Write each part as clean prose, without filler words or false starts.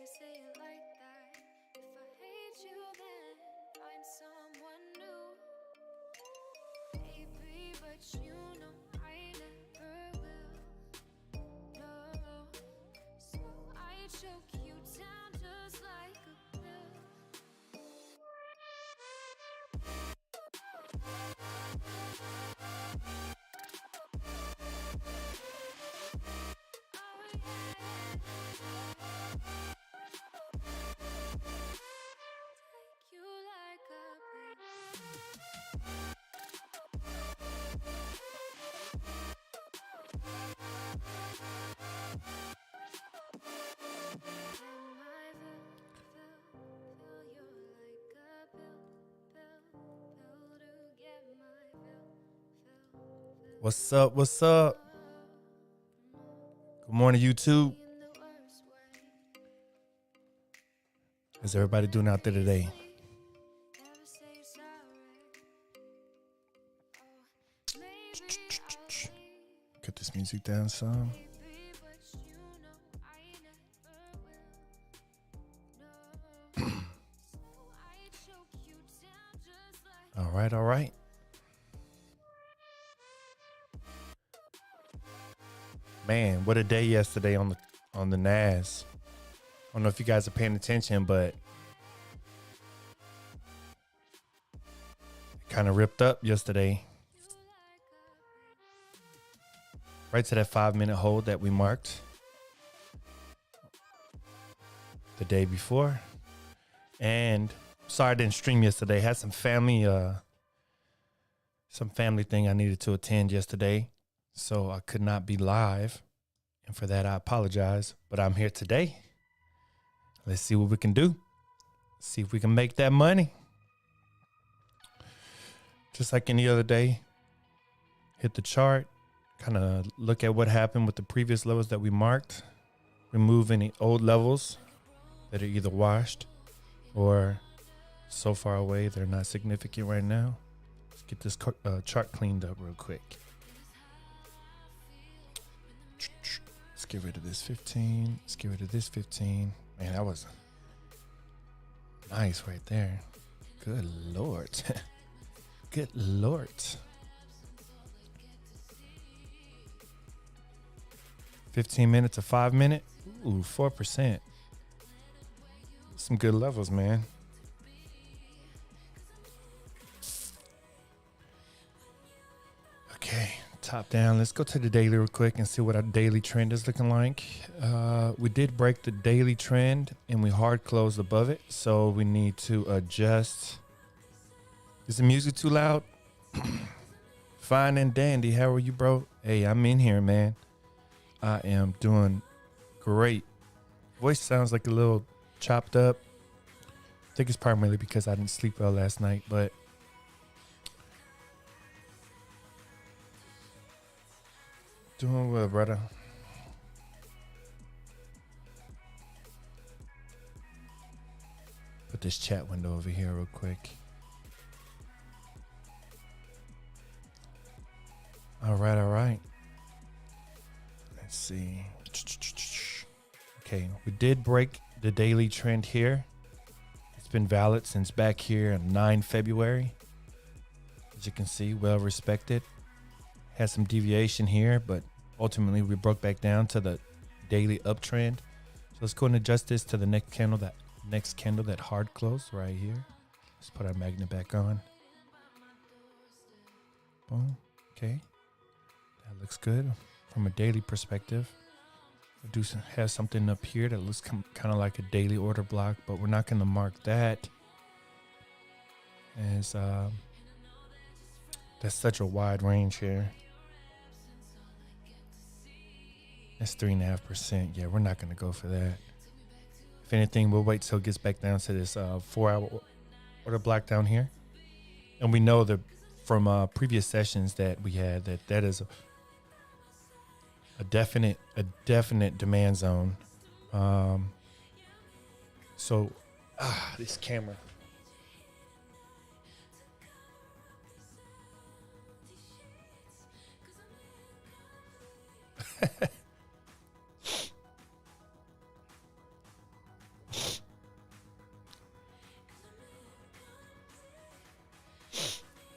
you say it like that? If I hate you, then find someone new. Baby, but you know I never will. No, so I choke you down just like a pill. Take you like a pill. What's up? What's up? Good morning, YouTube. How's everybody doing out there today? Cut this music down some. All right. Man, what a day yesterday on the NAS. I don't know if you guys are paying attention, but it kind of ripped up yesterday. Right to that 5-minute hold that we marked the day before. And sorry I didn't stream yesterday. Had some family thing I needed to attend yesterday, so I could not be live. And for that, I apologize. But I'm here today. Let's see what we can do. See if we can make that money. Just like any other day, hit the chart, kind of look at what happened with the previous levels that we marked, remove any old levels that are either washed or so far away they're not significant right now. Let's get this chart cleaned up real quick. Let's get rid of this 15. Let's get rid of this 15. Man, that was nice right there. Good Lord. Good Lord. 15 minutes to 5 minute. Ooh, 4%. Some good levels, man. Okay, top down. Let's go to the daily real quick and see what our daily trend is looking like. We did break the daily trend and we hard closed above it, so we need to adjust. Is the music too loud? Fine and dandy. How are you, bro? Hey, I'm in here, man. I am doing great. Voice sounds like a little chopped up. I think it's primarily because I didn't sleep well last night, but doing well, brother. Put this chat window over here real quick. All right. Let's see. Okay, we did break the daily trend here. It's been valid since back here on 9 February. As you can see, well respected. Had some deviation here, but ultimately we broke back down to the daily uptrend. So let's go and adjust this to the next candle that hard close right here. Let's put our magnet back on. Boom. Okay. That looks good from a daily perspective. I do have something up here that looks kind of like a daily order block, but we're not going to mark that as that's such a wide range here. That's 3.5%. Yeah, we're not going to go for that. If anything, we'll wait till it gets back down to this 4-hour order block down here. And we know that from previous sessions that we had that is a definite demand zone. So this camera.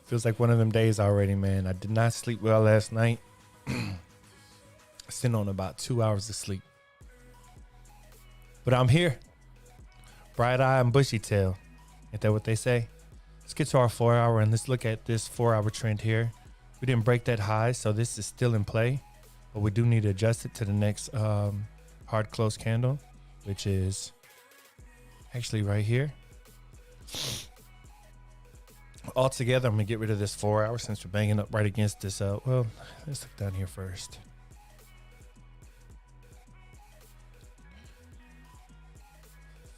Feels like one of them days already, man. I did not sleep well last night. Sitting on about 2 hours of sleep. But I'm here. Bright eye and bushy tail. Ain't that what they say? Let's get to our 4 hour and let's look at this 4 hour trend here. We didn't break that high, so this is still in play. But we do need to adjust it to the next hard close candle, which is actually right here. Altogether, I'm going to get rid of this 4 hour since we're banging up right against this. Well, let's look down here first.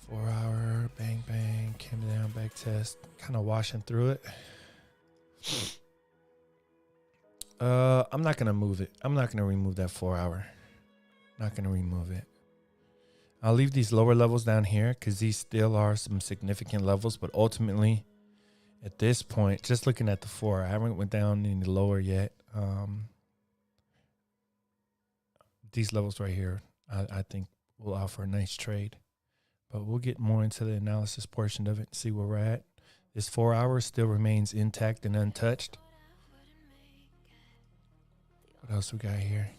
Four hour, bang, bang, came down, back test, kind of washing through it. I'm not going to move it. I'm not going to remove that 4 hour. Not going to remove it. I'll leave these lower levels down here because these still are some significant levels, but ultimately, at this point, just looking at the 4, I haven't went down any lower yet. These levels right here, I think will offer a nice trade. But we'll get more into the analysis portion of it and see where we're at. This 4 hours still remains intact and untouched. What else we got here?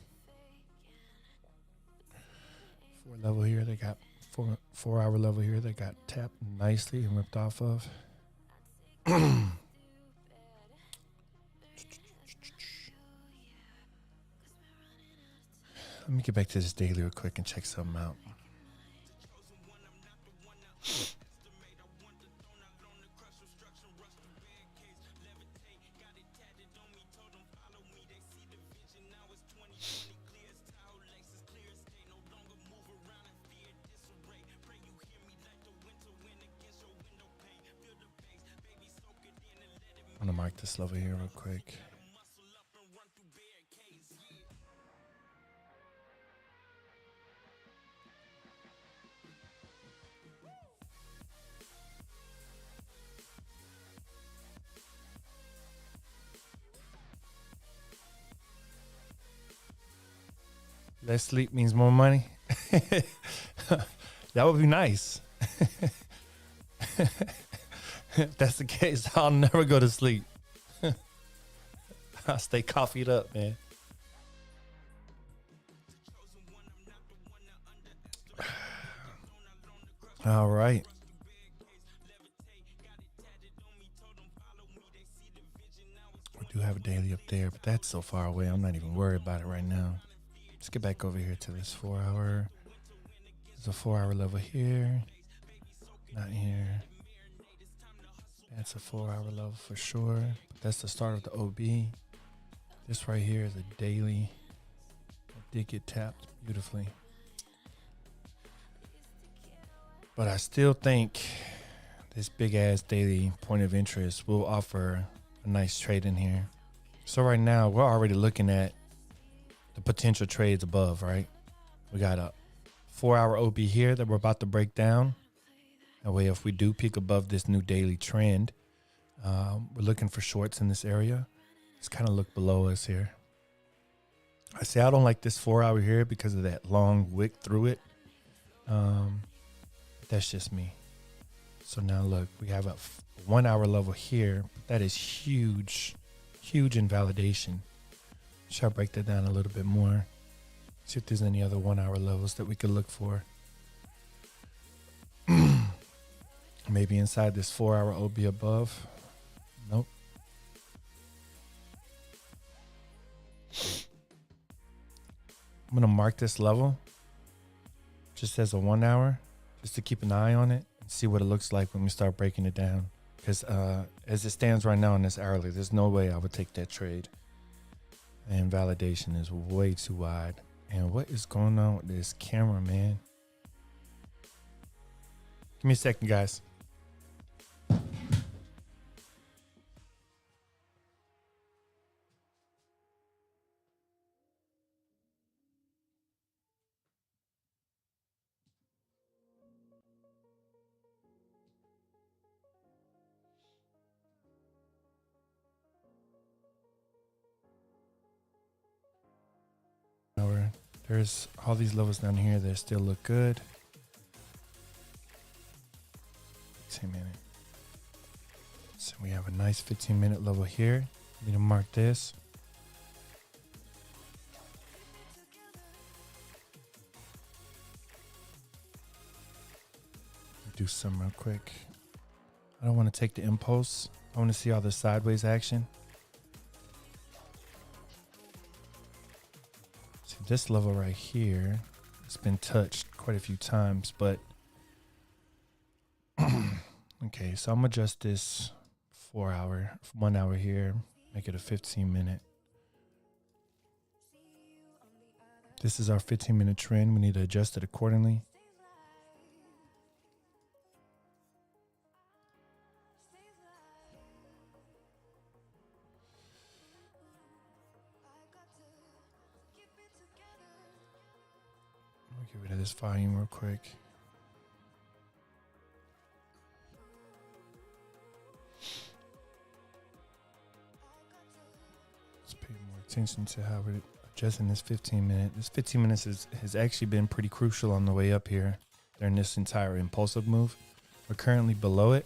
4 level here. They got 4 hour level here. They got tapped nicely and ripped off of. Let me get back to this daily real quick and check something out. I'm gonna mark this level here real quick. Less sleep means more money. That would be nice. If that's the case, I'll never go to sleep. I'll stay coffeeed up, man. All right. We do have a daily up there, but that's so far away. I'm not even worried about it right now. Let's get back over here to this 4 hour. There's a 4 hour level here. Not here. That's a 4 hour level for sure. That's the start of the OB. This right here is a daily. It did get tapped beautifully. But I still think this big ass daily point of interest will offer a nice trade in here. So right now we're already looking at the potential trades above, right? We got a 4 hour OB here that we're about to break down. That way, if we do peak above this new daily trend, we're looking for shorts in this area. Let's kind of look below us here. I say I don't like this 4 hour here because of that long wick through it. That's just me. So now look, we have a 1 hour level here. That is huge, huge invalidation. Shall I break that down a little bit more? See if there's any other 1 hour levels that we could look for. Maybe inside this 4 hour OB above. Nope. I'm going to mark this level just as a 1 hour, just to keep an eye on it and see what it looks like when we start breaking it down. Because as it stands right now in this hourly, there's no way I would take that trade. And validation is way too wide. And what is going on with this camera, man? Give me a second, guys. There's all these levels down here that still look good. Wait a minute. So We have a nice 15-minute level here. I'm going to mark this. Do some real quick. I don't want to take the impulse. I want to see all the sideways action. See this level right here. It's been touched quite a few times, but okay, so I'm gonna adjust this 1 hour here, make it a 15-minute. This is our 15-minute trend. We need to adjust it accordingly. I'll get rid of this volume real quick. Let's pay more attention to how we're adjusting this 15-minute. This 15 minutes has actually been pretty crucial on the way up here during this entire impulsive move. We're currently below it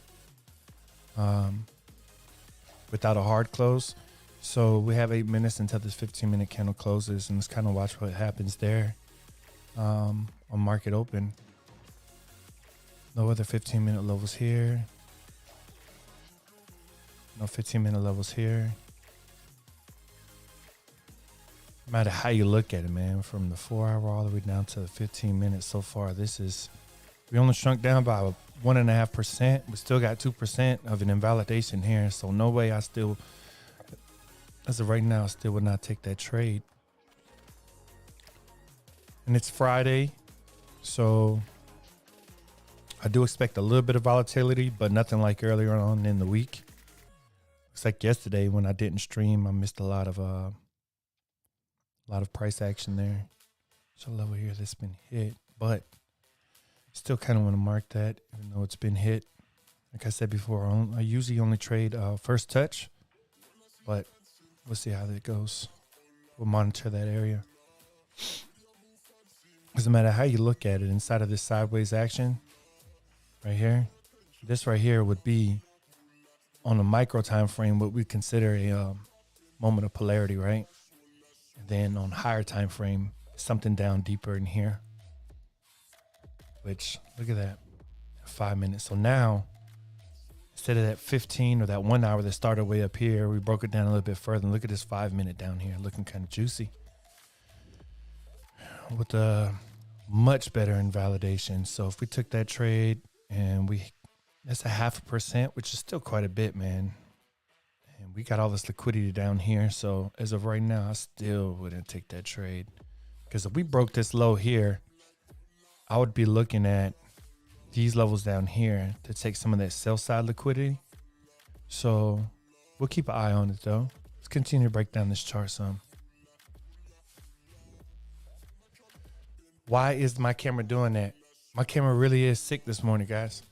without a hard close. So we have 8 minutes until this 15-minute candle closes, and let's kind of watch what happens there. On market open, no other 15-minute levels here, no 15-minute levels here. No matter how you look at it, man, from the 4 hour all the way down to the 15 minutes so far, we only shrunk down by 1.5%. We still got 2% of an invalidation here, so no way as of right now, I still would not take that trade. And it's Friday, so I do expect a little bit of volatility, but nothing like earlier on in the week. Looks like yesterday when I didn't stream, I missed a lot of price action there. So level here that's been hit, but still kind of want to mark that, even though it's been hit. Like I said before, I usually only trade first touch, but we'll see how that goes. We'll monitor that area. Doesn't matter how you look at it, inside of this sideways action right here, this right here would be on a micro time frame what we consider a moment of polarity, right? And then on higher time frame, something down deeper in here, which look at that, 5 minutes. So now instead of that 15 or that 1 hour that started way up here, we broke it down a little bit further, and look at this 5 minute down here looking kind of juicy with a much better invalidation. So if we took that trade and that's a 0.5%, which is still quite a bit, man. And we got all this liquidity down here. So as of right now, I still wouldn't take that trade, because if we broke this low here, I would be looking at these levels down here to take some of that sell side liquidity. So we'll keep an eye on it though. Let's continue to break down this chart some. Why is my camera doing that? My camera really is sick this morning, guys.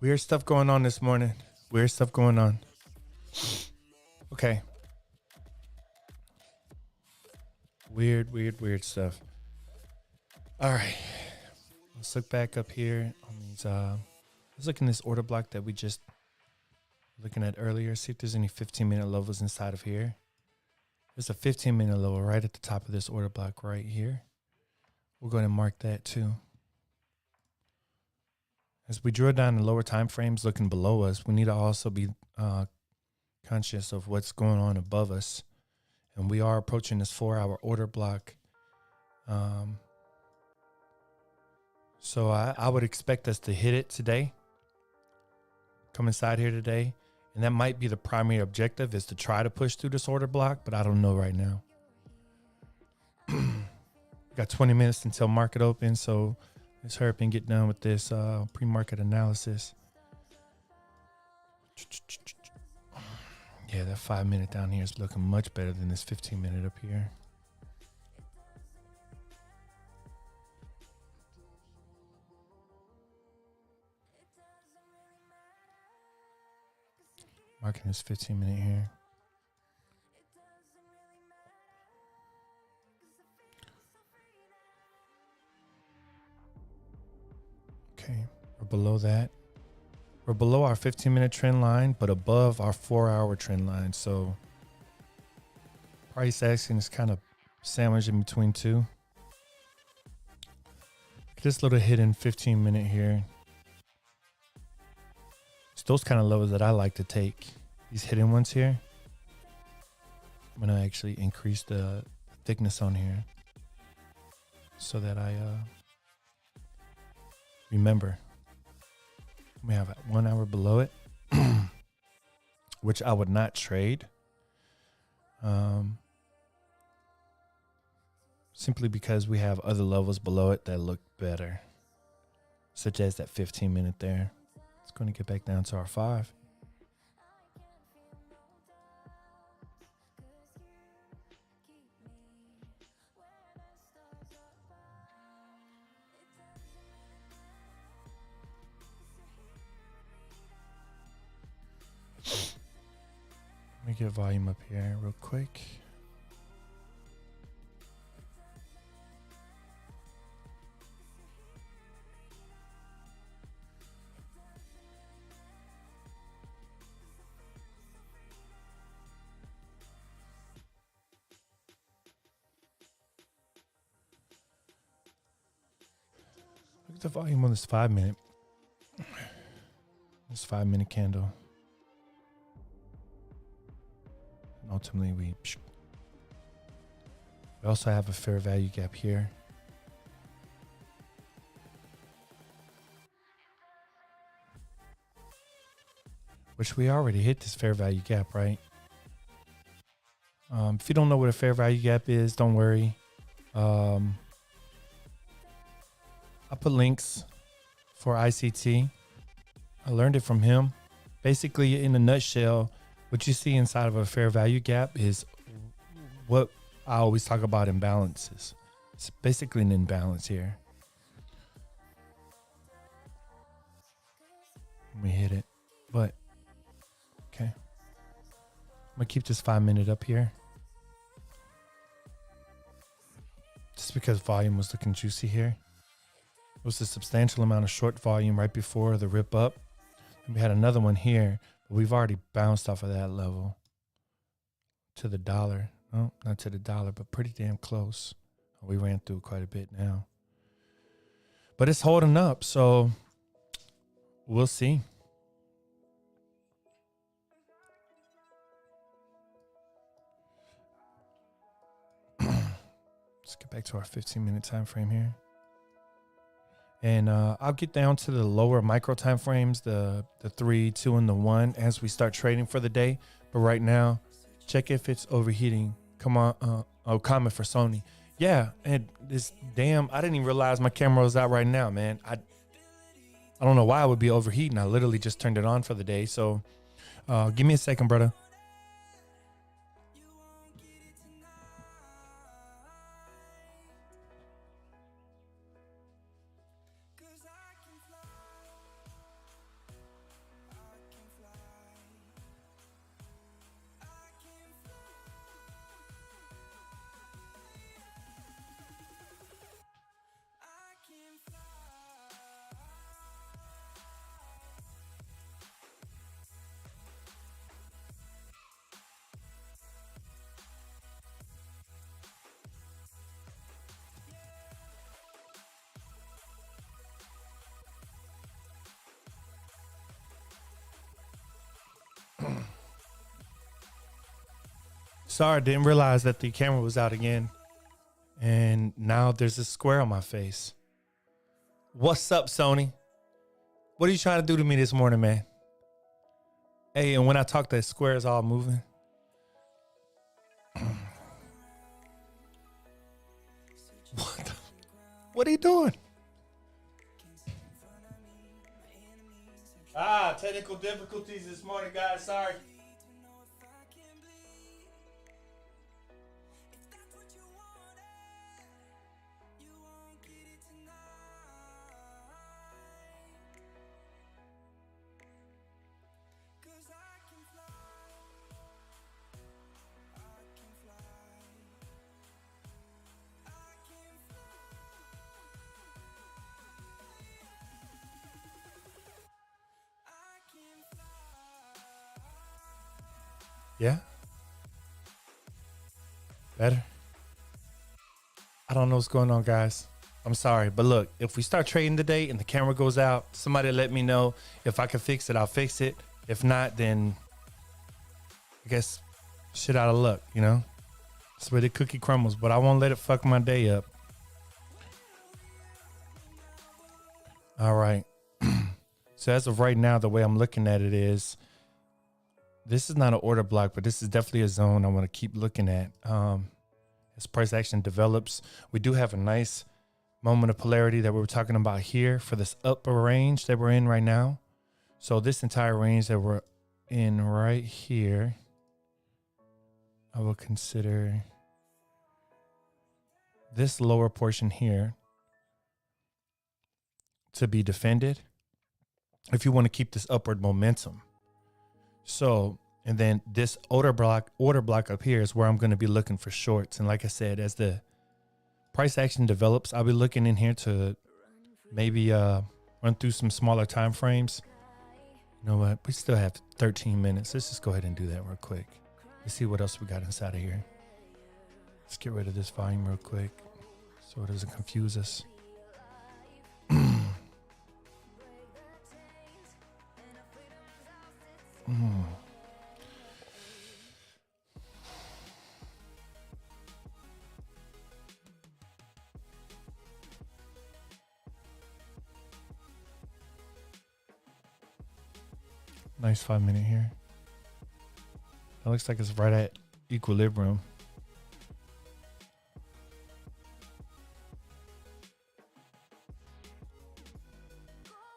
Weird stuff going on this morning. Weird stuff going on. Okay. Weird stuff. All right. Let's look back up here on these. Let's look in this order block that we just looking at earlier. See if there's any 15-minute levels inside of here. There's a 15-minute level right at the top of this order block right here. We're going to mark that too. As we drill down the lower time frames looking below us, we need to also be conscious of what's going on above us. And we are approaching this 4 hour order block. So I would expect us to hit it today. Come inside here today. And that might be the primary objective, is to try to push through this order block, but I don't know right now. Got 20 minutes until market open, so let's hurry up and get done with this pre-market analysis. Yeah, that 5 minute down here is looking much better than this 15 minute up here. Marking this 15 minute here. Okay, we're below that. We're below our 15-minute trend line, but above our 4-hour trend line. So price action is kind of sandwiched in between two. This little hidden 15-minute here. It's those kind of levels that I like to take. These hidden ones here. I'm going to actually increase the thickness on here so that I remember. We have 1 hour below it, which I would not trade. Simply because we have other levels below it that look better, such as that 15 minute there. It's going to get back down to our 5. Let me get volume up here real quick. Look at the volume on this 5 minute. This 5 minute candle. And ultimately we also have a fair value gap here. Which we already hit this fair value gap, right? If you don't know what a fair value gap is, don't worry. I put links for ICT. I learned it from him. Basically, in a nutshell, what you see inside of a fair value gap is what I always talk about, imbalances. It's basically an imbalance here. We hit it, but okay. I'm gonna keep this 5 minute up here. Just because volume was looking juicy here. It was a substantial amount of short volume right before the rip up. And we had another one here, but we've already bounced off of that level to the dollar. No, not to the dollar, but pretty damn close. We ran through quite a bit now. But it's holding up, so we'll see. Let's get back to our 15-minute time frame here. And I'll get down to the lower micro time frames, the 3, 2, and the 1 as we start trading for the day. But right now, check if it's overheating. Come on, comment for Sony. Yeah, and this damn, I didn't even realize my camera was out right now, man. I don't know why it would be overheating. I literally just turned it on for the day. So give me a second, brother. Sorry, didn't realize that the camera was out again. And now there's a square on my face. What's up, Sony? What are you trying to do to me this morning, man? Hey, and when I talk, that square is all moving. What are you doing? Technical difficulties this morning, guys. Sorry. Yeah? Better? I don't know what's going on, guys. I'm sorry. But look, if we start trading today and the camera goes out, somebody let me know. If I can fix it, I'll fix it. If not, then I guess shit out of luck, you know? That's where the cookie crumbles. But I won't let it fuck my day up. All right. So as of right now, the way I'm looking at it is, this is not an order block, but this is definitely a zone I want to keep looking at. As price action develops, we do have a nice moment of polarity that we were talking about here for this upper range that we're in right now. So this entire range that we're in right here, I will consider this lower portion here to be defended if you want to keep this upward momentum. So, and then this order block up here is where I'm going to be looking for shorts. And like I said, as the price action develops, I'll be looking in here to maybe run through some smaller time frames. You know what? We still have 13 minutes. Let's just go ahead and do that real quick. Let's see what else we got inside of here. Let's get rid of this volume real quick so it doesn't confuse us. Nice 5 minute here. That looks like it's right at equilibrium.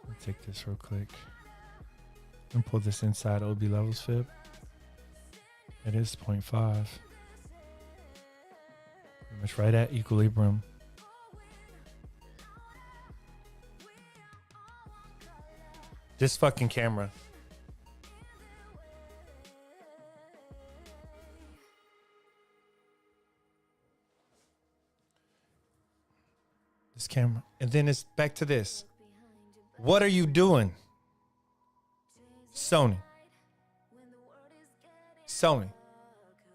Let's take this real quick and pull this inside OB levels fib. It is 0.5. Pretty much right at equilibrium. This fucking camera. This camera. And then it's back to this. What are you doing? Sony. Sony.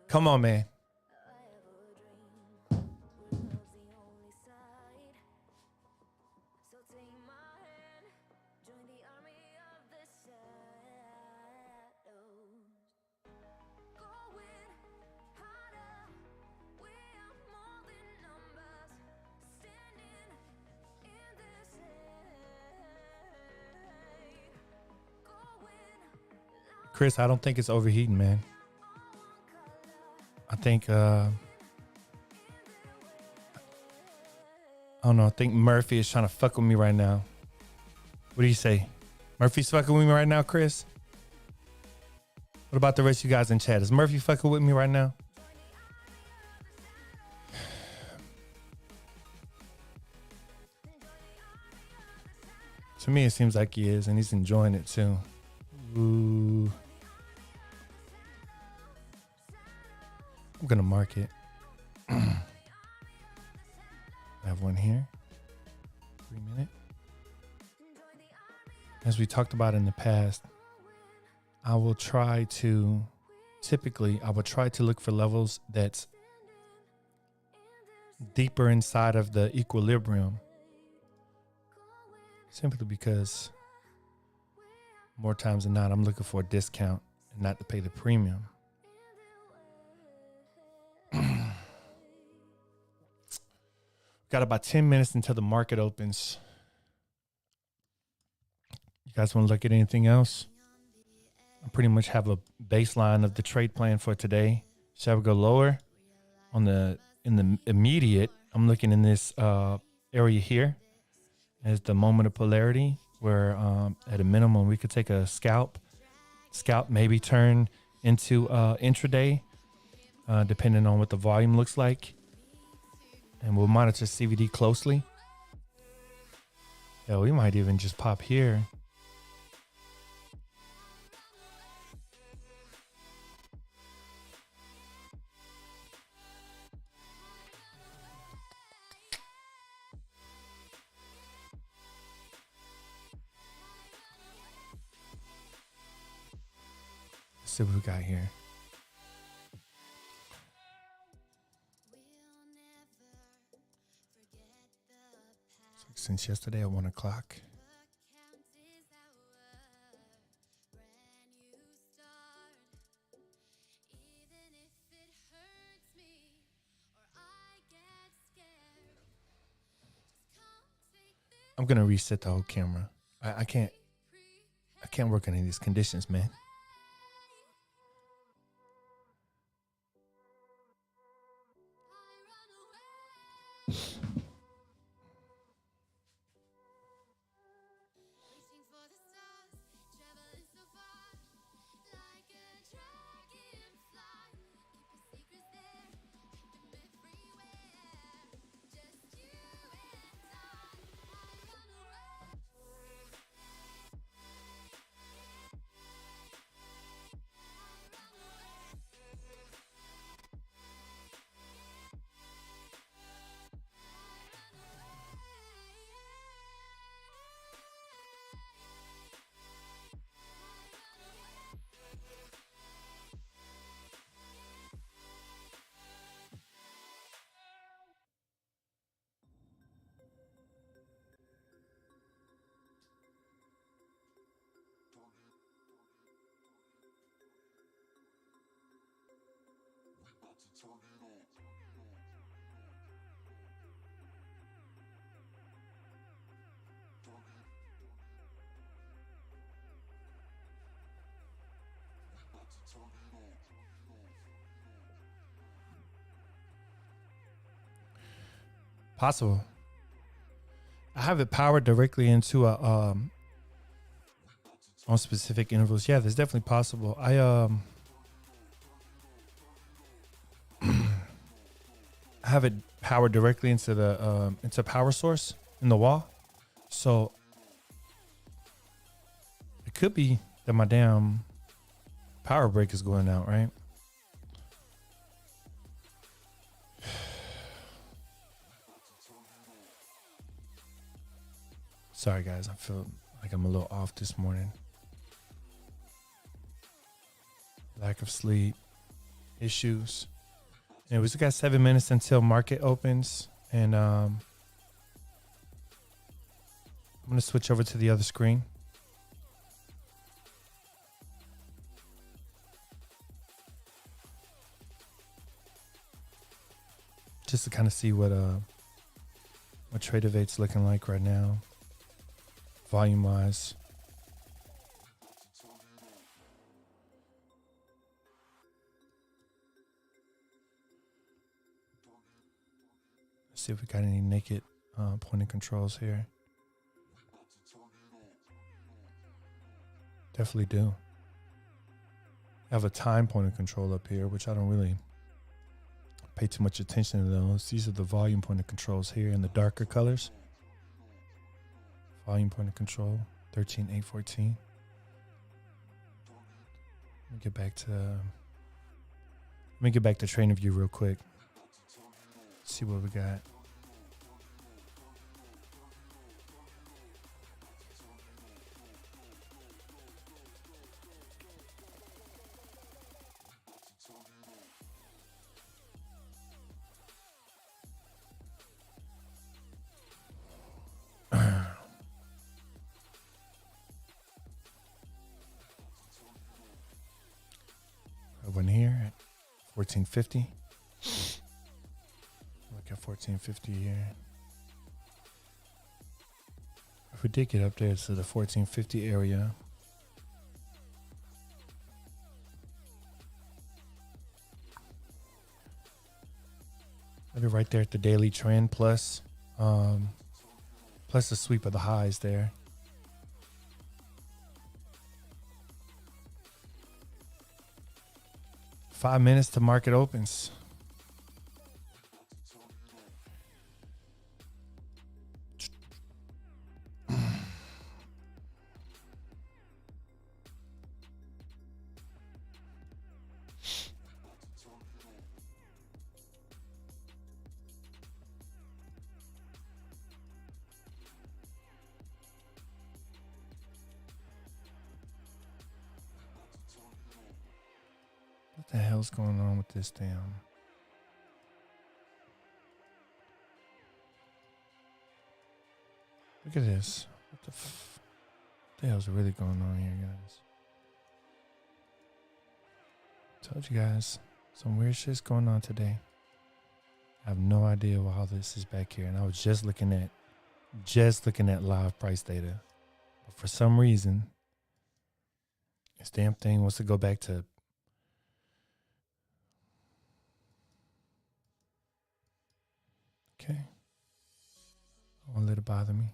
Come on, man. Chris, I don't think it's overheating, man. I think, I don't know. I think Murphy is trying to fuck with me right now. What do you say? Murphy's fucking with me right now, Chris? What about the rest of you guys in chat? Is Murphy fucking with me right now? To me, it seems like he is, and he's enjoying it too. Ooh. I'm gonna mark it. I have one here. 3 minute. As we talked about in the past, I will try to look for levels that's deeper inside of the equilibrium. Simply because more times than not, I'm looking for a discount and not to pay the premium. Got about 10 minutes until the market opens. You guys want to look at anything else? I pretty much have a baseline of the trade plan for today. Shall we go lower on the in the immediate? I'm looking in this area here as the moment of polarity, where at a minimum we could take a scalp maybe turn into intraday, depending on what the volume looks like, and we'll monitor CVD closely. Yeah, we might even just pop here. Let's see what we got here. Since yesterday at 1 o'clock. I'm gonna reset the whole camera. I can't work in any of these conditions, man. Possible. I have it powered directly into a on specific intervals. Yeah, that's definitely possible. I have it powered directly into the into power source in the wall. So it could be that my damn power break is going out, right? Sorry guys, I feel like I'm a little off this morning. Lack of sleep, issues. Anyways, we got 7 minutes until market opens, and I'm gonna switch over to the other screen. Just to kind of see what Trade of 8's looking like right now, volume wise. Let's see if we got any naked point of controls here. Definitely do. I have a time point of control up here, which I don't really pay too much attention to those. These are the volume point of controls here in the darker colors. Volume point of control, 13,814. Let me get back to trading view real quick. See what we got. One here at 1450. Look at 1450 here. If we did get up there to the 1450 area, Put it right there at the daily trend plus the sweep of the highs there. Five minutes to market opens. What the hell's going on with this damn? Look at this. What the hell's really going on here, guys? Told you guys, some weird shit's going on today. I have no idea why this is back here. And I was just looking at live price data. But for some reason, this damn thing wants to go back to okay. I won't let it bother me.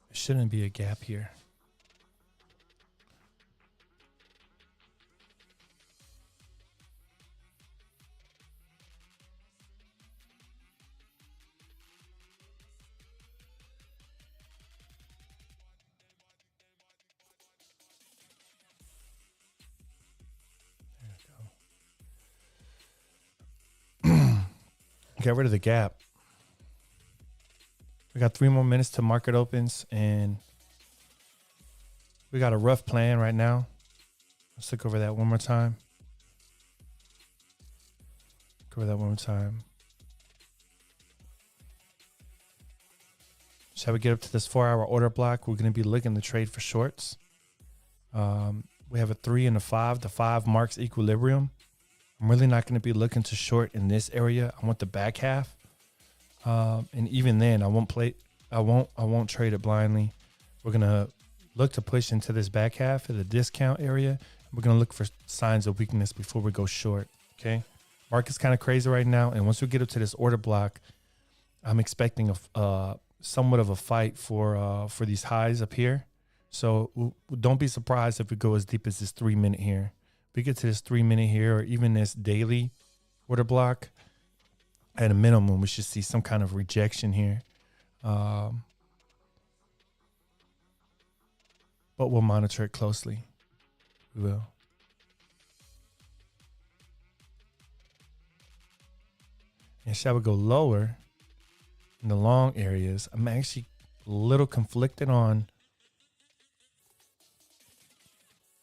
There shouldn't be a gap here. Get rid of the gap. We got 3 more minutes to market opens, and we got a rough plan right now. Let's look over that one more time. Go over that one more time. Shall we get up to this 4-hour order block? We're going to be looking to trade for shorts. We have a 3 and a 5. The 5 marks equilibrium. I'm really not going to be looking to short in this area. I want the back half. And even then, I won't trade it blindly. We're going to look to push into this back half of the discount area. We're going to look for signs of weakness before we go short. Okay. Market's kind of crazy right now. And once we get up to this order block, I'm expecting somewhat of a fight for these highs up here. So don't be surprised if we go as deep as this 3 minute here. We get to this 3 minute here, or even this daily order block, at a minimum, we should see some kind of rejection here. But we'll monitor it closely. We will. And shall we go lower in the long areas? I'm actually a little conflicted on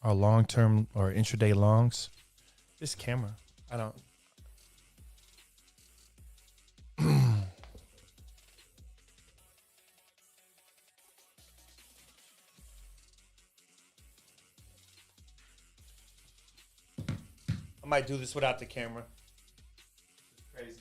our long-term or intraday longs. This camera, I don't. I might do this without the camera. It's crazy.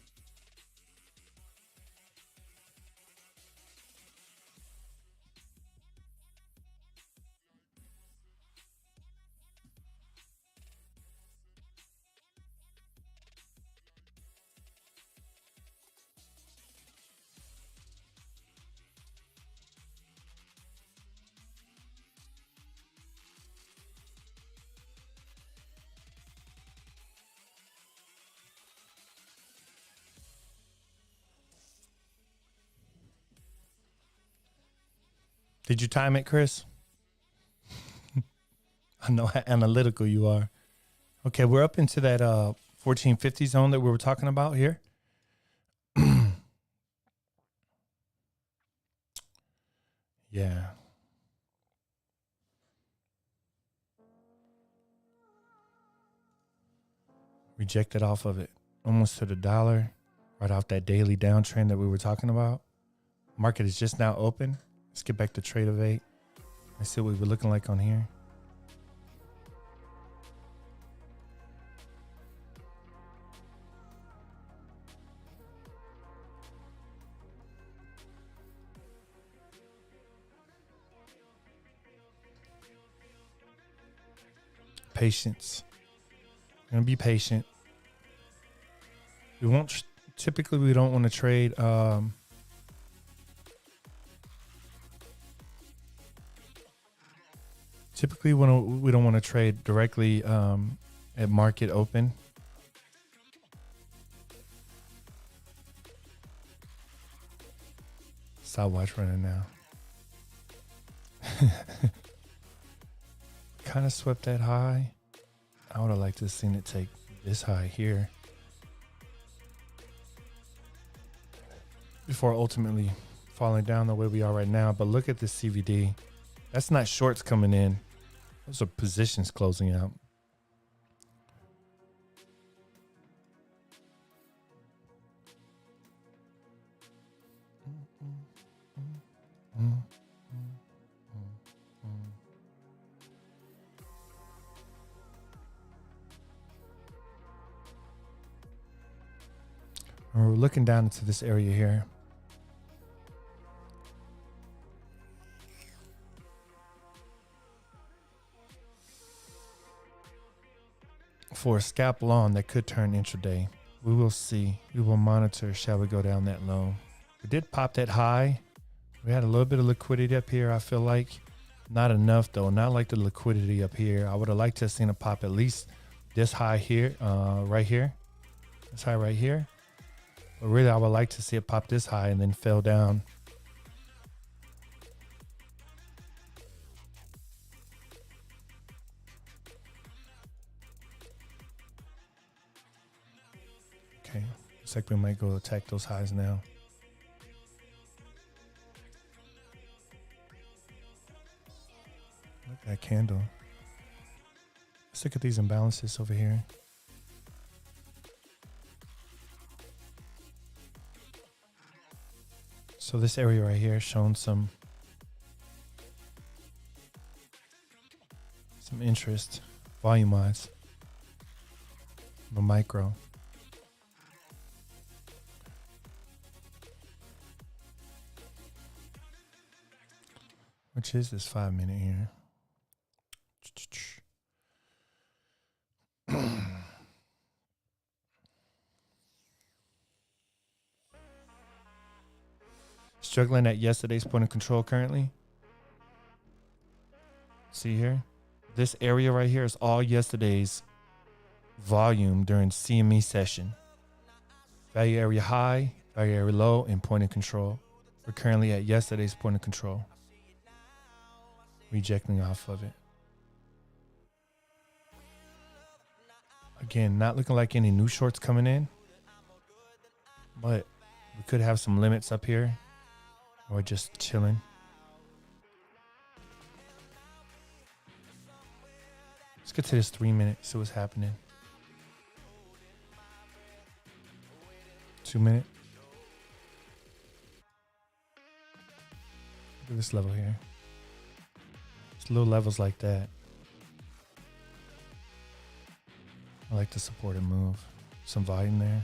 Did you time it, Chris? I know how analytical you are. Okay, we're up into that 1450 zone that we were talking about here. Yeah. Rejected off of it. Almost to the dollar. Right off that daily downtrend that we were talking about. Market is just now open. Let's get back to trade of 8. Let's see what we're looking like on here. patience. We're gonna be patient. We won't. Typically, we don't want to trade. Typically, we don't want to trade directly at market open. Stopwatch running now. Kind of swept that high. I would have liked to have seen it take this high here before ultimately falling down the way we are right now. But look at this CVD. That's not shorts coming in. Those are positions closing out. And we're looking down into this area here. For a scalp long that could turn intraday. We will see. We will monitor. Shall we go down that low? We did pop that high. We had a little bit of liquidity up here, I feel like. Not enough, though. Not like the liquidity up here. I would have liked to have seen a pop at least this high here, right here. This high right here. But really, I would like to see it pop this high and then fell down. Okay, looks like we might go attack those highs now. Look at that candle. Let's look at these imbalances over here. So this area right here is showing some interest volume-wise. The micro. Which is this 5 minute here. Struggling at yesterday's point of control currently. See here? This area right here is all yesterday's volume during CME session. Value area high, value area low, and point of control. We're currently at yesterday's point of control. Rejecting off of it. Again, not looking like any new shorts coming in, but we could have some limits up here. Or just chilling. Let's get to this 3 minute, see what's happening. 2 minute. Look at this level here. It's little levels like that. I like to support and move. Some volume there.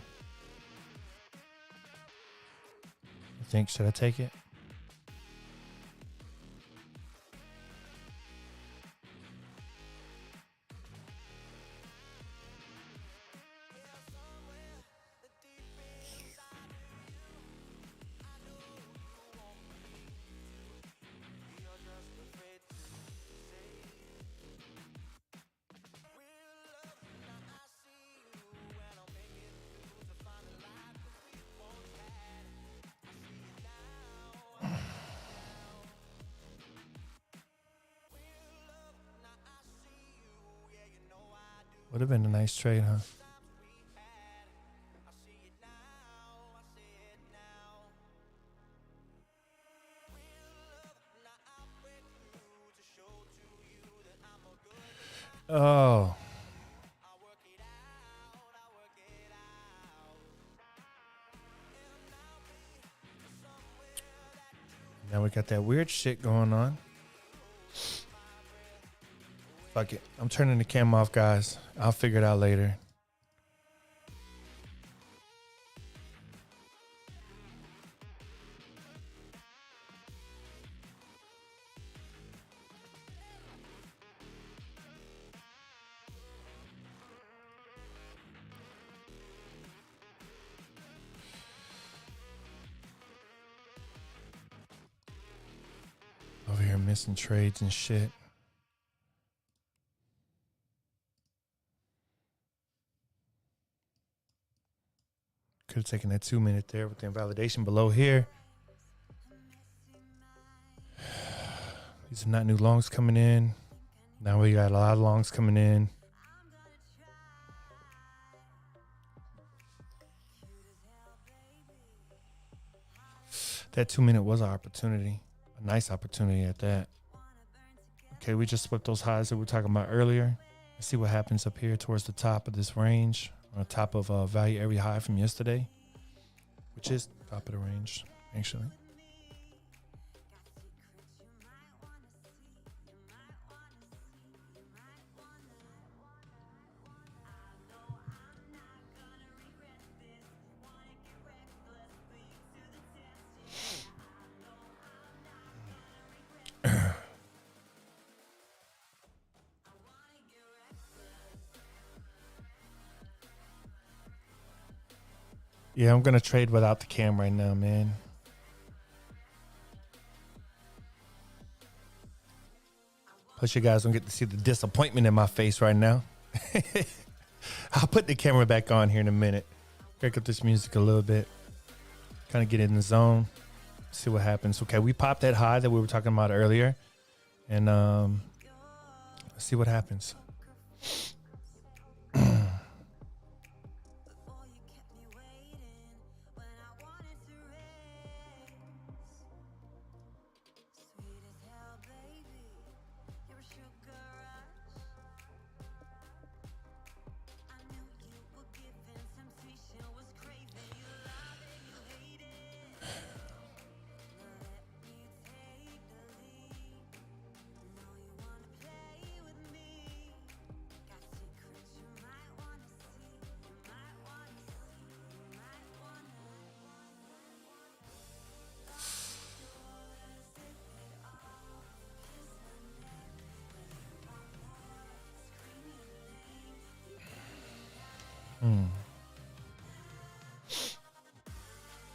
I think, should I take it? Would have been a nice trade, huh? Oh. Now we got that weird shit going on. Fuck it. I'm turning the cam off, guys. I'll figure it out later. and missing trades and shit. Could have taken that 2 minute there with the invalidation below here. These are not new longs coming in. Now we got a lot of longs coming in. That 2 minute was an opportunity, a nice opportunity at that. Okay, we just swept those highs that we were talking about earlier. Let's see what happens up here towards the top of this range, on top of value area high from yesterday, which is top of the range, actually. Yeah, I'm going to trade without the cam right now, man. Plus, you guys don't get to see the disappointment in my face right now. I'll put the camera back on here in a minute. Break up this music a little bit. Kind of get in the zone. See what happens. Okay, we popped that high that we were talking about earlier. And let's see what happens.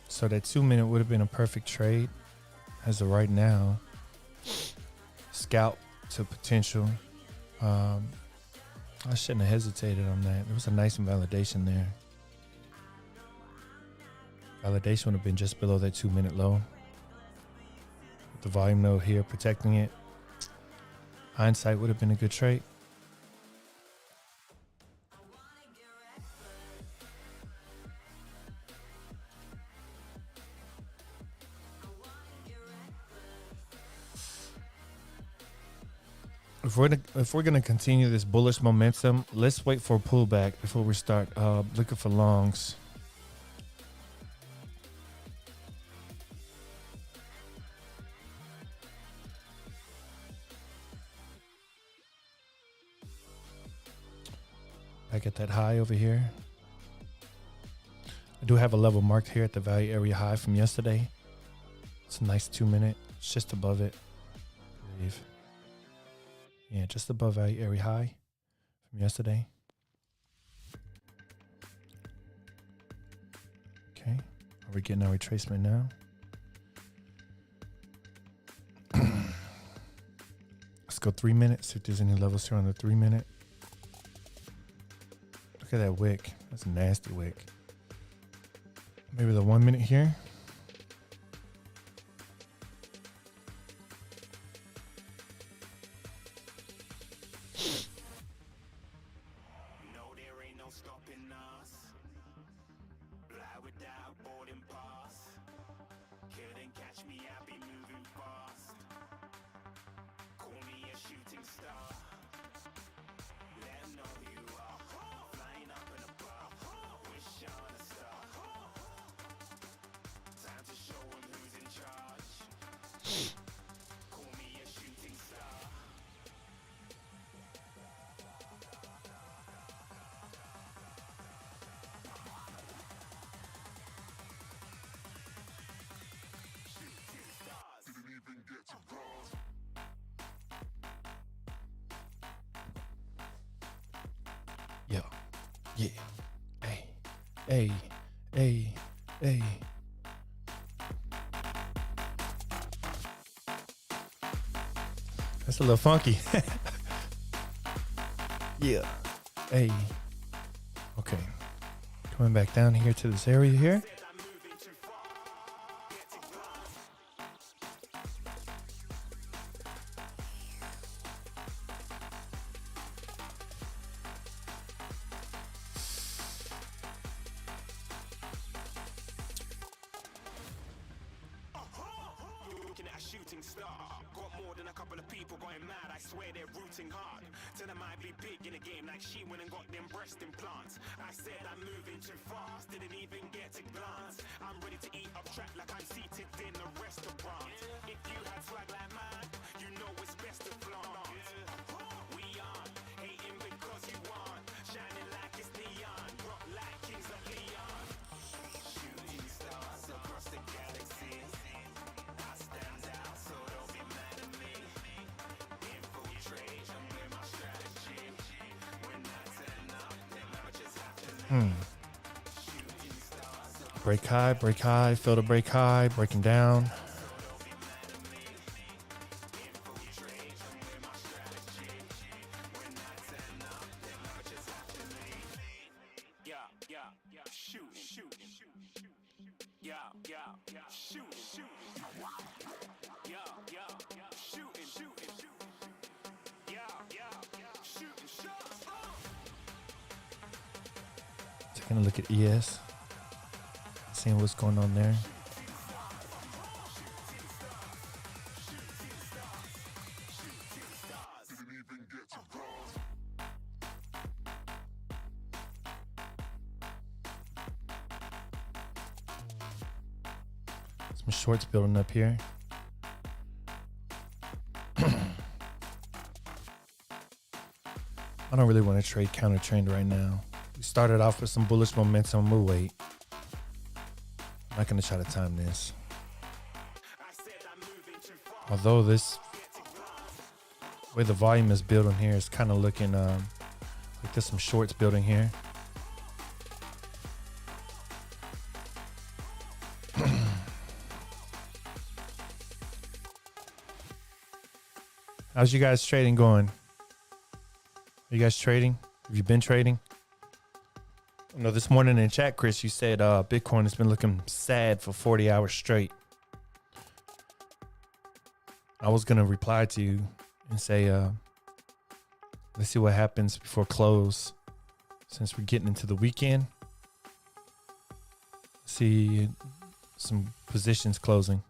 So that 2 minute would have been a perfect trade as of right now. Scalp to potential. I shouldn't have hesitated on that. There was a nice invalidation there. Validation would have been just below that 2 minute low. With the volume node here protecting it. Hindsight would have been a good trade. If we're gonna continue this bullish momentum, let's wait for a pullback before we start looking for longs. Back at that high over here. I do have a level marked here at the value area high from yesterday. It's a nice 2 minute. It's just above it, I believe. Yeah, just above value area high from yesterday. Okay, are we getting our retracement now? Let's go 3 minutes, see if there's any levels here on the 3 minute. Look at that wick. That's a nasty wick. Maybe the 1 minute here. Yo, yeah, hey, hey, hey. That's a little funky. Yeah. Hey. Okay. Coming back down here to this area here. Shooting star, got more than a couple of people going mad. I swear they're rooting hard. Tell them I'd be big in the game, like she went and got them breast implants. I said I'm moving too fast, didn't even get a glance. I'm ready to eat up track like I'm seated in a restaurant. If you had swag like mine, you know it's best to flaunt. We aren't hating because you aren't shining like it's neon, rock like kings of Leon. Shooting stars across the galaxy. Break high, feel the break high, breaking down. Taking a look at ES. Seeing what's going on there. Some shorts building up here. I don't really want to trade counter trend right now. We started off with some bullish momentum. We'll wait. I'm not going to try to time this. Although this way the volume is building here is kind of looking like there's some shorts building here. How's you guys trading going? Are you guys trading? Have you been trading? No, this morning in chat, Chris, you said Bitcoin has been looking sad for 40 hours straight. I was going to reply to you and say, let's see what happens before close. Since we're getting into the weekend, see some positions closing.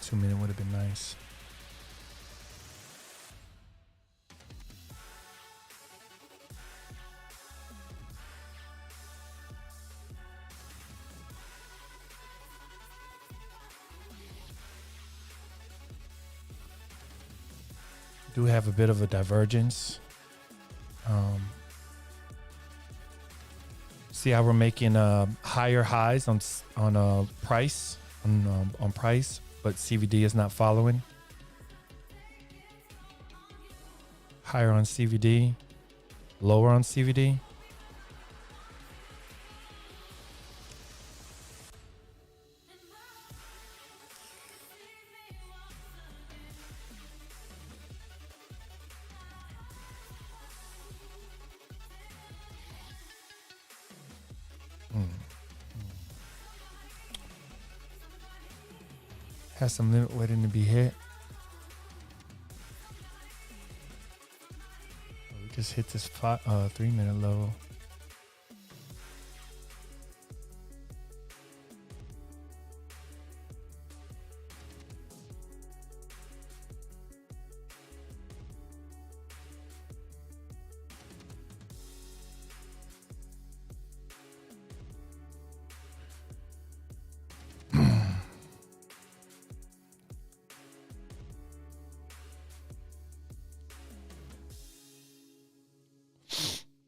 2 minute would have been nice. Do have a bit of a divergence. See how we're making higher highs on price on price, but CVD is not following. Higher on CVD, lower on CVD. Has some limit waiting to be hit. We just hit this 3 minute low.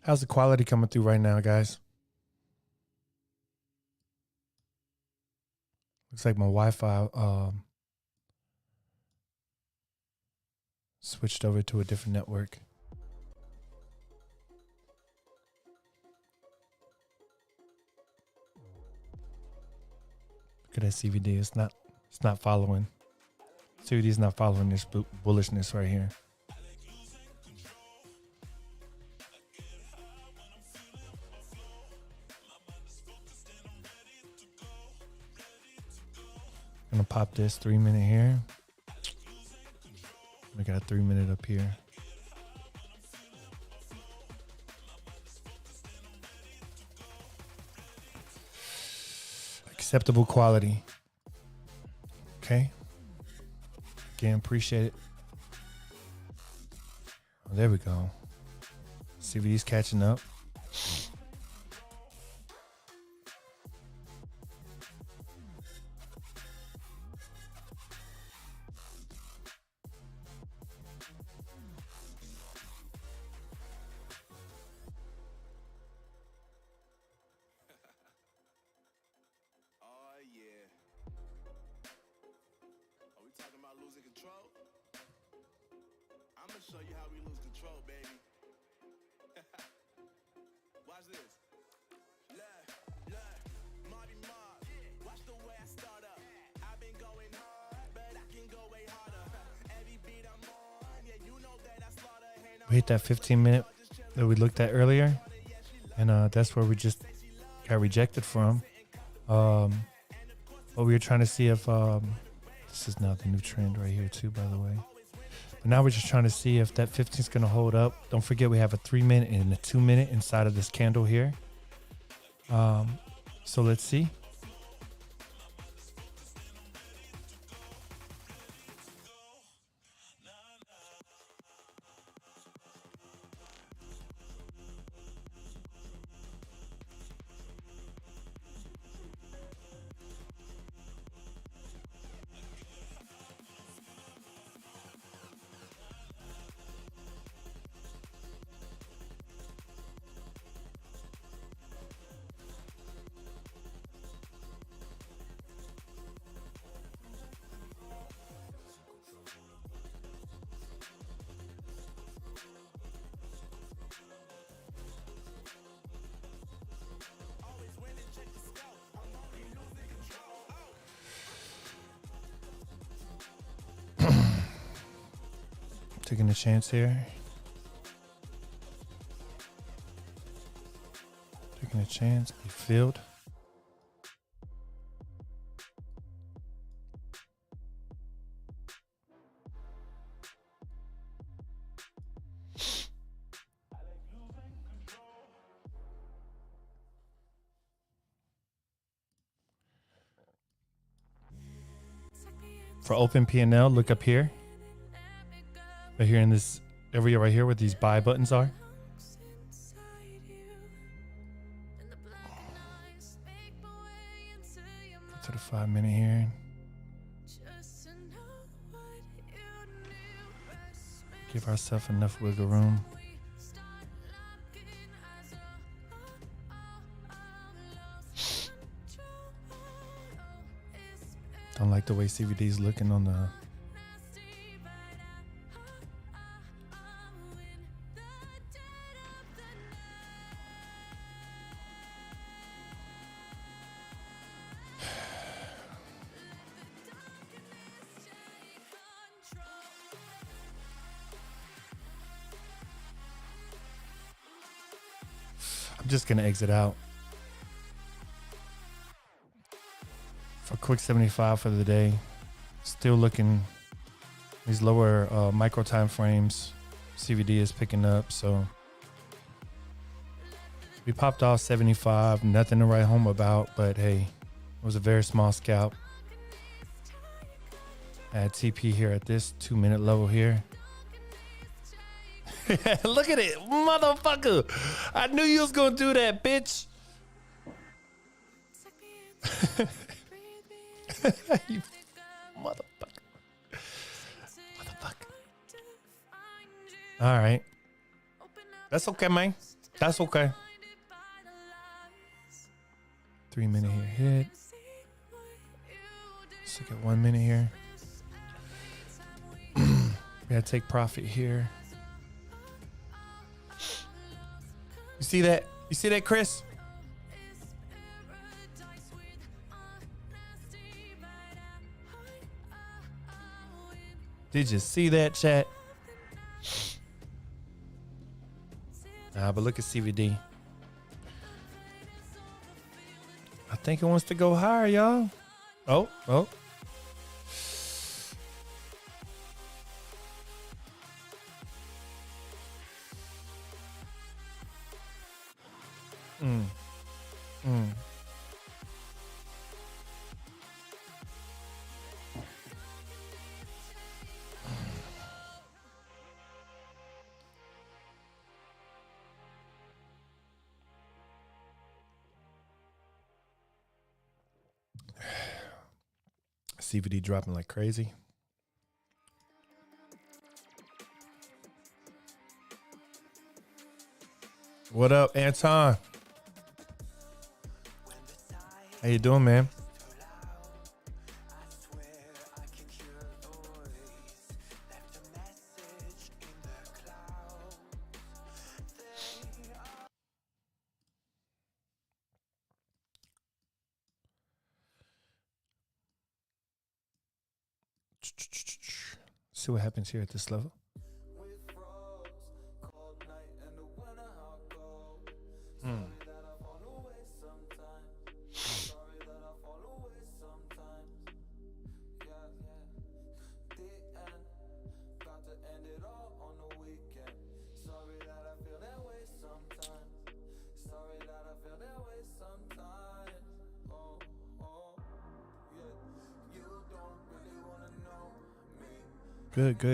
How's the quality coming through right now, guys? Looks like my Wi-Fi switched over to a different network. Look at that CVD. It's not following. CVD is not following this bullishness right here. Gonna pop this 3 minute here. We got a 3 minute up here. Acceptable quality. Okay. Again, appreciate it. Oh, there we go. CVD's catching up. Show you how we lose control, baby. Watch this. Look, Marty Mark. Watch the way I start up. I've been going hard, but I can go way harder. Every beat I'm on, yeah, you know that I slaughter. We hit that 15 minute that we looked at earlier, and that's where we just got rejected from. But we were trying to see if this is now the new trend right here too, by the way. But now we're just trying to see if that 15 is going to hold up. Don't forget we have a 3 minute and a 2 minute inside of this candle here. So let's see. Taking a chance here. Taking a chance. Be filled. For open P&L, look up here. Right here in this area right here where these buy buttons are. Go to the 5 minute here. Give ourselves enough wiggle room. Don't like the way CVD's looking on the. I'm just gonna exit out. For quick 75 for the day. Still looking these lower micro time frames. CVD is picking up, so we popped off 75. Nothing to write home about, but hey, it was a very small scalp. Add TP here at this 2 minute level here. Look at it, motherfucker! I knew you was gonna do that, bitch. You motherfucker. All right. That's okay, man. That's okay. 3 minute here hit. Let's look at 1 minute here. We gotta take profit here. You see that? You see that, Chris? Did you see that, chat? But look at CVD. I think it wants to go higher, y'all. Oh. CVD dropping like crazy. What up, Anton? How you doing, man? See what happens here at this level.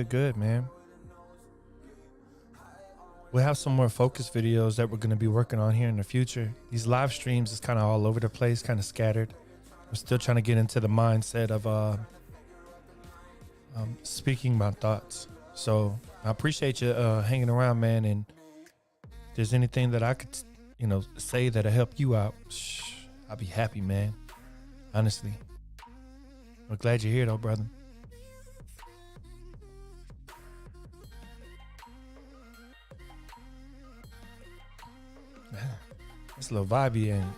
Good, man. We'll have some more focus videos that we're going to be working on here in the future. These live streams is kind of all over the place, kind of scattered. I'm still trying to get into the mindset of speaking my thoughts. So I appreciate you hanging around, man. And if there's anything that I could, say that'll help you out, I'll be happy, man. Honestly. I'm glad you're here, though, brother. It's a little vibey and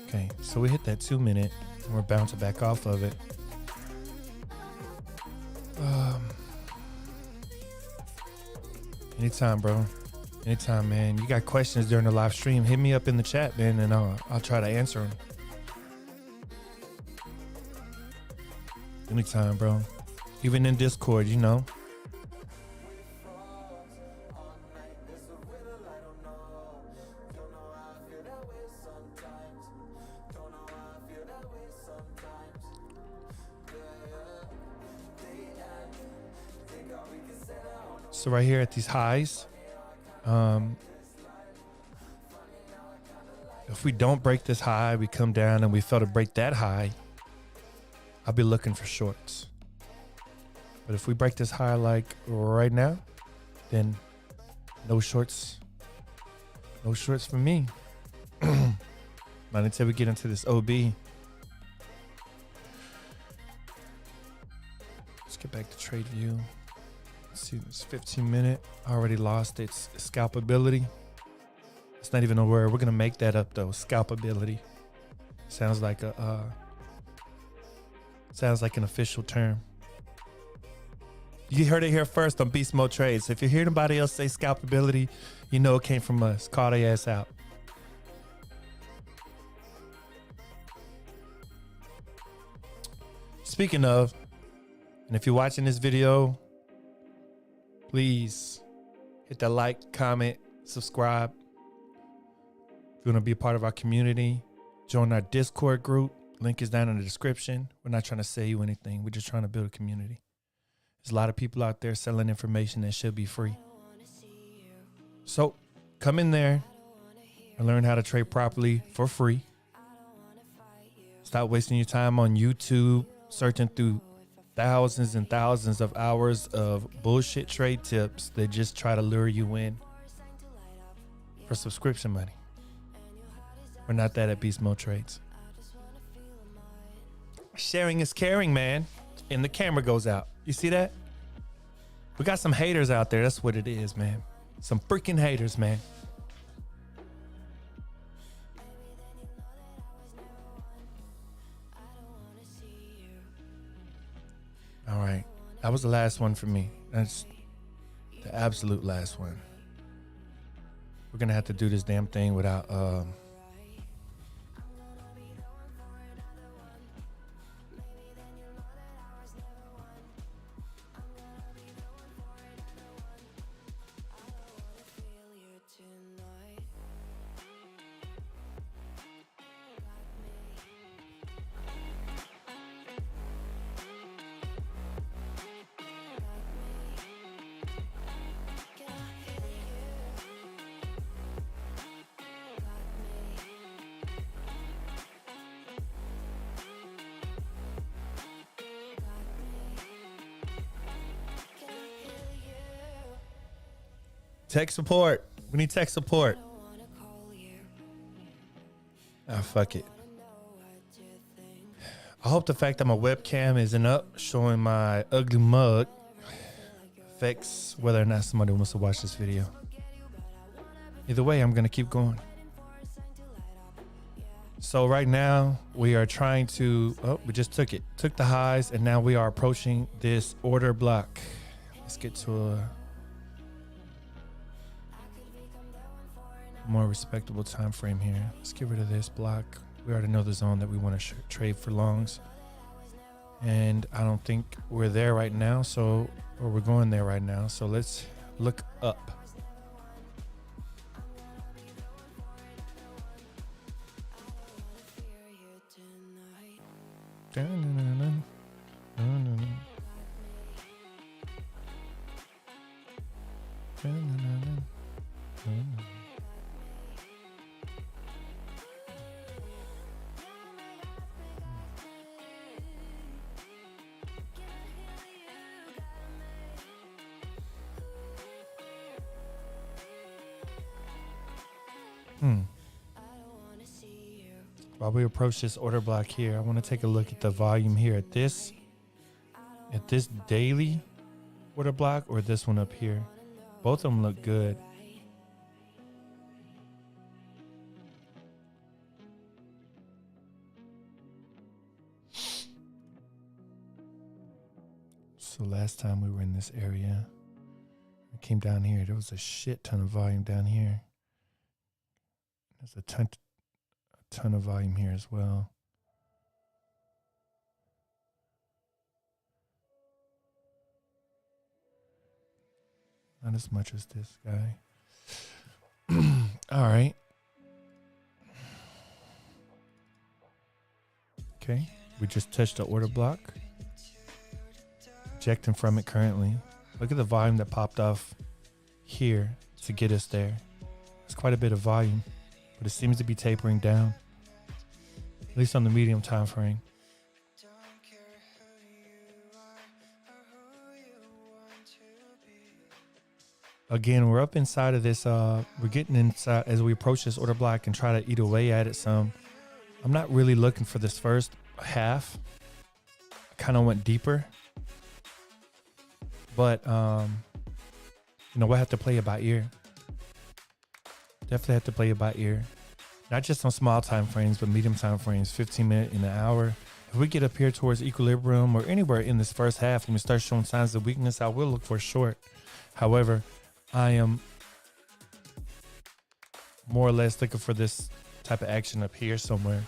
okay, so we hit that 2 minute and we're bouncing back off of it. Anytime, bro. Anytime, man. You got questions during the live stream, hit me up in the chat, man, and I'll try to answer them. Anytime, bro. Even in Discord, So right here at these highs, if we don't break this high, we come down and we fail to break that high, I'll be looking for shorts. But if we break this high like right now, then no shorts. No shorts for me. Not until we get into this OB. Let's get back to trade view. Let's see, this 15-minute already lost its scalpability. It's not even a word. We're gonna make that up though. Scalpability sounds like an official term. You heard it here first on Beast Mode Trades. If you hear anybody else say scalpability, you know it came from us. Call their ass out. Speaking of, and if you're watching this video, please hit that like, comment, subscribe. If you want to be a part of our community, join our Discord group. Link is down in the description. We're not trying to sell you anything. We're just trying to build a community. There's a lot of people out there selling information that should be free. So come in there and learn how to trade properly for free. Stop wasting your time on YouTube, searching through thousands and thousands of hours of bullshit trade tips that just try to lure you in for subscription money. We're not that at Beast Mode Trades. Sharing is caring, man. And the camera goes out. You see that? We got some haters out there. That's what it is, man. Some freaking haters, man. All right. That was the last one for me. That's the absolute last one. We're going to have to do this damn thing without... Tech support. We need tech support. Ah, fuck it. I hope the fact that my webcam isn't up showing my ugly mug affects whether or not somebody wants to watch this video. Either way, I'm going to keep going. So right now we are trying to, we just took it. Took the highs and now we are approaching this order block. Let's get to a more respectable time frame here. Let's get rid of this block. We already know the zone that we want to trade for longs, and I don't think we're there right now, or we're going there right now. So let's look up. While we approach this order block here, I want to take a look at the volume here at this daily order block or this one up here. Both of them look good. So last time we were in this area, I came down here. There was a shit ton of volume down here. There's a ton of volume here as well. Not as much as this guy. All right. Okay. We just touched the order block. Ejecting from it currently. Look at the volume that popped off here to get us there. It's quite a bit of volume, but it seems to be tapering down, at least on the medium time frame. Again, we're up inside of this. We're getting inside as we approach this order block and try to eat away at it some. I'm not really looking for this first half. I kind of went deeper, but you know, we'll have to play it by ear. Definitely have to play it by ear, not just on small time frames, but medium time frames, 15 minutes in an hour. If we get up here towards equilibrium or anywhere in this first half and we start showing signs of weakness, I will look for a short. However, I am more or less looking for this type of action up here somewhere.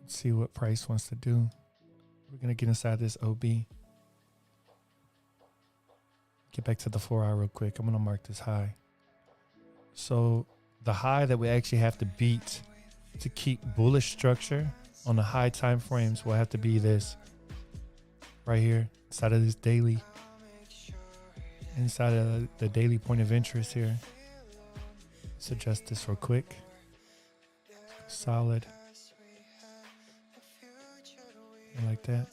Let's see what price wants to do. We're going to get inside this OB. Get back to the 4 hour real quick. I'm going to mark this high. So the high that we actually have to beat to keep bullish structure on the high time frames will have to be this right here, inside of this daily, inside of the daily point of interest here. Let's adjust this real quick. Solid. And like that.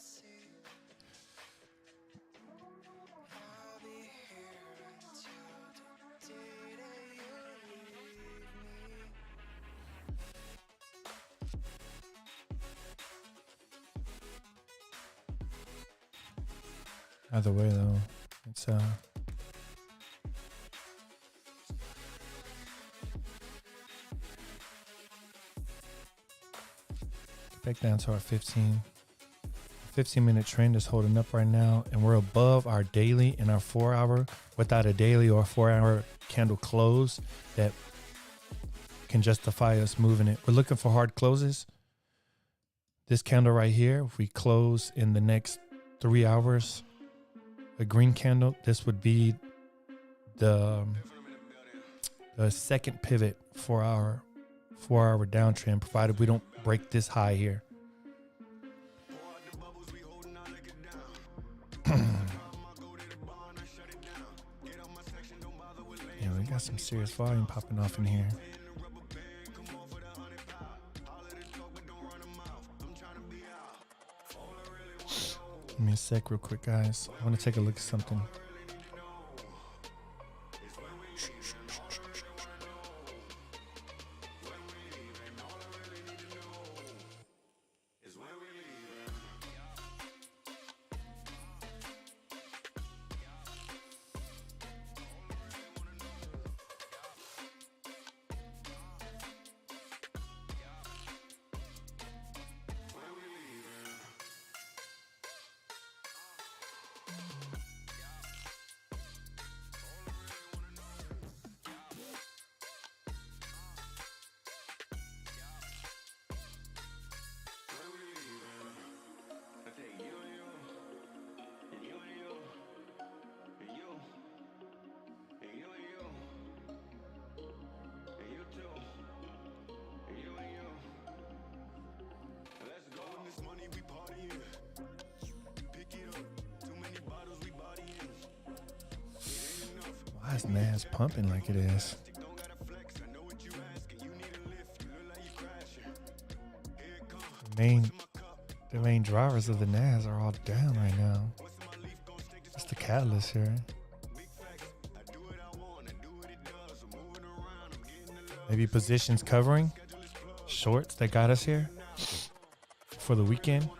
Either way though, it's back down to our 15-minute trend is holding up right now, and we're above our daily and our 4 hour without a daily or 4 hour candle close that can justify us moving it. We're looking for hard closes. This candle right here, if we close in the next 3 hours, a green candle, this would be the second pivot for our 4 hour downtrend, provided we don't break this high here. Yeah, we got some serious volume popping off in here. Give me a sec real quick, guys. I want to take a look at something. Why is NAS pumping like it is? The main drivers of the NAS are all down right now. What's the catalyst here? Maybe positions covering? Shorts that got us here for the weekend?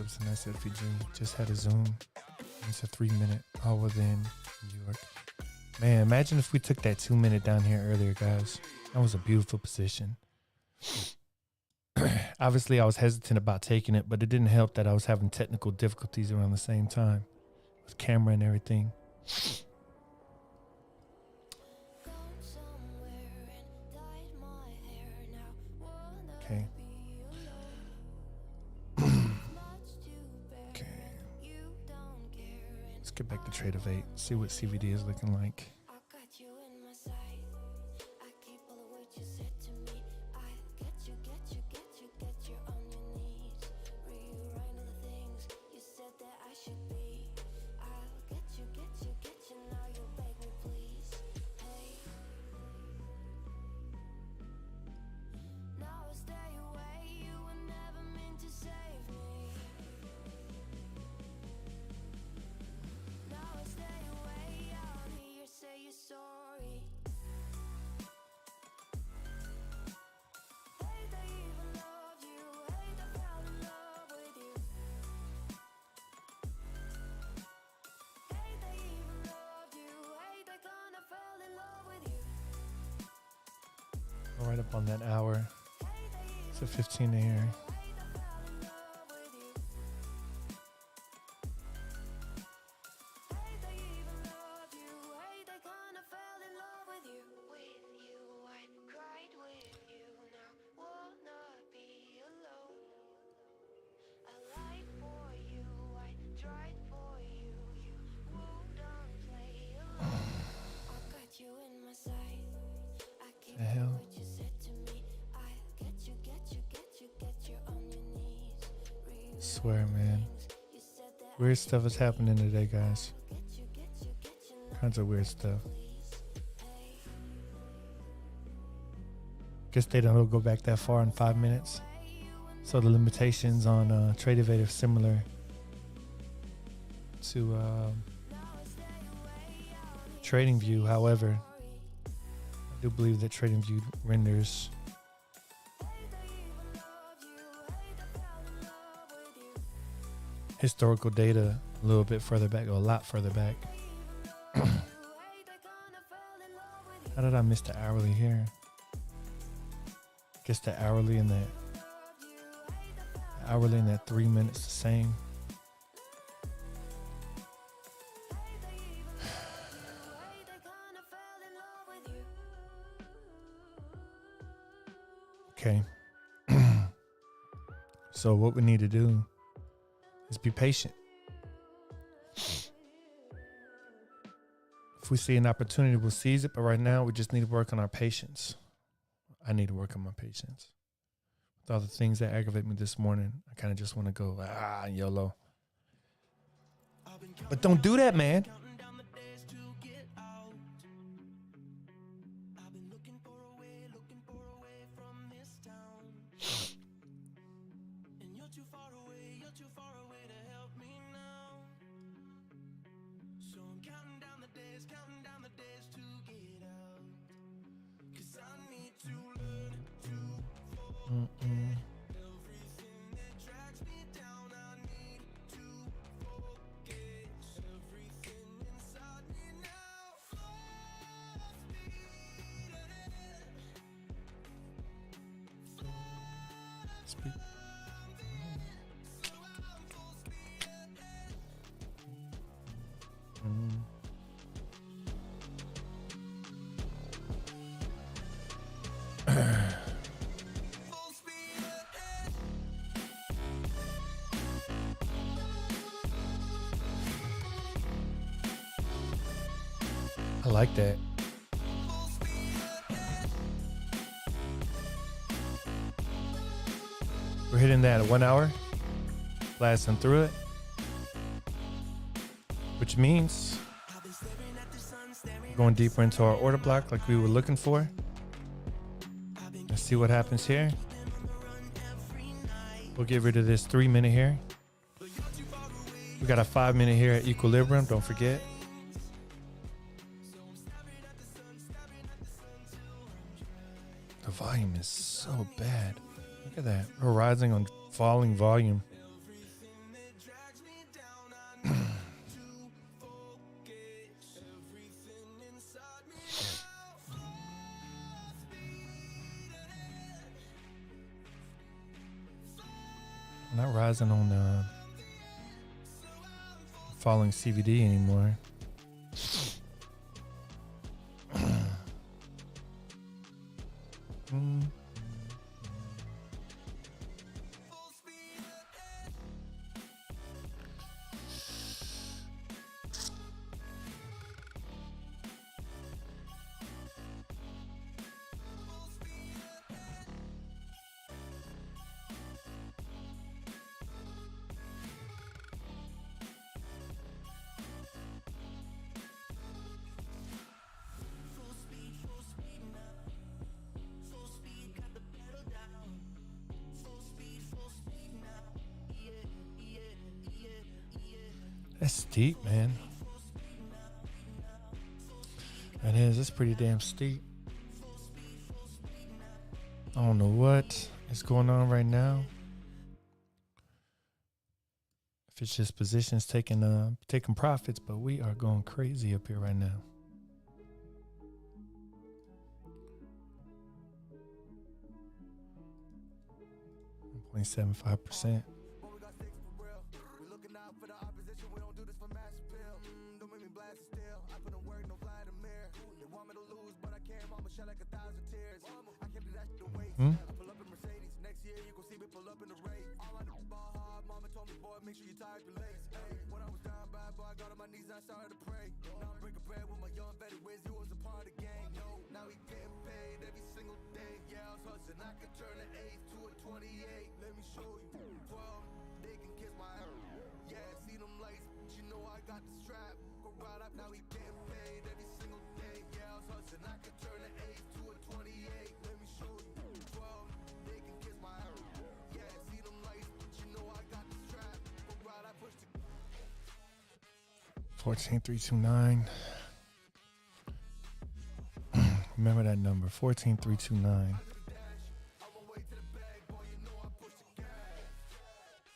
It's a nice FPG. Just had a zoom. It's a 3 minute all within New York. Man, imagine if we took that 2 minute down here earlier, guys. That was a beautiful position. Obviously, I was hesitant about taking it, but it didn't help that I was having technical difficulties around the same time with camera and everything. Okay. Okay. Let's get back to trade of 8. See what CVD is looking like. Right up on that hour. It's a 15 here. The hell? I swear, man. Weird stuff is happening today, guys. Kinds of weird stuff. Guess they don't go back that far in 5 minutes. So the limitations on TradeOvate are similar to TradingView. However, I do believe that TradingView renders historical data a little bit further back, or a lot further back. How did I miss the hourly here? Guess the hourly and that 3 minutes the same. Okay. So what we need to do is be patient. If we see an opportunity, we'll seize it. But right now, we just need to work on our patience. I need to work on my patience. With all the things that aggravate me this morning, I kind of just want to go, YOLO. But don't do that, man. I like that. We're hitting that at 1 hour, blasting through it, which means we're going deeper into our order block like we were looking for. Let's see what happens here. We'll get rid of this 3 minute here. We got a 5 minute here at equilibrium, don't forget. The volume is so bad. Look at that. We're rising on falling volume. Not rising on falling CVD anymore. That's steep, man. It is. It's pretty damn steep. I don't know what is going on right now. If it's just positions taking profits, but we are going crazy up here right now. .75%. Make sure you tied your legs. Hey, when I was down bad, boy, I got on my knees and I started to pray. Now I'm breaking bread with my young vet. Wiz, he was a part of the gang. No, now he getting paid every single day. Yeah, I was hustling. I could turn an 8 to a 28. Let me show you. 12, they can kiss my ass. Yeah, see them lights, but you know I got the strap. Go right up, now he getting paid every single day. Yeah, I was hustling. I could turn an 8 to a 28. Let me show you. 12, they can kiss my ass. Yeah, see them lights, but you know I got the strap. 14329. Remember that number, 14329.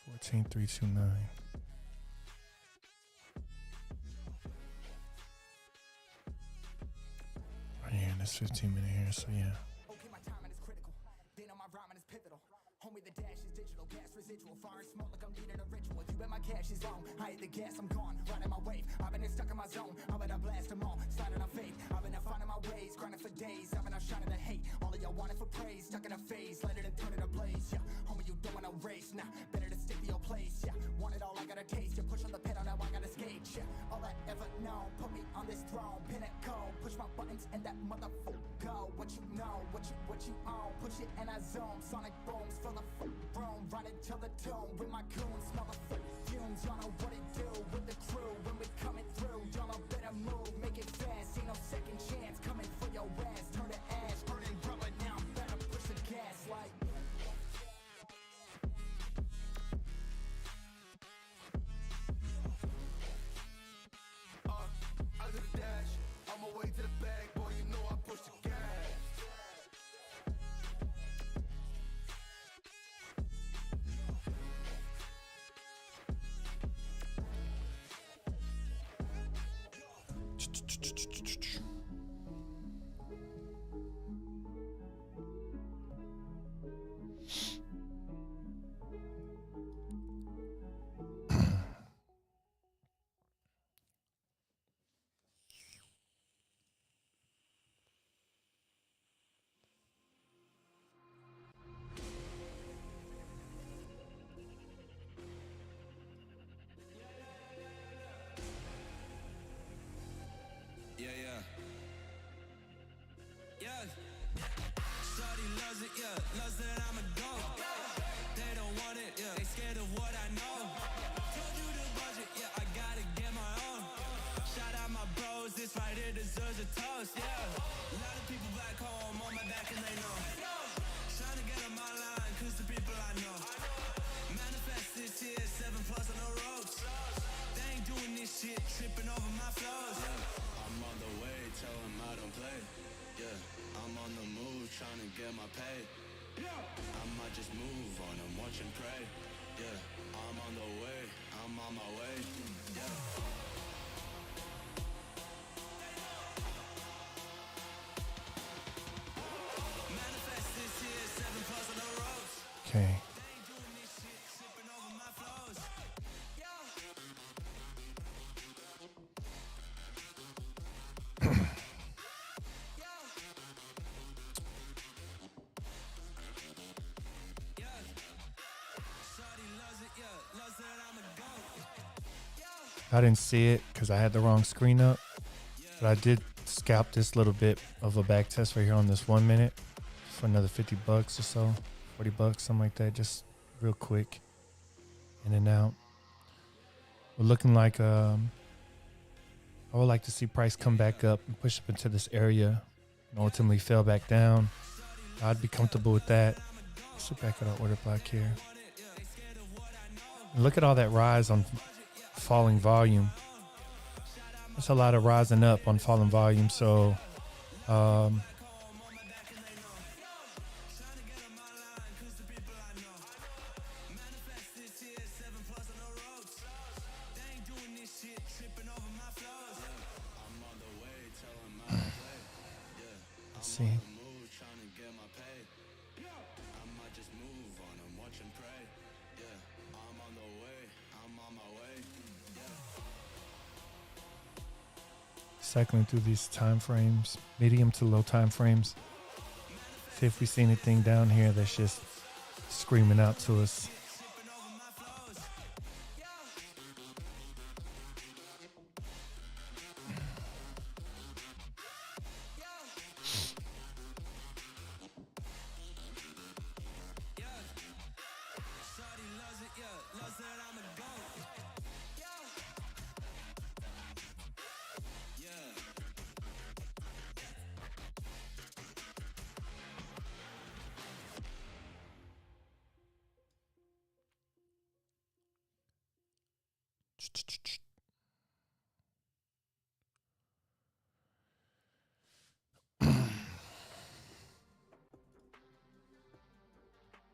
14329. Right here in this 15-minute here, so yeah. Okay, my timing is critical. Then on my rhyming is pivotal. Homie, the dash is digital, gas residual, fire and smoke like I'm needing a ritual. You bet my cash is long, I hit the gas, I'm gone, riding my wave. I've been stuck in my zone, I'm gonna blast them all, sliding on faith. I've been finding my ways, grinding for days. I've been out shining the hate, all of y'all wanted for praise. Stuck in a phase, light it and turn it ablaze. Yeah, homie, you don't want to race, nah, better to stick to your place. Yeah, want it all, I gotta taste. You push on the pedal, now I gotta skate. Yeah, all I ever known, put me on this throne, pinnacle. Push my buttons and that motherfucker go. What you know, what you own, push it and I zone. Sonic booms for the room, run it till the tomb with my goons, smell the fumes. Y'all know what it do with the crew when we coming through. Y'all know better move, make it fast. Ain't no second chance coming for your ass. Turn to ash, burning rubber now. Better push the gas like. I did a dash, on my way to the bag, boy, you know I push the gas. Yeah. Shawty loves it, yeah. Loves that I'm a go. They don't want it, yeah. They scared of what I know. Told you the budget, yeah. I gotta get my own. Shout out my bros, this right here deserves a toast, yeah. A lot of people back home on my back and they know. Trying to get on my line, cause the people I know. Manifest this year, 7+ on the ropes. They ain't doing this shit, tripping over my flows. I'm on the way, tell them I don't play. Yeah, I'm on the move, trying to get my pay. I might just move on and watch and pray. Yeah, I'm on the way, I'm on my way. Yeah. Manifest this year, 7+ on the ropes. Okay. They ain't doing this shit, tripping I didn't see it because I had the wrong screen up, but I did scalp this little bit of a back test right here on this 1 minute for another 50 bucks or so, 40 bucks, something like that. Just real quick, in and out. We're looking like, I would like to see price come back up and push up into this area and ultimately fell back down. I'd be comfortable with that. Let's look back at our order block here. And look at all that rise on falling volume. That's a lot of rising up on falling volume. So, let's see. Cycling through these time frames, medium to low time frames. See if we see anything down here that's just screaming out to us.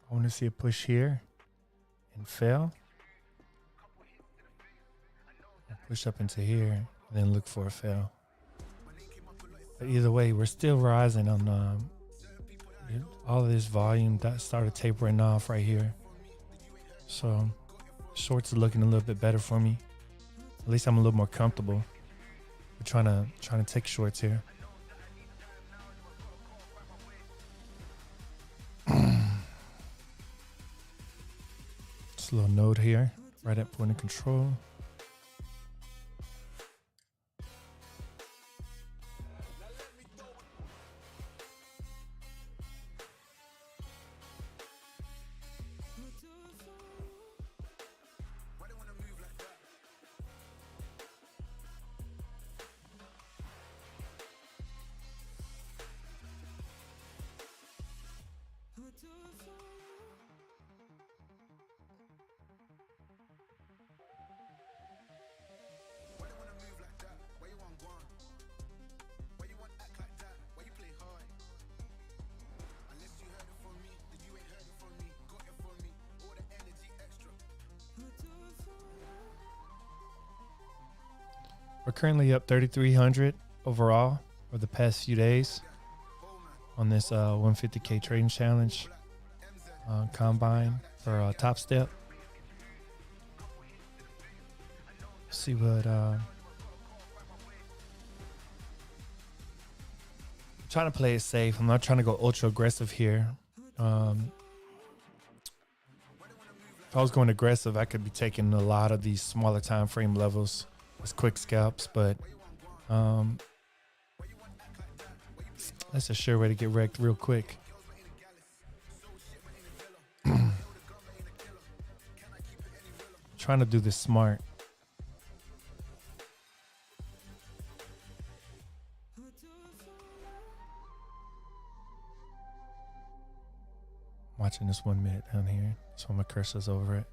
I want to see a push here and fail. Push up into here and then look for a fail. But either way, we're still rising on all of this volume that started tapering off right here. So shorts are looking a little bit better for me. At least I'm a little more comfortable. We're trying to take shorts here. Just a little node here, right at point of control. We're currently up 3,300 overall for the past few days on this 150K trading challenge combine for Top Step. See what I'm trying to play it safe. I'm not trying to go ultra aggressive here. If I was going aggressive, I could be taking a lot of these smaller time frame levels as quick scalps, but that's a sure way to get wrecked real quick. Trying to do this smart. Watching this 1 minute down here, so my cursor's over it.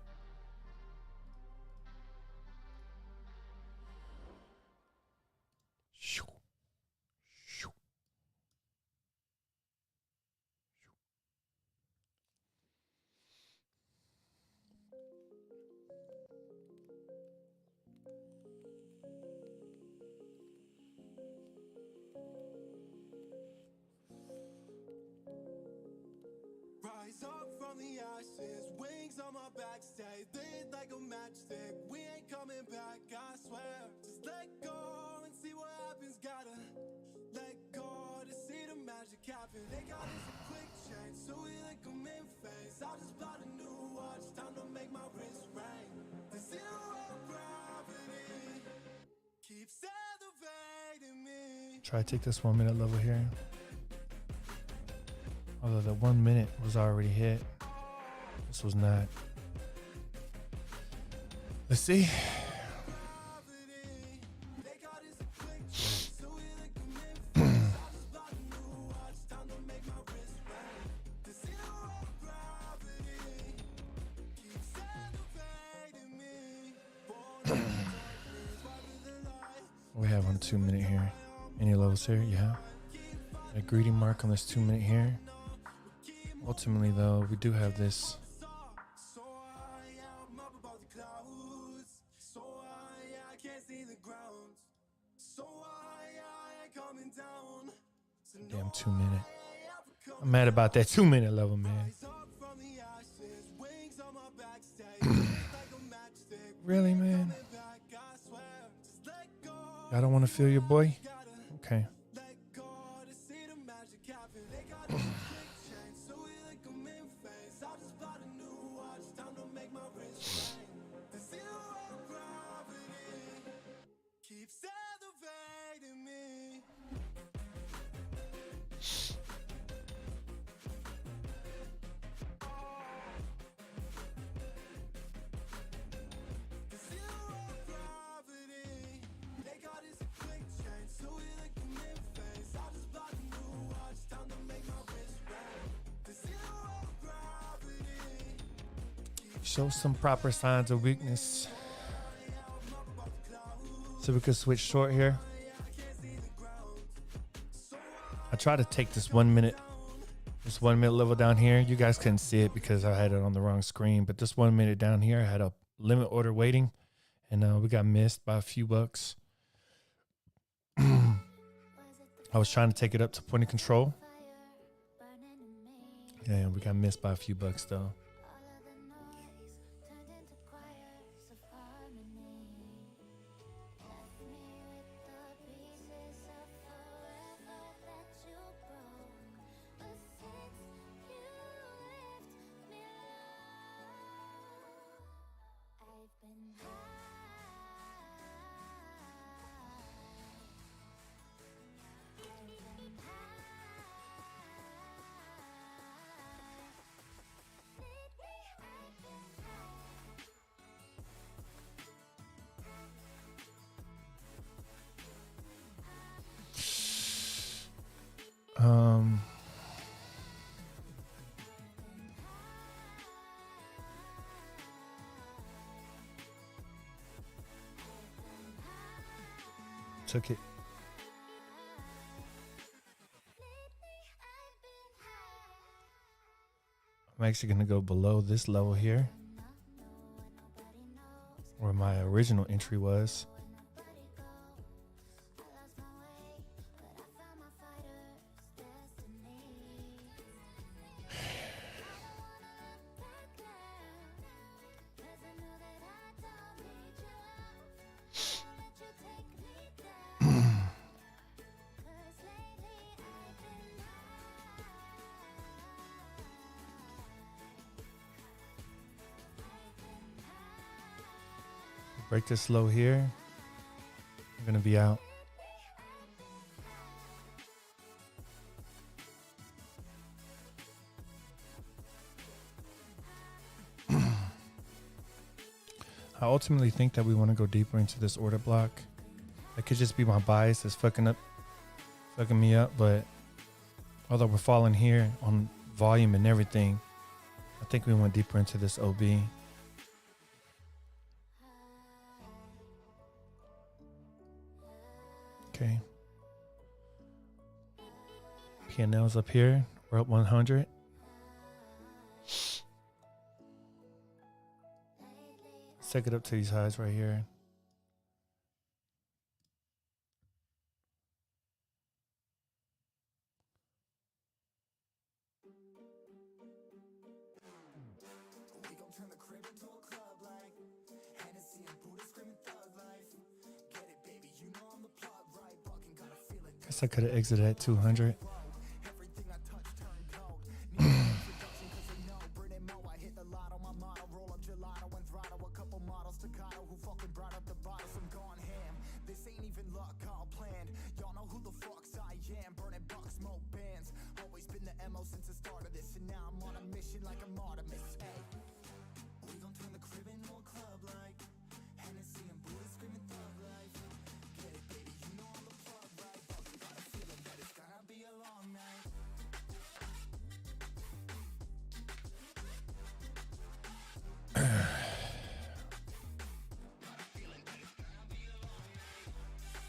Rise up from the ashes, wings on my back, stay lit like a matchstick. We ain't coming back, I swear. Just let go and see what happens. Gotta let go to see the magic happen. They got us a quick change, so we like them in face. I just bought a new watch, time to make my wrist ring. The zero gravity. Try to take this 1 minute level here. Although the 1 minute was already hit. This was not. Let's see. We have on a 2 minute here. Any levels here? Yeah. A greeting mark on this 2 minute here. Ultimately, though, we do have this. Damn 2 minute. I'm mad about that 2 minute level, man. Really, man? Y'all don't want to feel your boy? Okay. Show some proper signs of weakness. So we could switch short here. I tried to take this 1 minute level down here. You guys couldn't see it because I had it on the wrong screen. But this 1 minute down here, I had a limit order waiting, and we got missed by a few bucks. I was trying to take it up to point of control. And we got missed by a few bucks though. Took it. I'm actually going to go below this level here, where my original entry was. Break this low here. I'm going to be out. I ultimately think that we want to go deeper into this order block. It could just be my bias that's fucking me up, but although we're falling here on volume and everything, I think we went deeper into this OB. Okay. P&L's up here. We're up 100. Let's take it up to these highs right here. Guess I could have exited at 200. This ain't even luck, all planned. Y'all know who the fuck's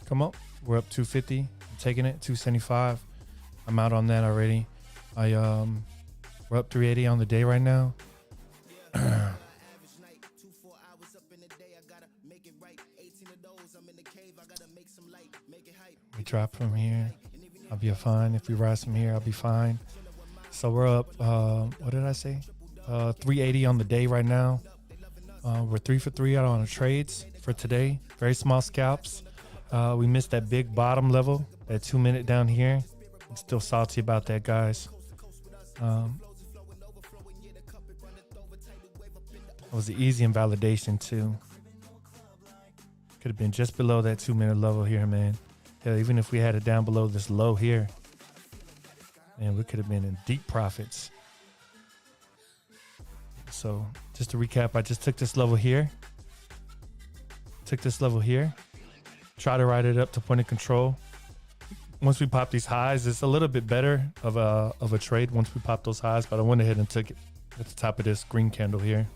Come on. We're up 250. I'm taking it. 275. I'm out on that already. We're up 380 on the day right now. We drop from here. I'll be fine. If we rise from here, I'll be fine. So we're up, what did I say? 380 on the day right now. We're 3 for 3 out on the trades for today. Very small scalps. We missed that big bottom level, that 2 minute down here. I'm still salty about that, guys. It was an easy invalidation too. Could have been just below that 2 minute level here, man. Hell, even if we had it down below this low here, man, we could have been in deep profits. So just to recap, I just took this level here. Try to ride it up to point of control. Once we pop these highs, it's a little bit better of a trade once we pop those highs, but I went ahead and took it at the top of this green candle here.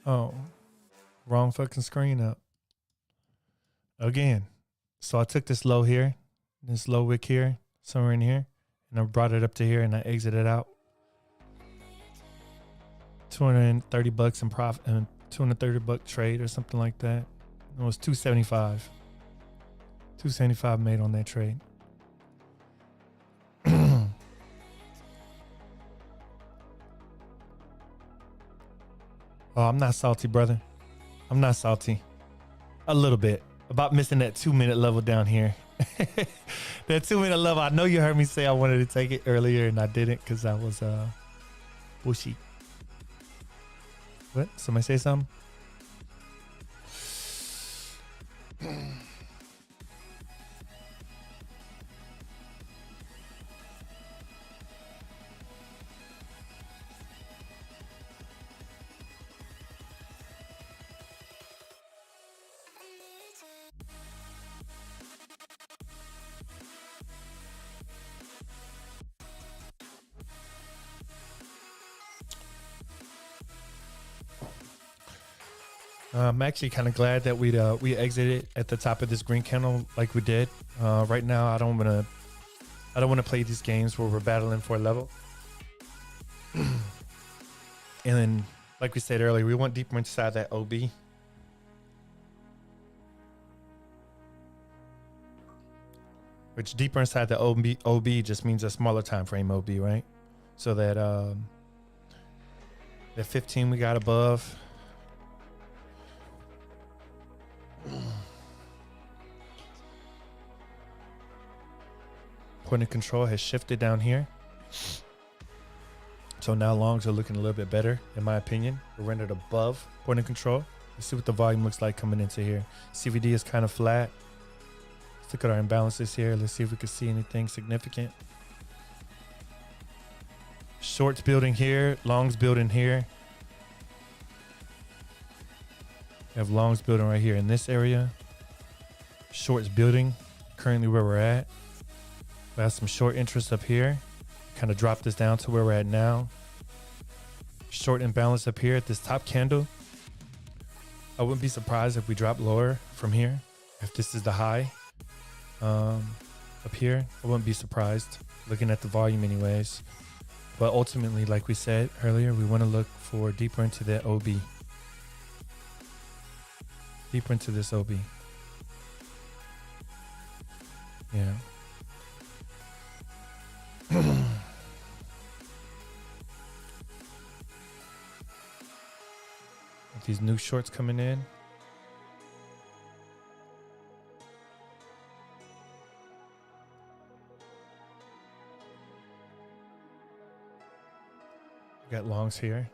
Oh, wrong fucking screen up. Again. So I took this low here, this low wick here, somewhere in here, and I brought it up to here and I exited out. 230 bucks in profit and $230 trade or something like that. It was 275. 275 made on that trade. Oh, I'm not salty, brother. I'm not salty. A little bit. About missing that 2 minute level down here. That 2 minute level, I know you heard me say I wanted to take it earlier and I didn't because I was bushy. What? Somebody say something? I'm actually kind of glad that we exited at the top of this green candle like we did. Right now, I don't want to play these games where we're battling for a level. And then, like we said earlier, we went deeper inside that OB. Which deeper inside the OB just means a smaller time frame OB, right? So that that 15 we got above. Point of control has shifted down here. So now longs are looking a little bit better, in my opinion. We're rendered above point of control. Let's see what the volume looks like coming into here. CVD is kind of flat. Let's look at our imbalances here. Let's see if we can see anything significant. Shorts building here, longs building here. We have longs building right here in this area. Shorts building currently where we're at. We have some short interest up here. Kind of drop this down to where we're at now. Short imbalance up here at this top candle. I wouldn't be surprised if we drop lower from here. If this is the high up here, I wouldn't be surprised looking at the volume anyways. But ultimately, like we said earlier, we want to look for deeper into that OB. Deeper into this OB. Yeah. With these new shorts coming in. We got longs here.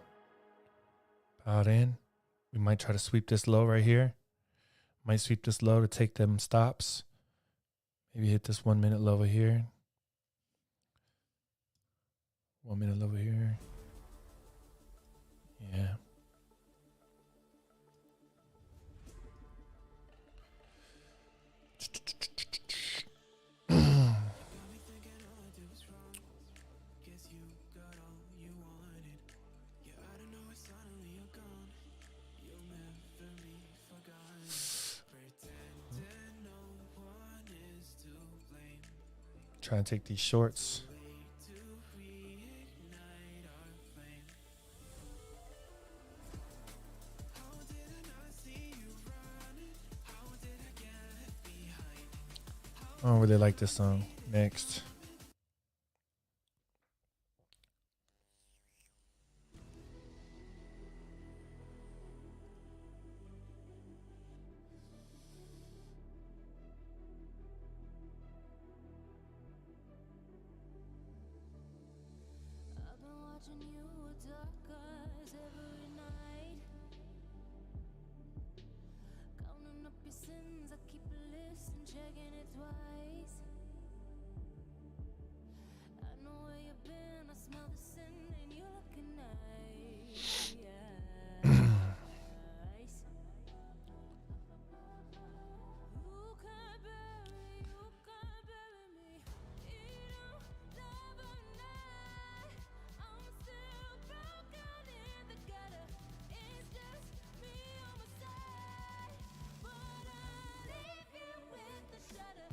Out in. We might try to sweep this low right here. Might sweep this low to take them stops. Maybe hit this 1 minute level here. 1 minute level here. Yeah. Trying to take these shorts. I don't really like this song. Next. I've been watching you with dark eyes every night. Counting up your sins, I keep a list and checking it twice. I know where you've been, I smell the sin and you're looking nice. You can't bury me. You never know. I'm still broken in the gutter. It's just me on my side, but I leave you with the shudder.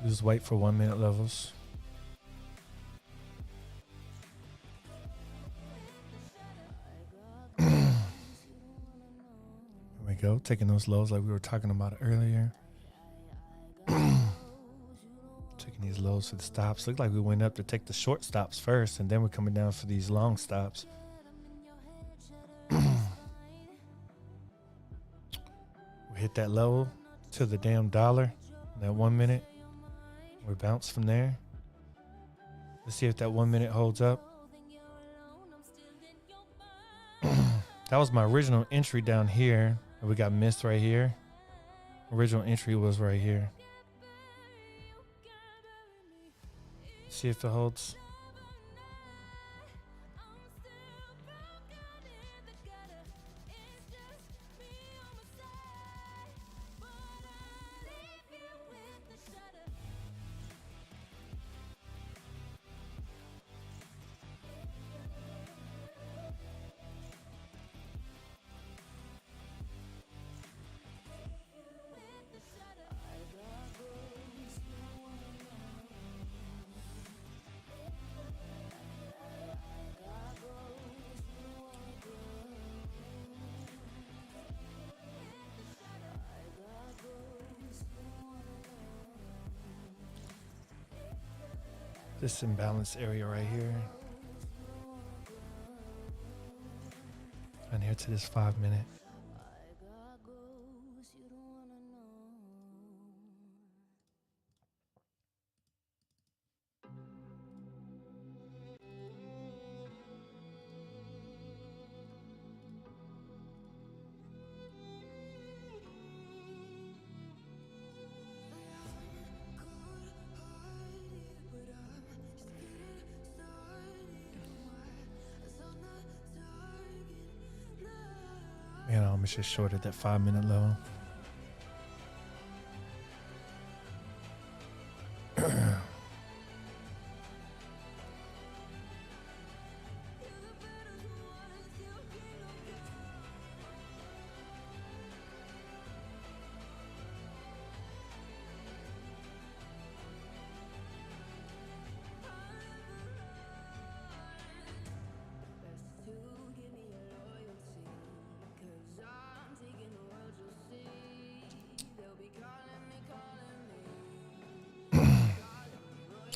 Just wait for 1 minute levels. Here we go. Taking those lows like we were talking about earlier. Taking these lows for the stops. Looked like we went up to take the short stops first, and then we're coming down for these long stops. We hit that low to the damn dollar. That 1 minute. We bounce from there. Let's see if that 1 minute holds up. That was my original entry down here. And we got missed right here. Original entry was right here. See if it holds. This imbalance area right here. And here to this 5 minute. Man, I almost just shorted that 5 minute level.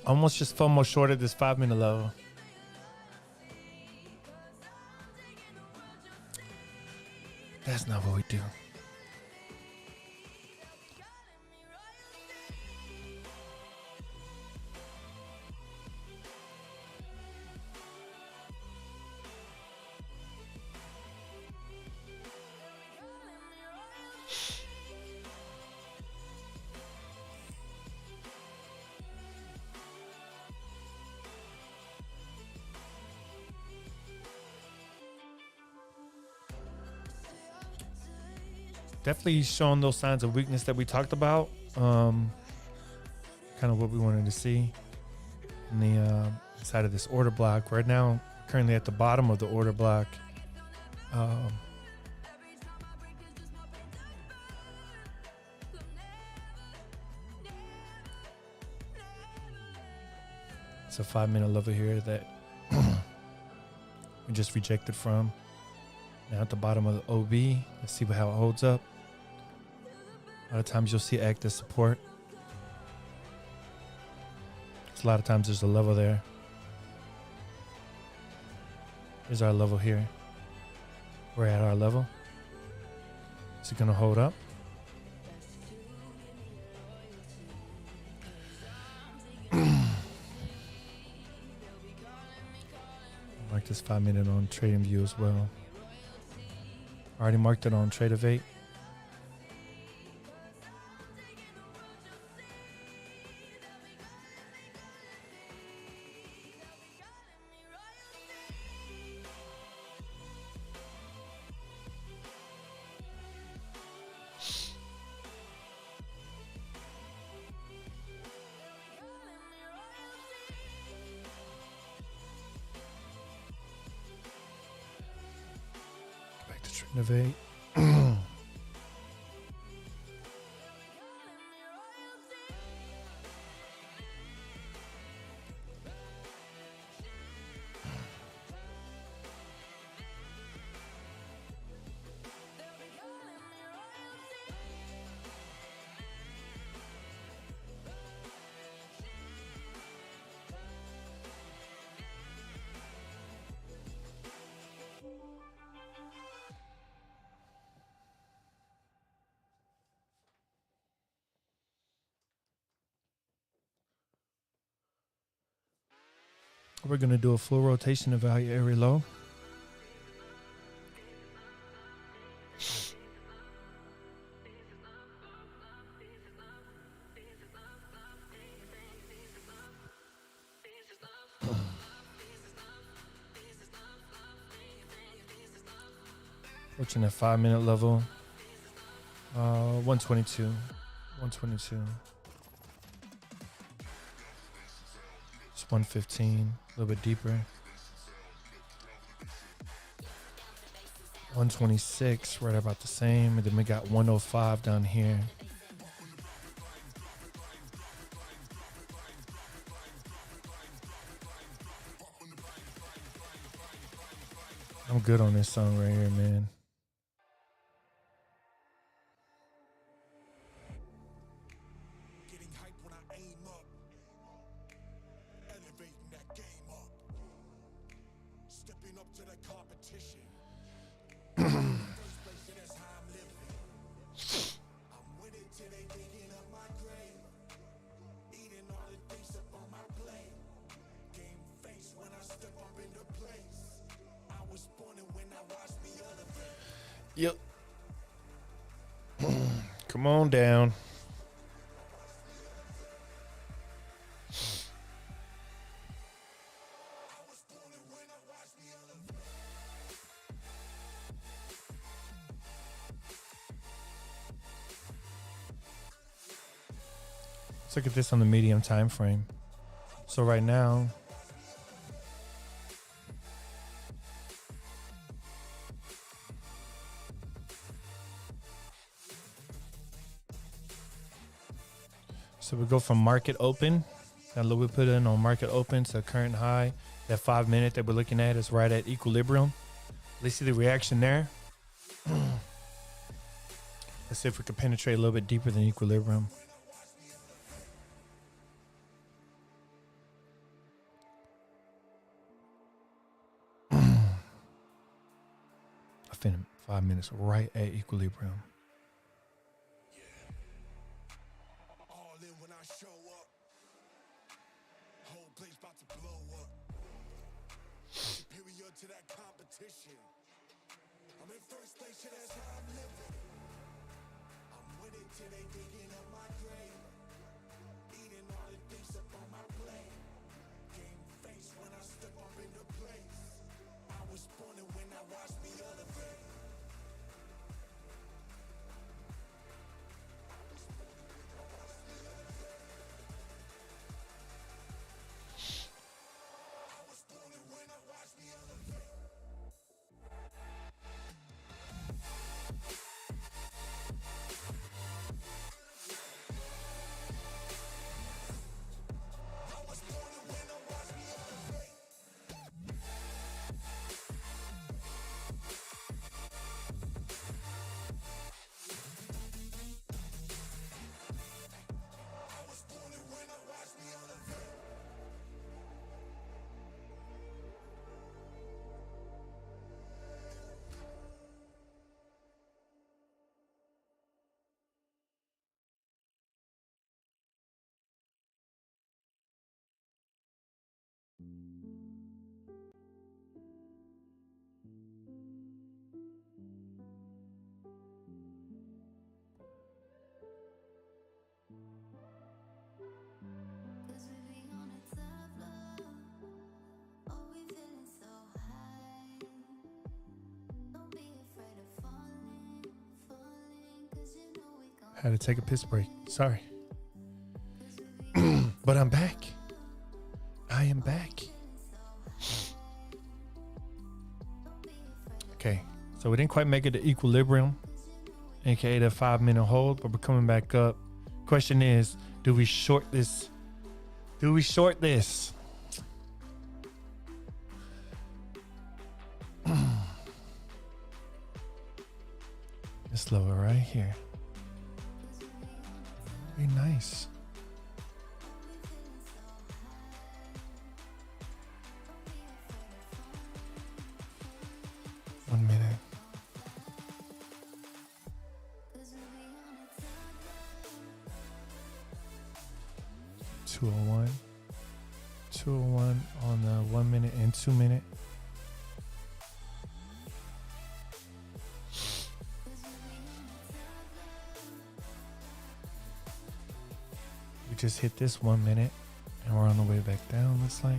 Almost just FOMO shorted this 5 minute level. That's not what we do. Definitely showing those signs of weakness that we talked about. Kind of what we wanted to see in the side of this order block. Right now, currently at the bottom of the order block. It's a 5-minute level here that we just rejected from. Now at the bottom of the OB, let's see how it holds up. A lot of times you'll see it act as support. So a lot of times there's a level there. Here's our level here. We're at our level. Is it going to hold up? Mark this 5-minute on TradingView as well. I already marked it on Tradeovate. Back to Tradeovate. We're going to do a full rotation of value every low. Approaching that 5-minute level. 122. 122. It's 115. A little bit deeper. 126, right about the same. And then we got 105 down here. I'm good on this song right here, man. Getting hype when I aim up. Elevating that game up. Stepping up to the competition. First place, and that's how I'm living. I'm winning till they digging up my grave. Eating all the things up on my plate. Game face when I step up into place. I was born and when I watched me elevate. Yep. Come on down. Let's look at this on the medium time frame. So right now, so we go from market open. That low we put in on market open to current high. That 5-minute that we're looking at is right at equilibrium. Let's see the reaction there. Let's see if we can penetrate a little bit deeper than equilibrium. I think 5 minutes right at equilibrium. All in when I show up. Whole place about to blow up. Superior to that competition. I'm in first place, yeah, that's how I'm living. I'm winning till they digging up my grave. Eating all the things up on my plate. Game face when I step up into place. I was born and when I watched me elevate. Had to take a piss break. Sorry. But I'm back. I am back. Okay. So we didn't quite make it to equilibrium, aka the 5-minute hold, but we're coming back up. Question is, do we short this? Do we short this? This level right here. Very nice. One minute. 201. 201 on the 1 minute and 2 minute. We just hit this 1 minute and we're on the way back down, looks like.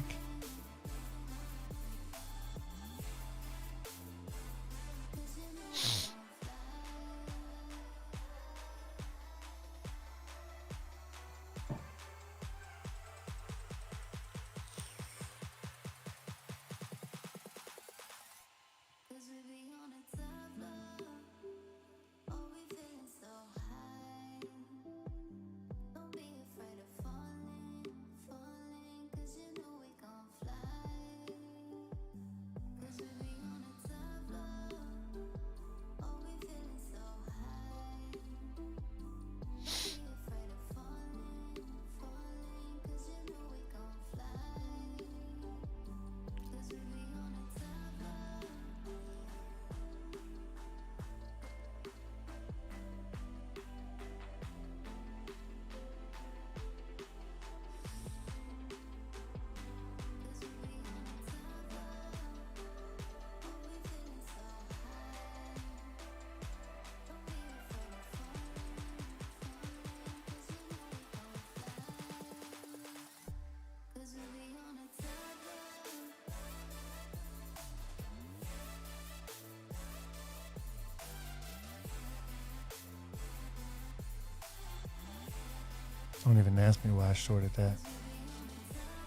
Don't even ask me why I shorted that.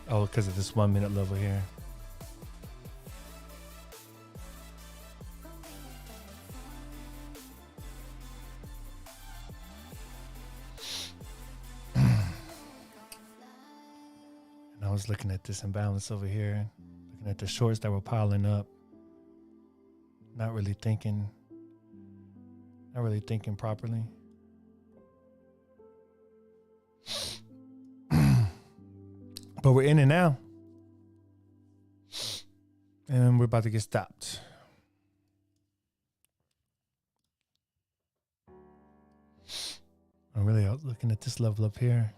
Oh, because of this 1 minute level here. And I was looking at this imbalance over here, looking at the shorts that were piling up, not really thinking properly. But we're in it now. And we're about to get stopped. I'm really looking at this level up here.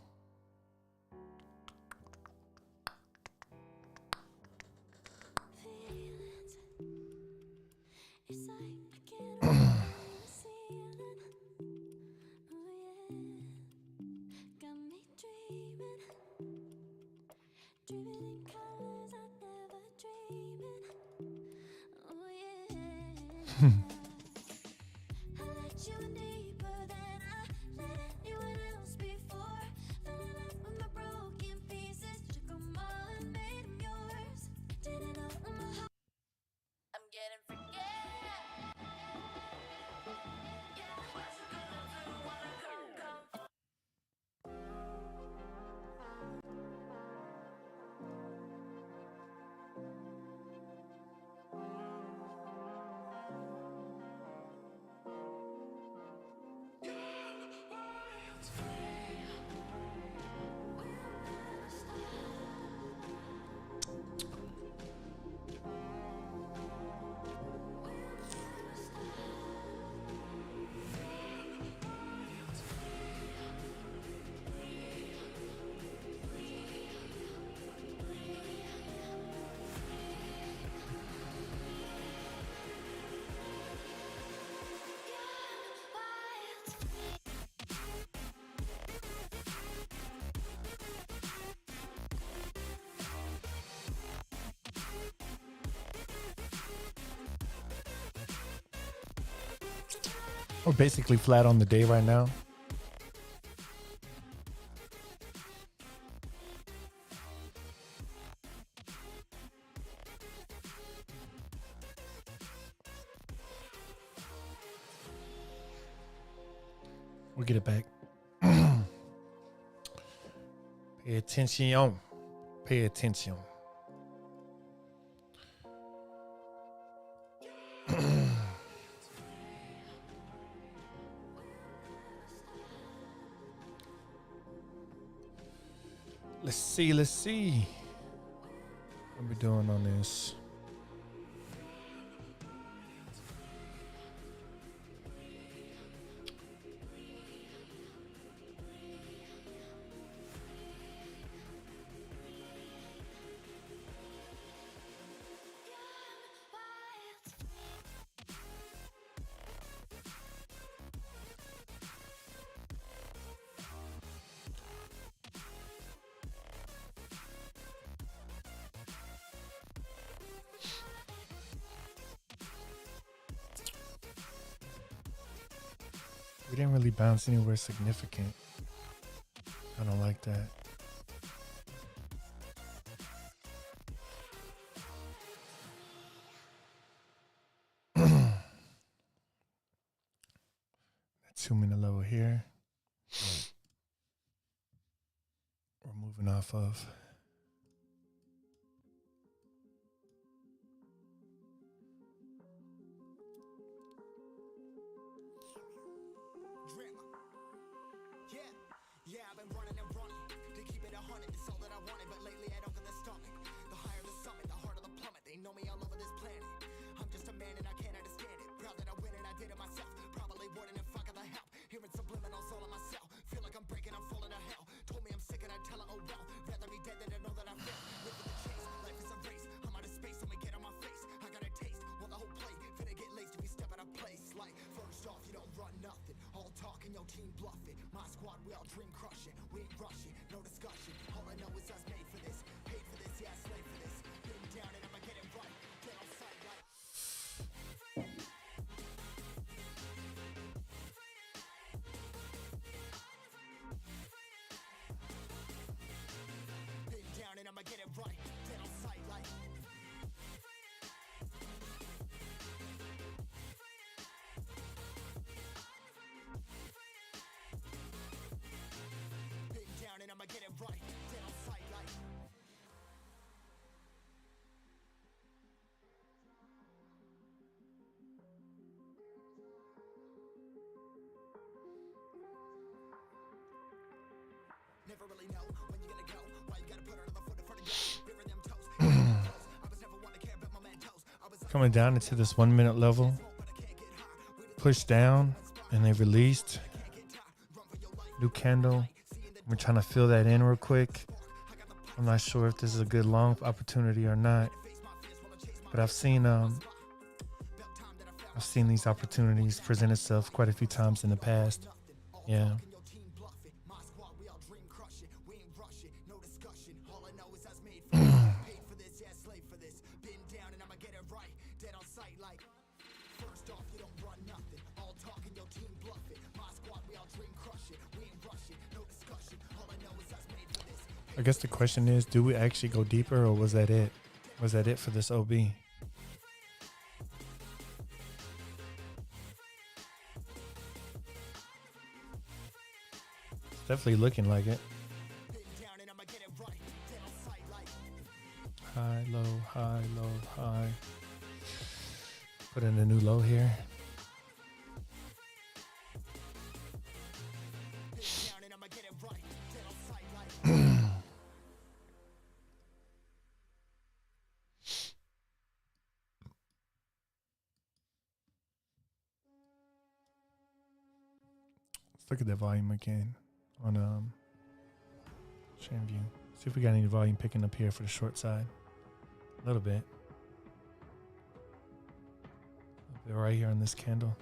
We're basically flat on the day right now. We'll get it back. Pay attention. Pay attention. Let's see. What we doing on this? We didn't really bounce anywhere significant. I don't like that. That 2-minute level here. We're moving off of. Yeah, I've been running and running to keep it 100. It's all that I wanted, but lately I don't get the stomach. The higher the summit, the harder the plummet. They know me all over this planet. I'm just a man and I can't understand it. Proud that I win and I did it myself. Probably wouldn't if I got the help. Hearing subliminals all on myself. Feel like I'm breaking, I'm falling to hell. Told me I'm sick and I tell her, oh well. Rather be dead than to know that I failed. Live for the chase, life is a race. I'm out of space, so me get on my face. I got a taste, well the whole plate. Finna get laced if you step out of place. Like, first off, you don't run nothing. All talk and your team bluff it. My squad, we all dream crushing. We ain't rushing, no discussion. All I know is us made for this. Paid for this, yeah, slave for this. Been down and I'ma get it right. Get on sight like. Been down and I'ma get it right. Get on sight like. Been down and I'ma get it right. Get on sight like. Never really know when you're gonna go. Why you gotta put another foot in front of you? Bury them toes. I was never one to care about my mentos. I was Coming down into this 1 minute level. Pushed down and they released. New candle. We're trying to fill that in real quick. I'm not sure if this is a good long opportunity or not. But I've seen these opportunities present itself quite a few times in the past. Yeah. I guess the question is, do we actually go deeper, or was that it? Was that it for this OB? It's definitely looking like it. High, low, high, low, high. Put in a new low here. Let's look at the volume again on Chain View. See if we got any volume picking up here for the short side. A little bit. Right here on this candle.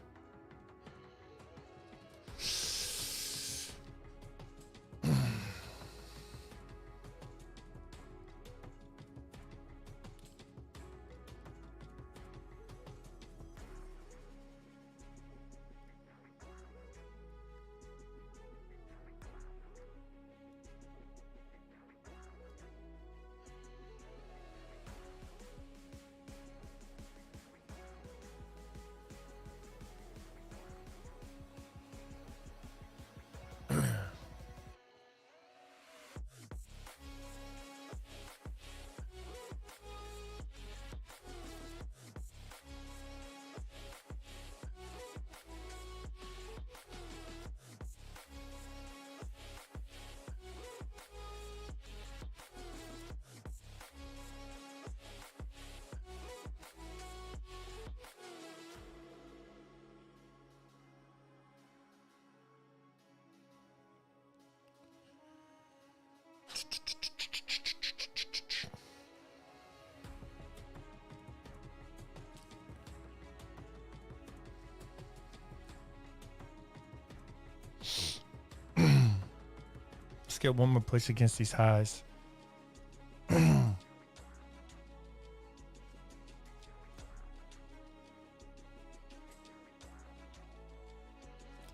Let's get one more push against these highs.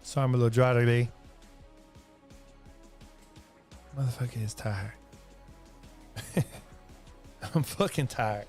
Sorry, I'm a little dry today. Motherfucker is tired. I'm fucking tired.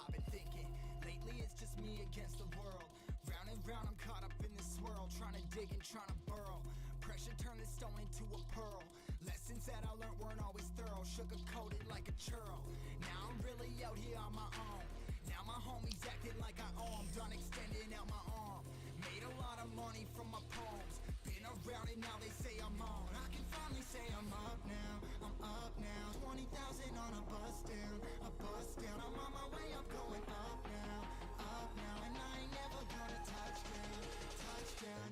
I've been thinking, lately it's just me against the world. Round and round I'm caught up in this swirl, trying to dig and trying to burrow. Pressure turned this stone into a pearl. Lessons that I learned weren't always thorough, sugar-coated like a churl. Now I'm really out here on my own. Now my homies acting like I owe 'em, done extending out my arm. Made a lot of money from my poems. Been around and now they say I'm on. I can finally say I'm up now, I'm up now. 20,000 on a bus down, a bus down. I'm on my way up, going up now, and I ain't never gonna touch down, touchdown.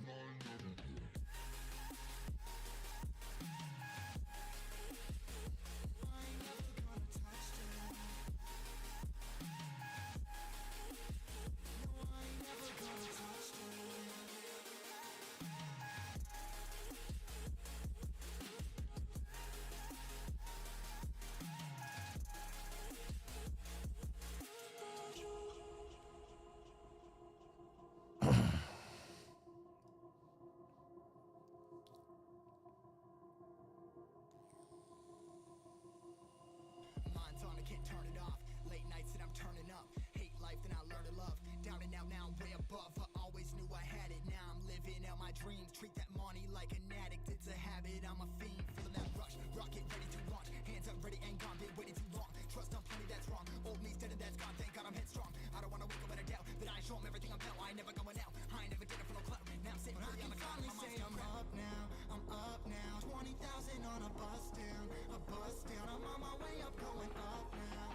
Mind's on, I can't turn it off. Late nights and I'm turning up. Hate life, then I learn to love. Down and out, now I'm way above. I always knew I had it. Now I'm living out my dreams. Treat that money like an addict. It's a habit, I'm a fiend. Feeling that rush. Rocket ready to launch. Hands up, ready and gone. Been waiting too long. Trust on plenty, that's wrong. Old me's dead and that's gone. Thank God I'm headstrong. I don't wanna wake up in a doubt that I show 'em everything I'm about. I ain't never going out. I ain't never did it for no clout. Now I'm sitting really on the cloud. Say I'm up now, I'm up now. 20,000 on a bus down, a bus down. I'm on my way up, going up now,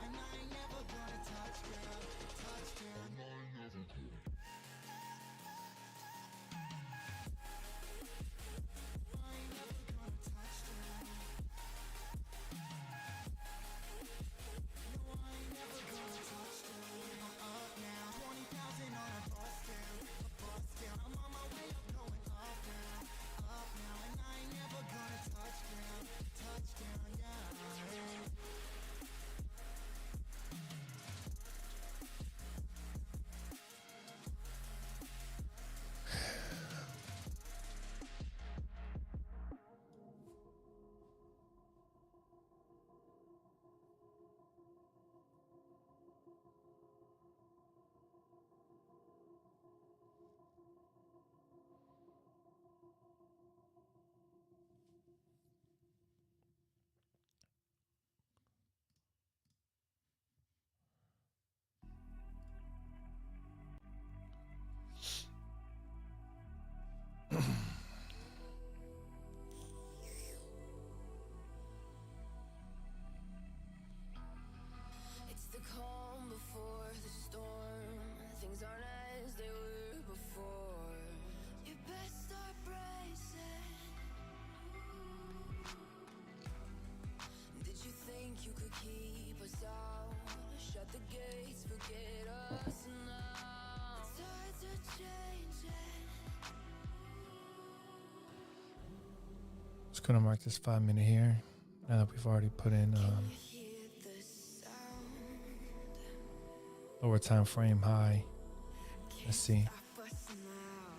and I ain't never gonna touch down, touchdown. It's the calm before the storm. Things aren't as they were before. You best start bracing. Did you think you could keep us out? Shut the gates, forget us now. Tides are changing. Just gonna mark this 5 minute here. Now that we've already put in Hear the sound. lower time frame high. Let's see. Stop us now.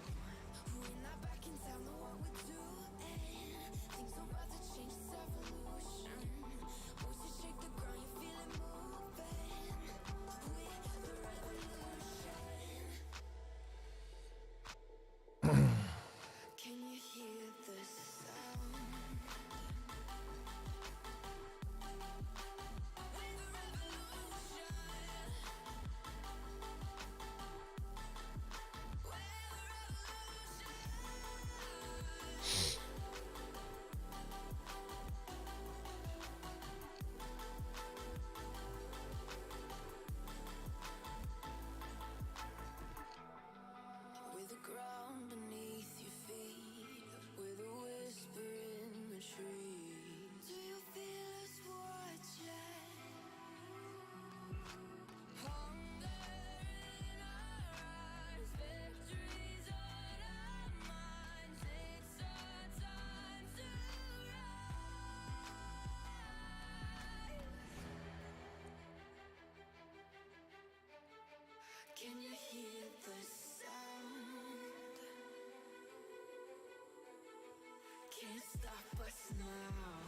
stop us now.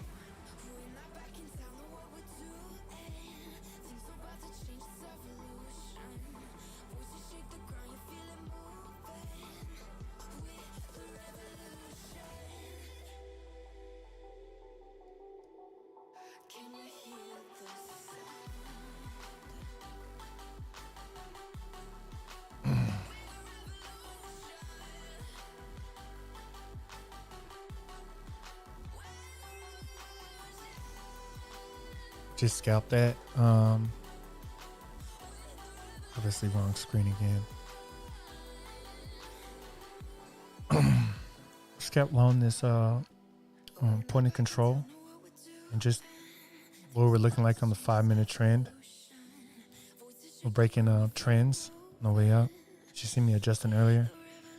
We're not back in town, know what we're doing. Things are about to change, it's evolution. Voices shake the ground, you feel it moving. We're the revolution. Can you hear the sound? Just scalp that. Obviously wrong screen again. Scalp long this point of control and just what we're looking like on the 5-minute trend. We're breaking trends on the way up. You see me adjusting earlier.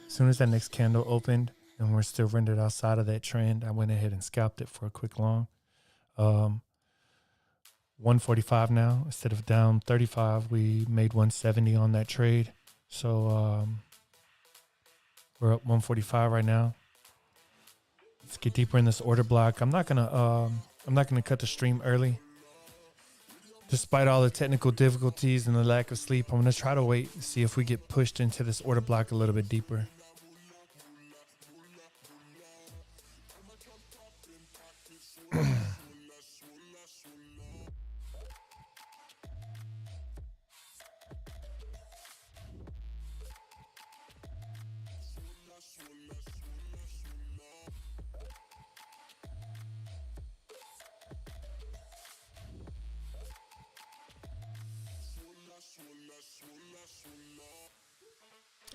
As soon as that next candle opened and we're still rendered outside of that trend, I went ahead and scalped it for a quick long. 145 now. Instead of down 35, we made 170 on that trade. So we're up 145 right now. Let's get deeper in this order block. I'm not gonna cut the stream early. Despite all the technical difficulties and the lack of sleep, I'm gonna try to wait and see if we get pushed into this order block a little bit deeper.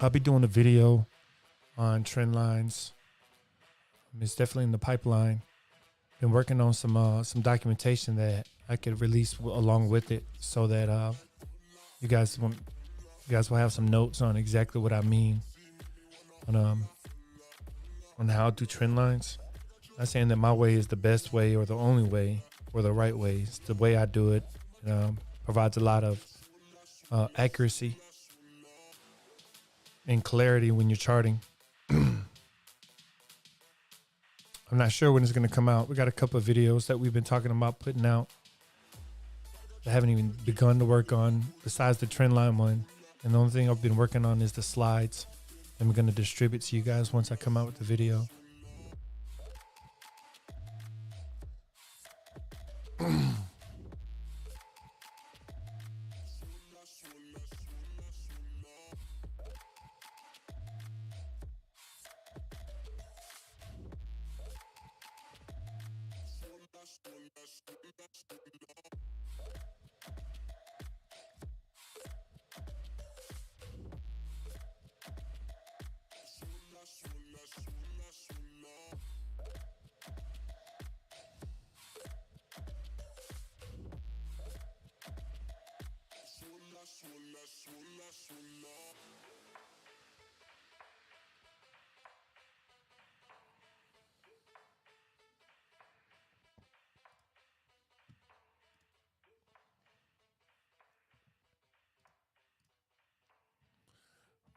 I'll be doing a video on trend lines. It's definitely in the pipeline. Been working on some documentation that I could release along with it, so that you guys will have some notes on exactly what I mean on how to do trend lines. Not saying that my way is the best way or the only way or the right way. It's the way I do it. Provides a lot of accuracy and clarity when you're charting. I'm not sure when it's going to come out. We got a couple of videos that we've been talking about putting out. I haven't even begun to work on besides the trend line one. And the only thing I've been working on is the slides. I'm going to distribute to you guys once I come out with the video.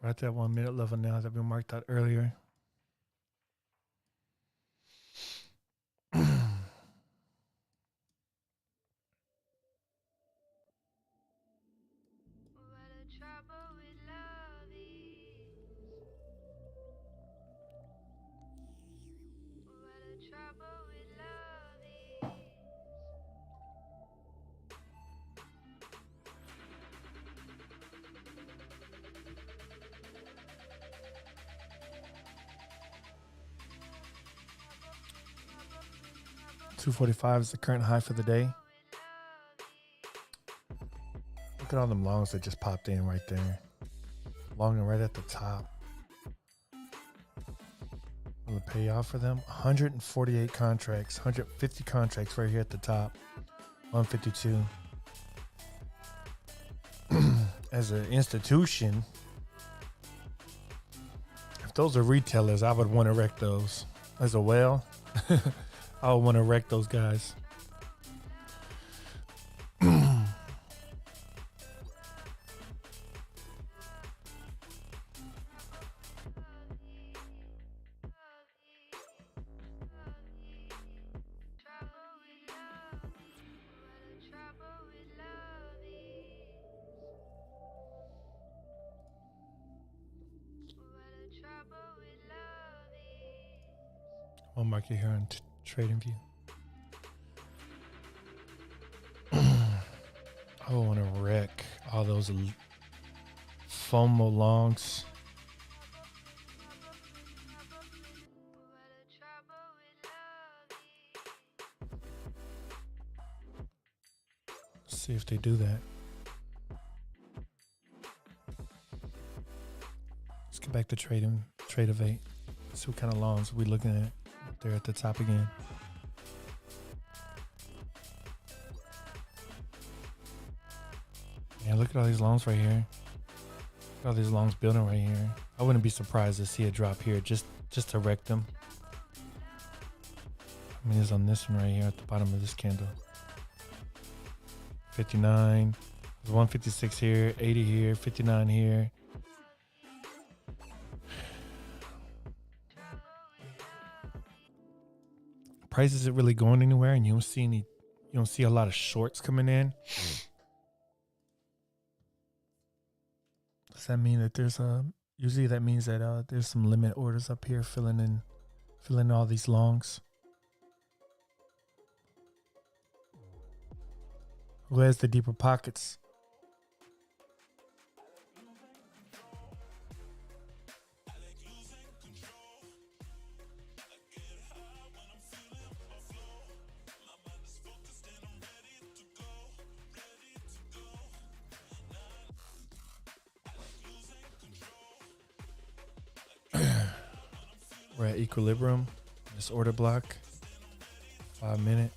We're at that 1 minute level now that we marked out earlier. $245 is the current high for the day. Look at all them longs that just popped in right there. Long and right at the top. Will it pay off for them? 148 contracts, 150 contracts right here at the top. 152. As an institution, if those are retailers, I would want to wreck those. As a whale, I would want to wreck those guys. One market here on Trading View. I want to wreck all those FOMO longs. See if they do that. Let's get back to trade of 8. See what kind of longs we're looking at. They're at the top again. Yeah, look at all these longs right here. Look at all these longs building right here. I wouldn't be surprised to see a drop here just to wreck them. I mean, it's on this one right here at the bottom of this candle. 59. There's 156 here, 80 here, 59 here. Price isn't really going anywhere, and you don't see a lot of shorts coming in. Does that mean that there's usually that means that there's some limit orders up here filling all these longs? Who has the deeper pockets? We're at equilibrium. This order block. 5 minute.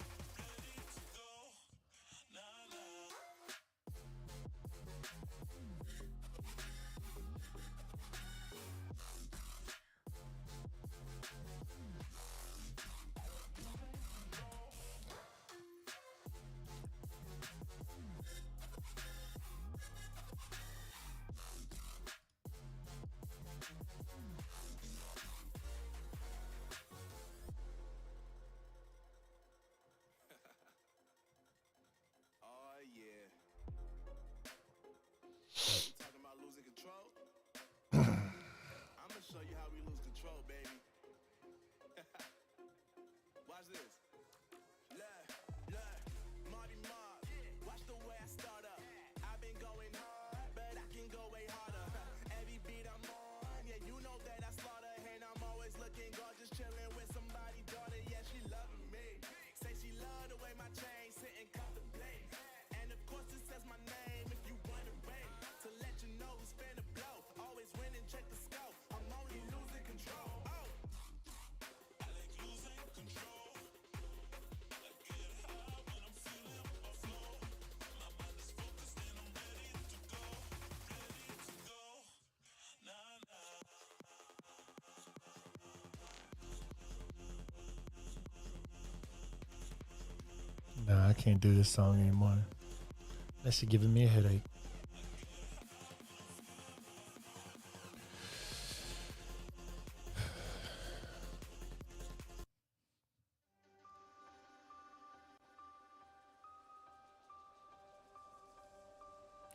Nah, I can't do this song anymore. That shit giving me a headache.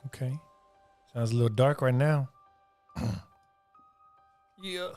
Okay. Sounds a little dark right now. Yeah.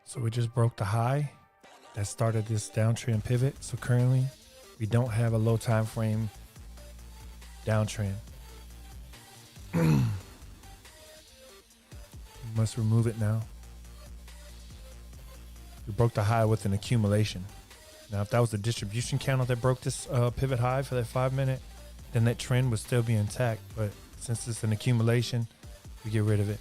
So we just broke the high that started this downtrend pivot. So currently we don't have a low time frame downtrend. Must remove it now. We broke the high with an accumulation. Now, if that was the distribution candle that broke this pivot high for that 5 minute, then that trend would still be intact. But since it's an accumulation, we get rid of it.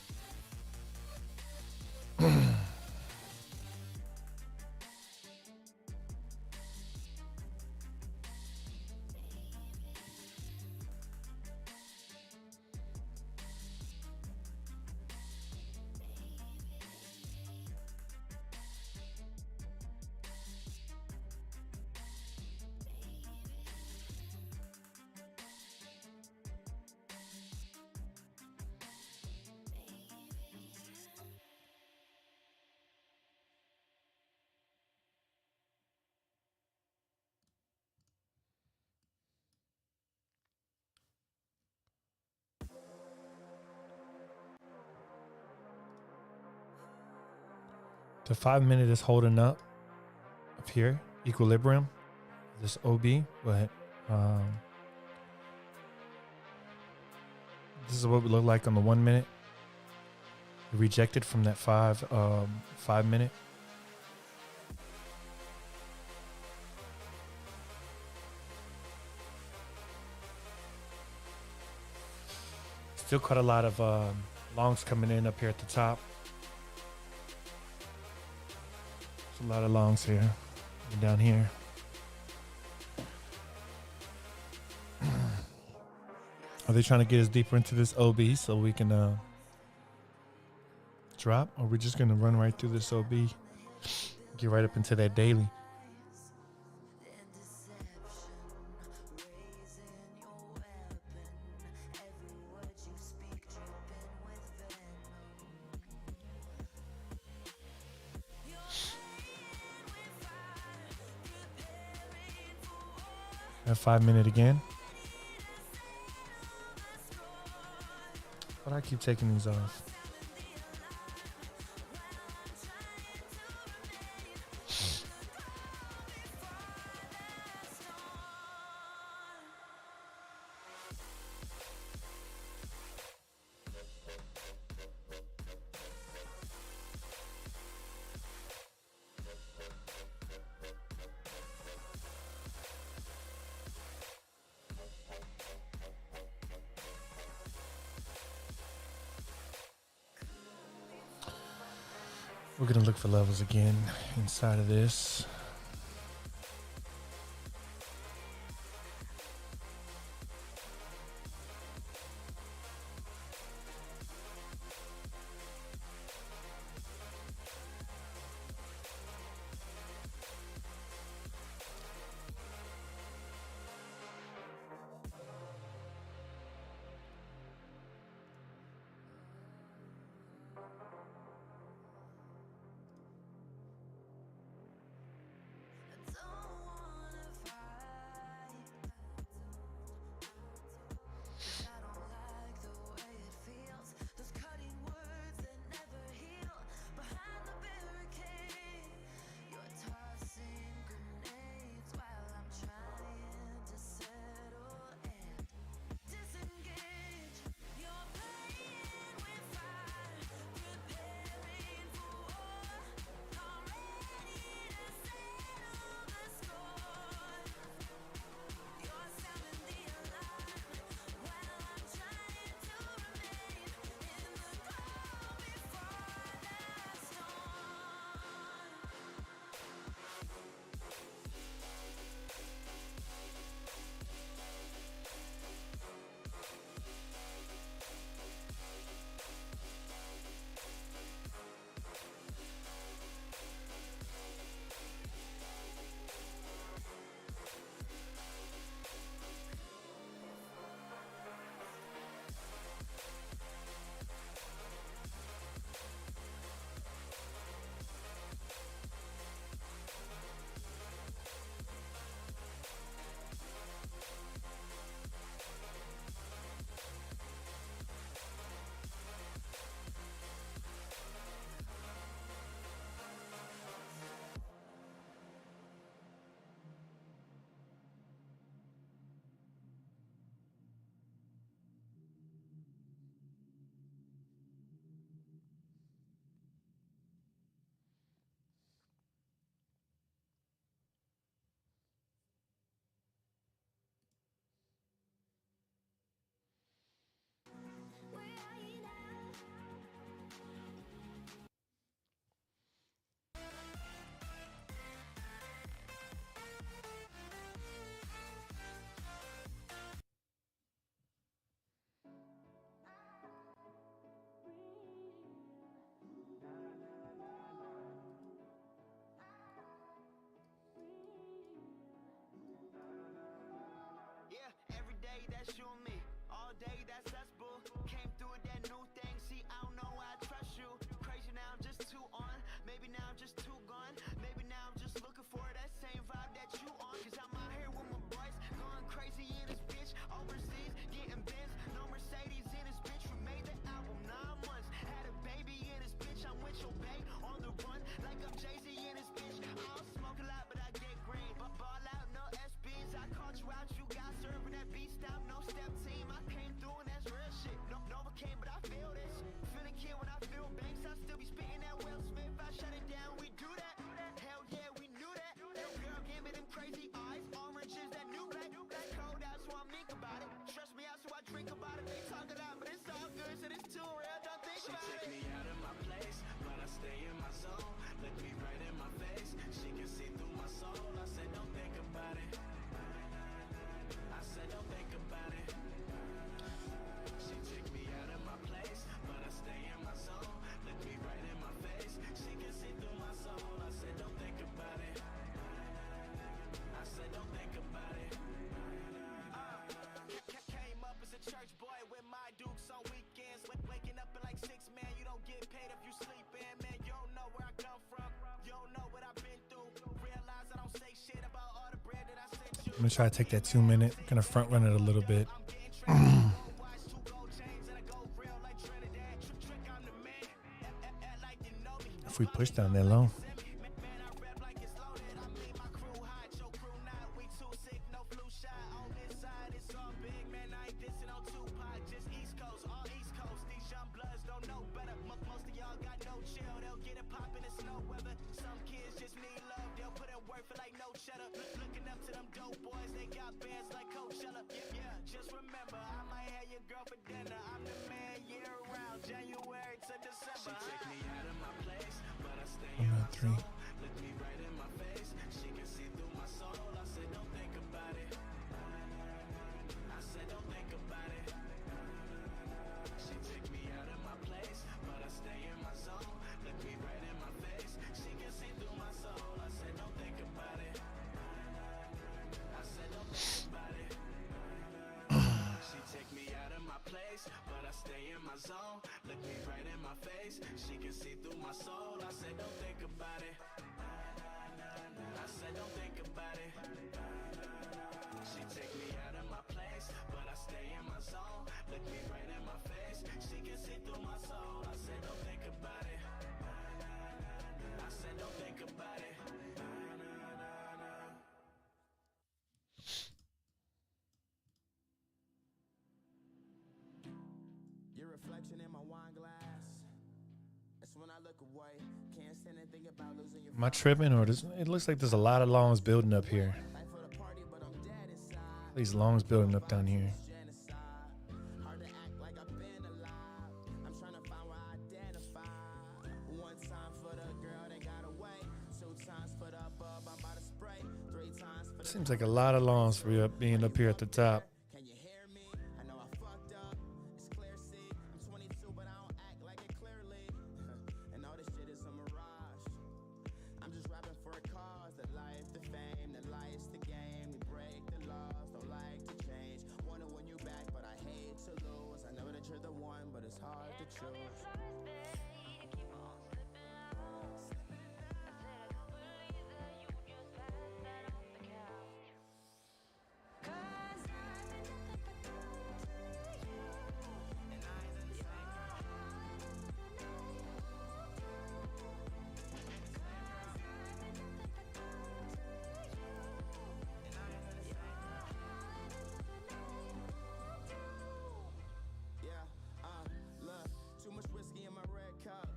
The 5 minute is holding up here, equilibrium. This OB, but this is what we look like on the 1 minute. We rejected from that 5 minute. Still quite a lot of longs coming in up here at the top. There's a lot of longs here and down here. Are they trying to get us deeper into this OB so we can drop? Or are we just going to run right through this OB, get right up into that daily? That 5 minute again. But I keep taking these off. We're going to look for levels again inside of this. I'm gonna try to take that 2 minute, kind of front run it a little bit. If we push down that low. Three. Your reflection in my wine glass. That's when I look away. Can't stand and think about losing your Am I tripping, or does it looks like there's a lot of longs building up here? life for the party, but I'm dead inside. These longs building up down here. Genocide. Hard to act like I've been alive. I'm trying to find where I identify. One time for the girl that got away. 2 times for the above, I'm about to spray. 3 times for the Seems like a lot of longs for you being up here at the top. Can you hear me? I know I fucked up. It's clear, see. I'm 22, but I don't act like it clearly. And all this shit is a mirage. I'm just rapping for a cause. The life, the fame, the life's the game. We break the laws, don't like to change. Wanna win you back, but I hate to lose. I know that you're the one, but it's hard to choose. Look, too much whiskey in my red cup.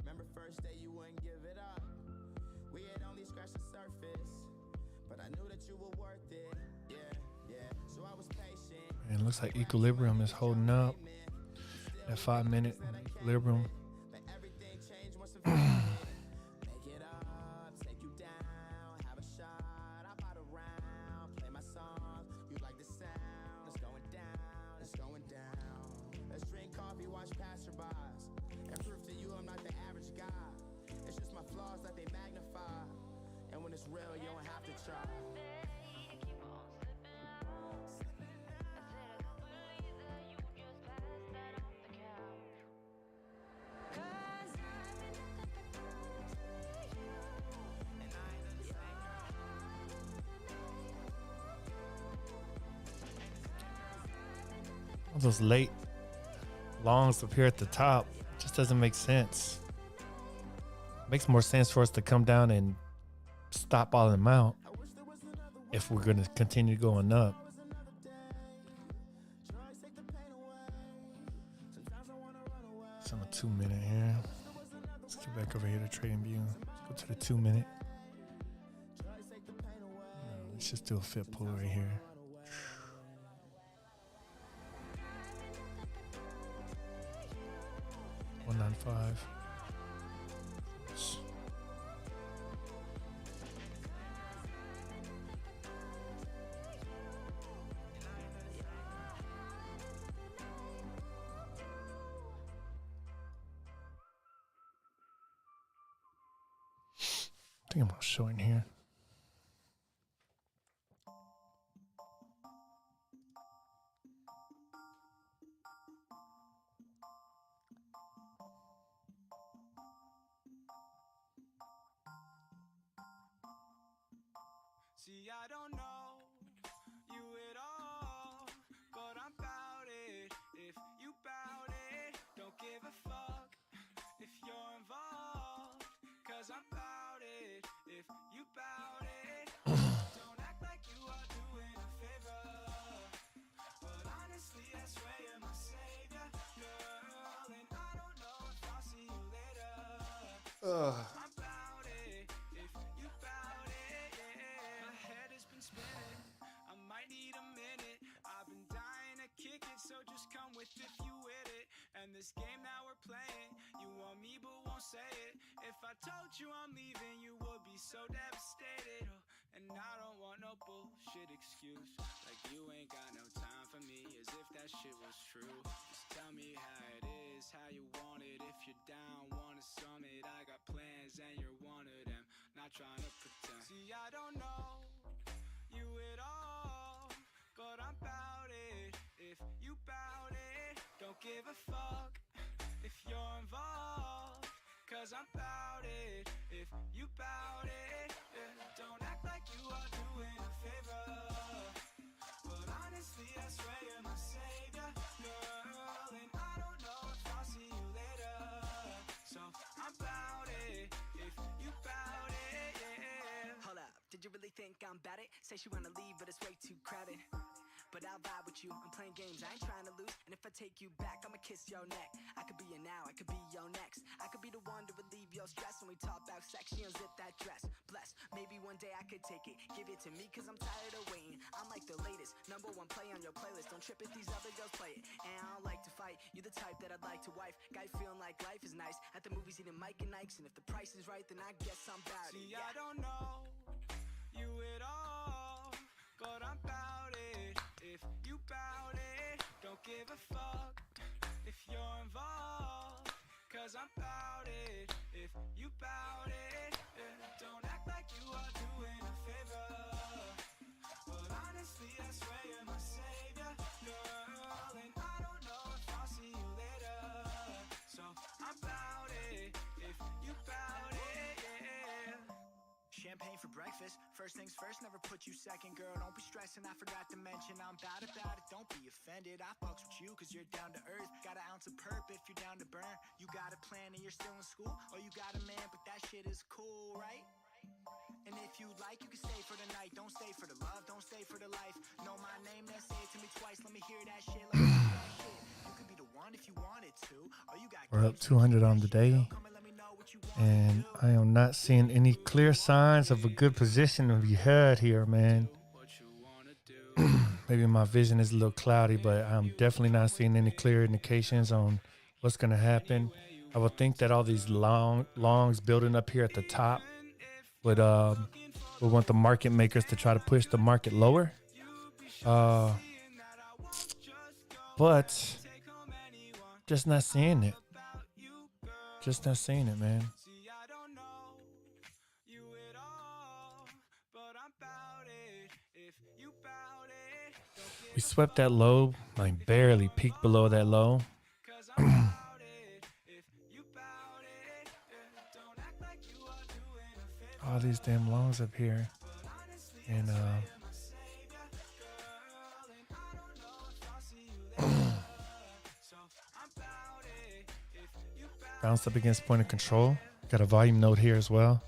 Remember first day you wouldn't give it up. We had only scratched the surface, but I knew that you were worth it. Yeah, so I was patient. And it looks like equilibrium is holding up. That 5 minute equilibrium. But everything changed once I make it up, take you down, have a shot, hop out around, play my song, you like the sound. It's going down, it's going down. Let's drink coffee, watch passerbys, and prove to you I'm not the average guy. It's just my flaws that they magnify, and when it's real, you don't have to try. All those late longs up here at the top just doesn't make sense. Makes more sense for us to come down and stop all of them out if we're going to continue going up. It's on a 2 minute here. Let's get back over here to trading view. Let's go to the 2 minute. Let's just do a fit pull right here. $195. I think I'm gonna show in here. See, I don't know I'm bout it, if you bout it, yeah. My head has been spinning, I might need a minute. I've been dying to kick it, so just come with if you with it. And this game that we're playing, you want me but won't say it. If I told you I'm leaving, you would be so devastated. Oh, and I don't want no bullshit excuse, like you ain't got no time for me, as if that shit was true. Just tell me how it is, how you want it. If you're down, wanna summit, I got plans and you're one of them. Not trying to pretend. See, I don't know you at all, but I'm bout it, if you bout it. Don't give a fuck if you're involved, cause I'm bout it, if you bout it, yeah. Don't act like you are doing a favor, but honestly I swear you're my savior, girl. And I don't know if I'll see you later, so I'm bout it, if you bout it, yeah. Hold up, did you really think I'm bad at it? Say she wanna leave, but it's way too crowded. But I'll vibe with you, I'm playing games, I ain't trying to lose. And if I take you back, I'ma kiss your neck. I could be your now, I could be your next. I could be the one to relieve your stress. When we talk about sex, she unzip that dress. Bless, maybe one day I could take it. Give it to me, cause I'm tired of waiting. I'm like the latest, #1 play on your playlist. Don't trip if these other girls play it. And I don't like to fight, you're the type that I'd like to wife. Guy feeling like life is nice, at the movies eating Mike and Ike's. And if the price is right, then I guess I'm bout it. See, I don't know you at all, but I'm bout it, if you bout it. Don't give a fuck if you're involved, cause I'm bout it, if you bout it, yeah. Don't act like you are doing a favor, but honestly I swear you're my savior, girl. And I don't know if I'll see you later, so I'm bout it, if you bout it, yeah. Champagne for breakfast, first things first, never put you second. Girl, don't be stressing, I forgot to mention I'm bad about it, don't be offended. I fucks with you cause you're down to earth. Got an ounce of perp if you're down to burn. You got a plan and you're still in school, or you got a man but that shit is cool, right? And if you like, you can stay for the night. Don't stay for the love, don't stay for the life. Know my name, then say it to me twice. Let me hear that shit, let me hear that shit. You could be the one if you wanted to, or you got We're up 200 on the day, and I am not seeing any clear signs of a good position to be had here, man. Maybe my vision is a little cloudy, but I'm definitely not seeing any clear indications on what's going to happen. I would think that all these longs building up here at the top would want the market makers to try to push the market lower. But just not seeing it. Just not seeing it, man. See, I don't know you at all, but I'm bout it, if you bout it. Don't We swept that low, like barely peaked below that low. cause I'm bout it, if you bout it, yeah. Don't act like you are doing a favor, All these damn longs up here. And you're my savior, girl. And I don't know if I'll see you later, so I'm bout it, if you bout bounced up against point of control. Got a volume node here as well.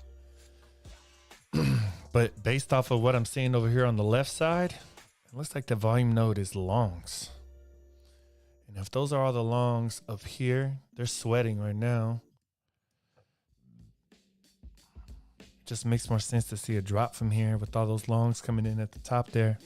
But based off of what I'm seeing over here on the left side, it looks like the volume node is longs. And if those are all the longs up here, they're sweating right now. It just makes more sense to see a drop from here with all those longs coming in at the top there.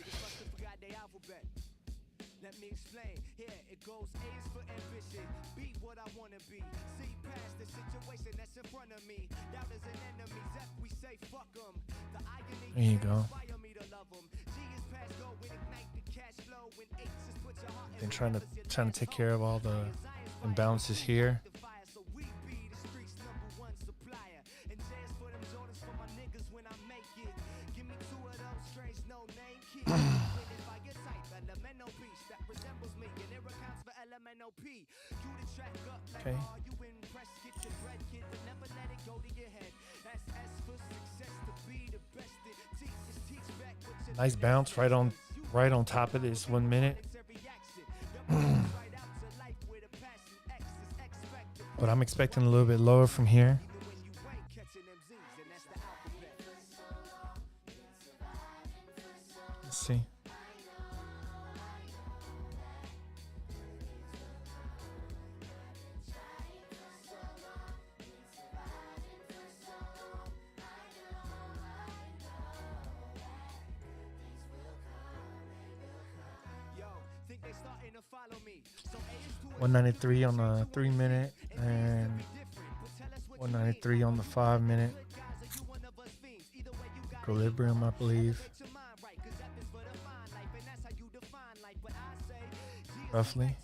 Let me explain. Here it goes. A is for ambition. Be what I wanna be. See past the situation that's in front of me. Doubt is an enemy. Zep, we say fuck 'em. The irony There you go. inspire me to love 'em. G is past go when ignite the cash flow. When H is put your heart in And trying to take care of all the imbalances here. the fire. So we be the streets #1 supplier. And jazz for them Jordans for my niggas when I make it. Give me 2 of those strange no name kids. Written by your type, elemental piece that resembles me. And it accounts for elemental P. You the track up like Okay. are you impressed? Get your bread, kid, but never let it go to your head. That's S for success to be the best. It teaches, teach back what you Nice bounce right on top of this 1 minute. But I'm expecting a little bit lower from here. Let's see. 193 on the 3 minute and 193 on the 5 minute. Equilibrium, I believe. Roughly.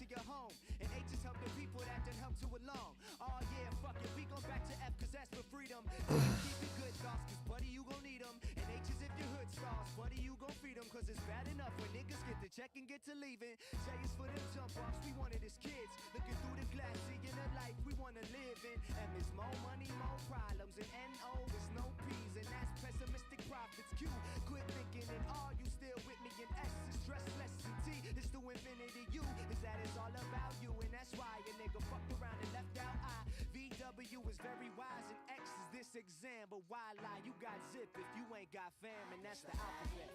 Check and get to leaving. Say it's for them jump offs. We wanted as kids. Looking through the glass, seeing the life we want to live in. M is more money, more problems. And N-O is no P's. And that's pessimistic profits. Q, quit thinking. And R, you still with me. And S is stress less. And T is to infinity. U is that it's all about you. And that's why a nigga fucked around and left out I. VW is very wise. And X is this exam. But why lie? You got zip if you ain't got fam. And that's the alphabet.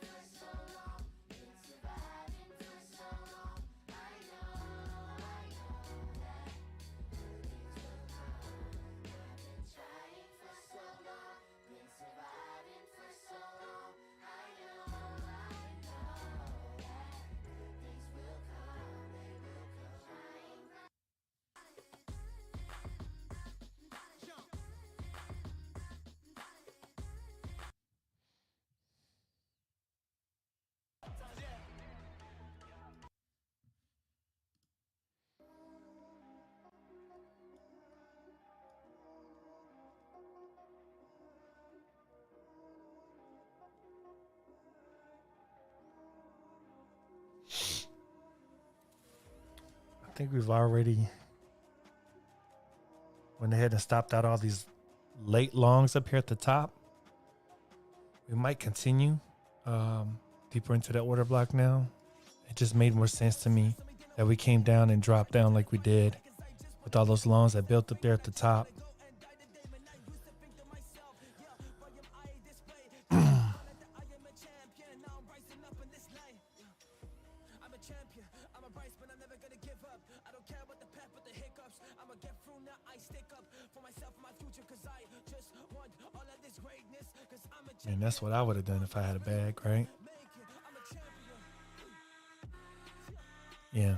I think we've already went ahead and stopped out all these late longs up here at the top. We might continue deeper into that order block now. It just made more sense to me that we came down and dropped down like we did with all those longs that built up there at the top. And that's what I would have done if I had a bag, right? Yeah.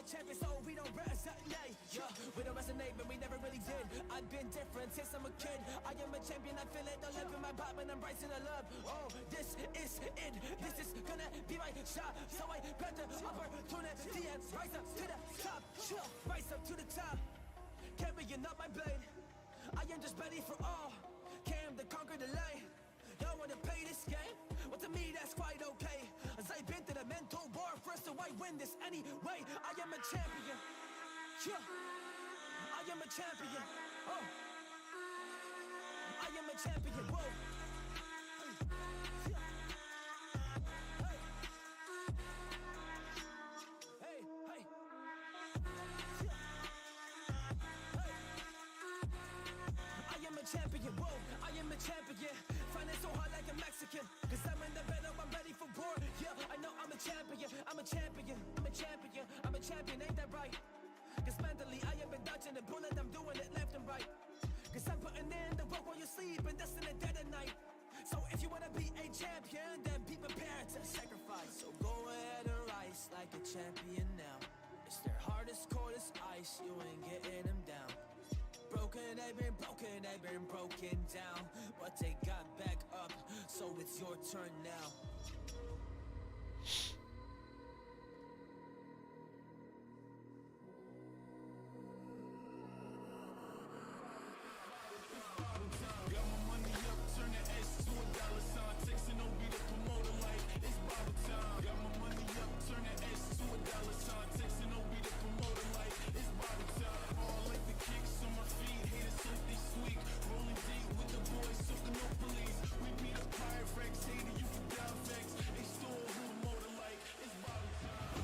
Champion, so we don't resonate. Yeah, we don't resonate, but we never really did. I've been different since I'm a kid. I am a champion, I feel it, the love in my pop, and I'm rising to love. Oh, this is it. This is gonna be my shot. So I got the opportunity and rise up to the top. Chill, rise up to the top. Carrying up my blade. I am just ready for all. Came to conquer the light. Y'all wanna play this game? Well, to me, that's quite okay. As I've been to the mental war first, so I win this anyway. I am a champion. Yeah. I am a champion. Oh. I am a champion. Whoa. Hey, hey. I am a champion. Whoa. I am a champion. Finding so hard like a Mexican. Cause I'm in the battle, I'm ready for war. Yeah, I know I'm a champion. I'm a champion. I'm a champion. I'm a champion, ain't that right? Cause mentally I have been dodging the bullet, I'm doing it left and right. Cause I'm putting in the work while you sleep, and that's in the dead of night. So if you wanna be a champion, then be prepared to sacrifice. So go ahead and rise like a champion now. It's their hardest, coldest ice, you ain't getting them down. They've been broken down, but they got back up, so it's your turn now. Got my money up, turn the S to a dollar sign. Texting OB the promoter like it's bottle time. Got my money up, turn the S to a dollar sign. Texting OB the promoter like it's bottle time. All like the kicks on my feet, haters so they squeak. Rolling deep with the boys, soaking no police. We beat up pirate Rex, hater, you can down vex. They stole who the motor like it's bottle time.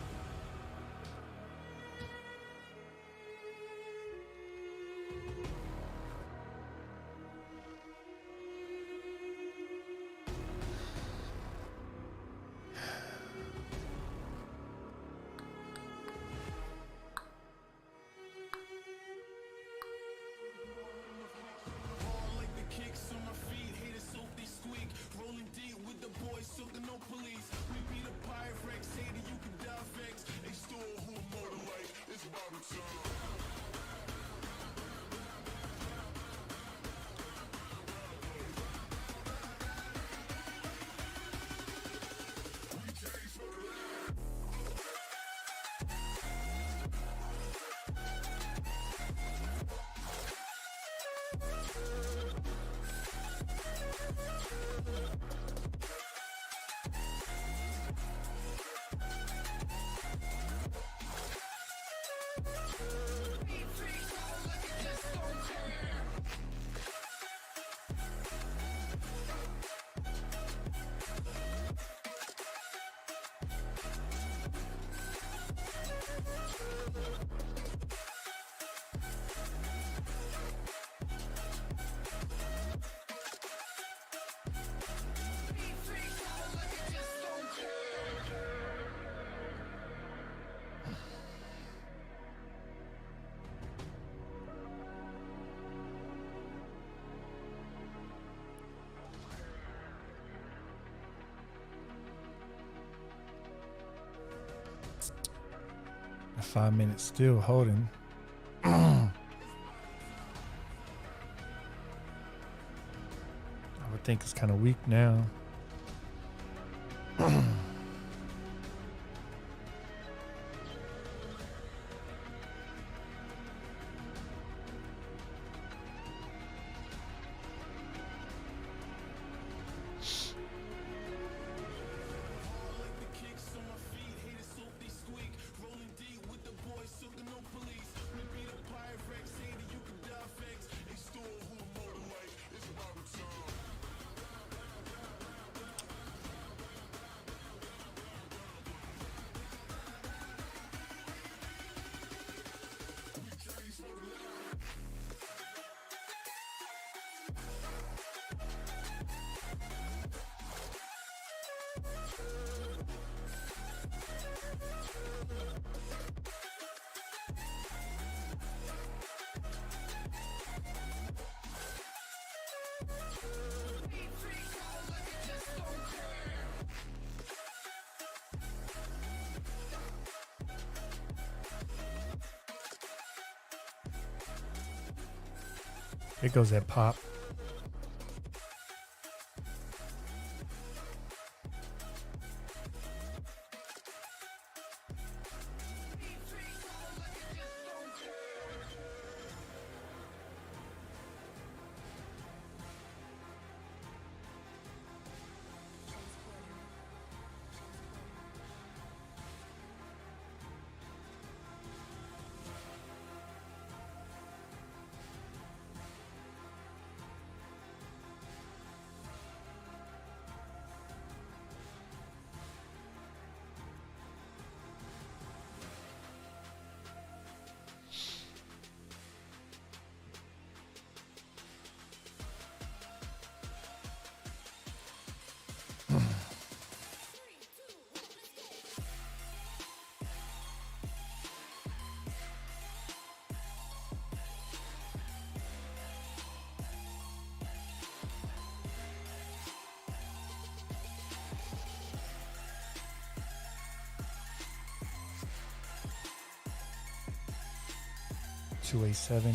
All like the kicks on my feet, haters so they squeak. Rolling deep with the boys, soaking no police. We beat up pirate Rex, hater, you can down vex. They stole who a motor like it's bottle time. At 5 minutes still holding. I would think it's kind of weak now. It goes that pop. 287.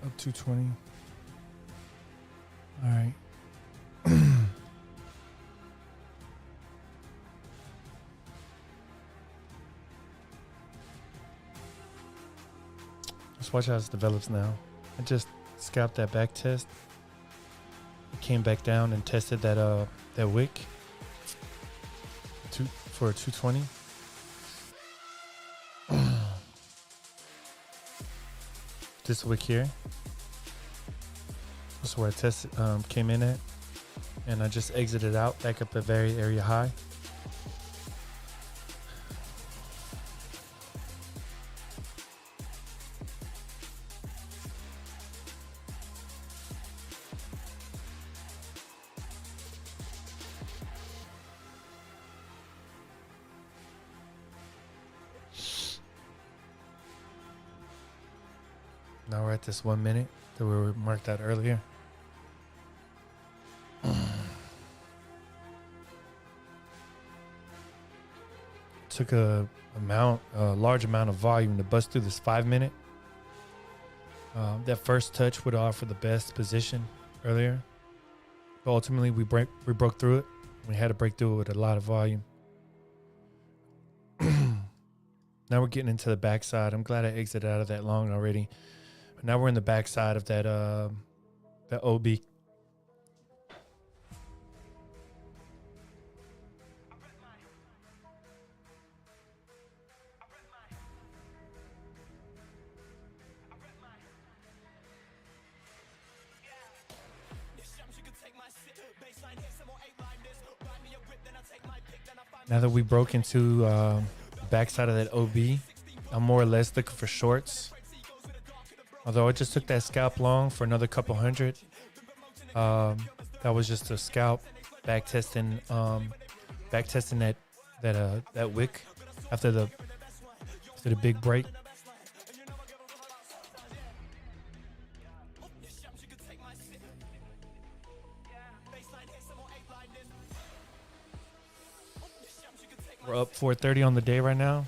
Up 220. All right. Let's watch how this develops now. I just scalped that back test. It came back down and tested that wick for a 220. This wick here. That's where I tested, came in at, and I just exited out back up a very area high. Now we're at this 1 minute that we were marked out earlier. Took a large amount of volume to bust through this 5 minute. That first touch would offer the best position earlier, but ultimately we broke through it. We had to break through it with a lot of volume. Now we're getting into the backside. I'm glad I exited out of that long already. But now we're in the backside of that OB. Now that we broke into the backside of that OB, I'm more or less looking for shorts. Although I just took that scalp long for another couple hundred. That was just a scalp back testing that wick after the big break. We're up 430 on the day right now.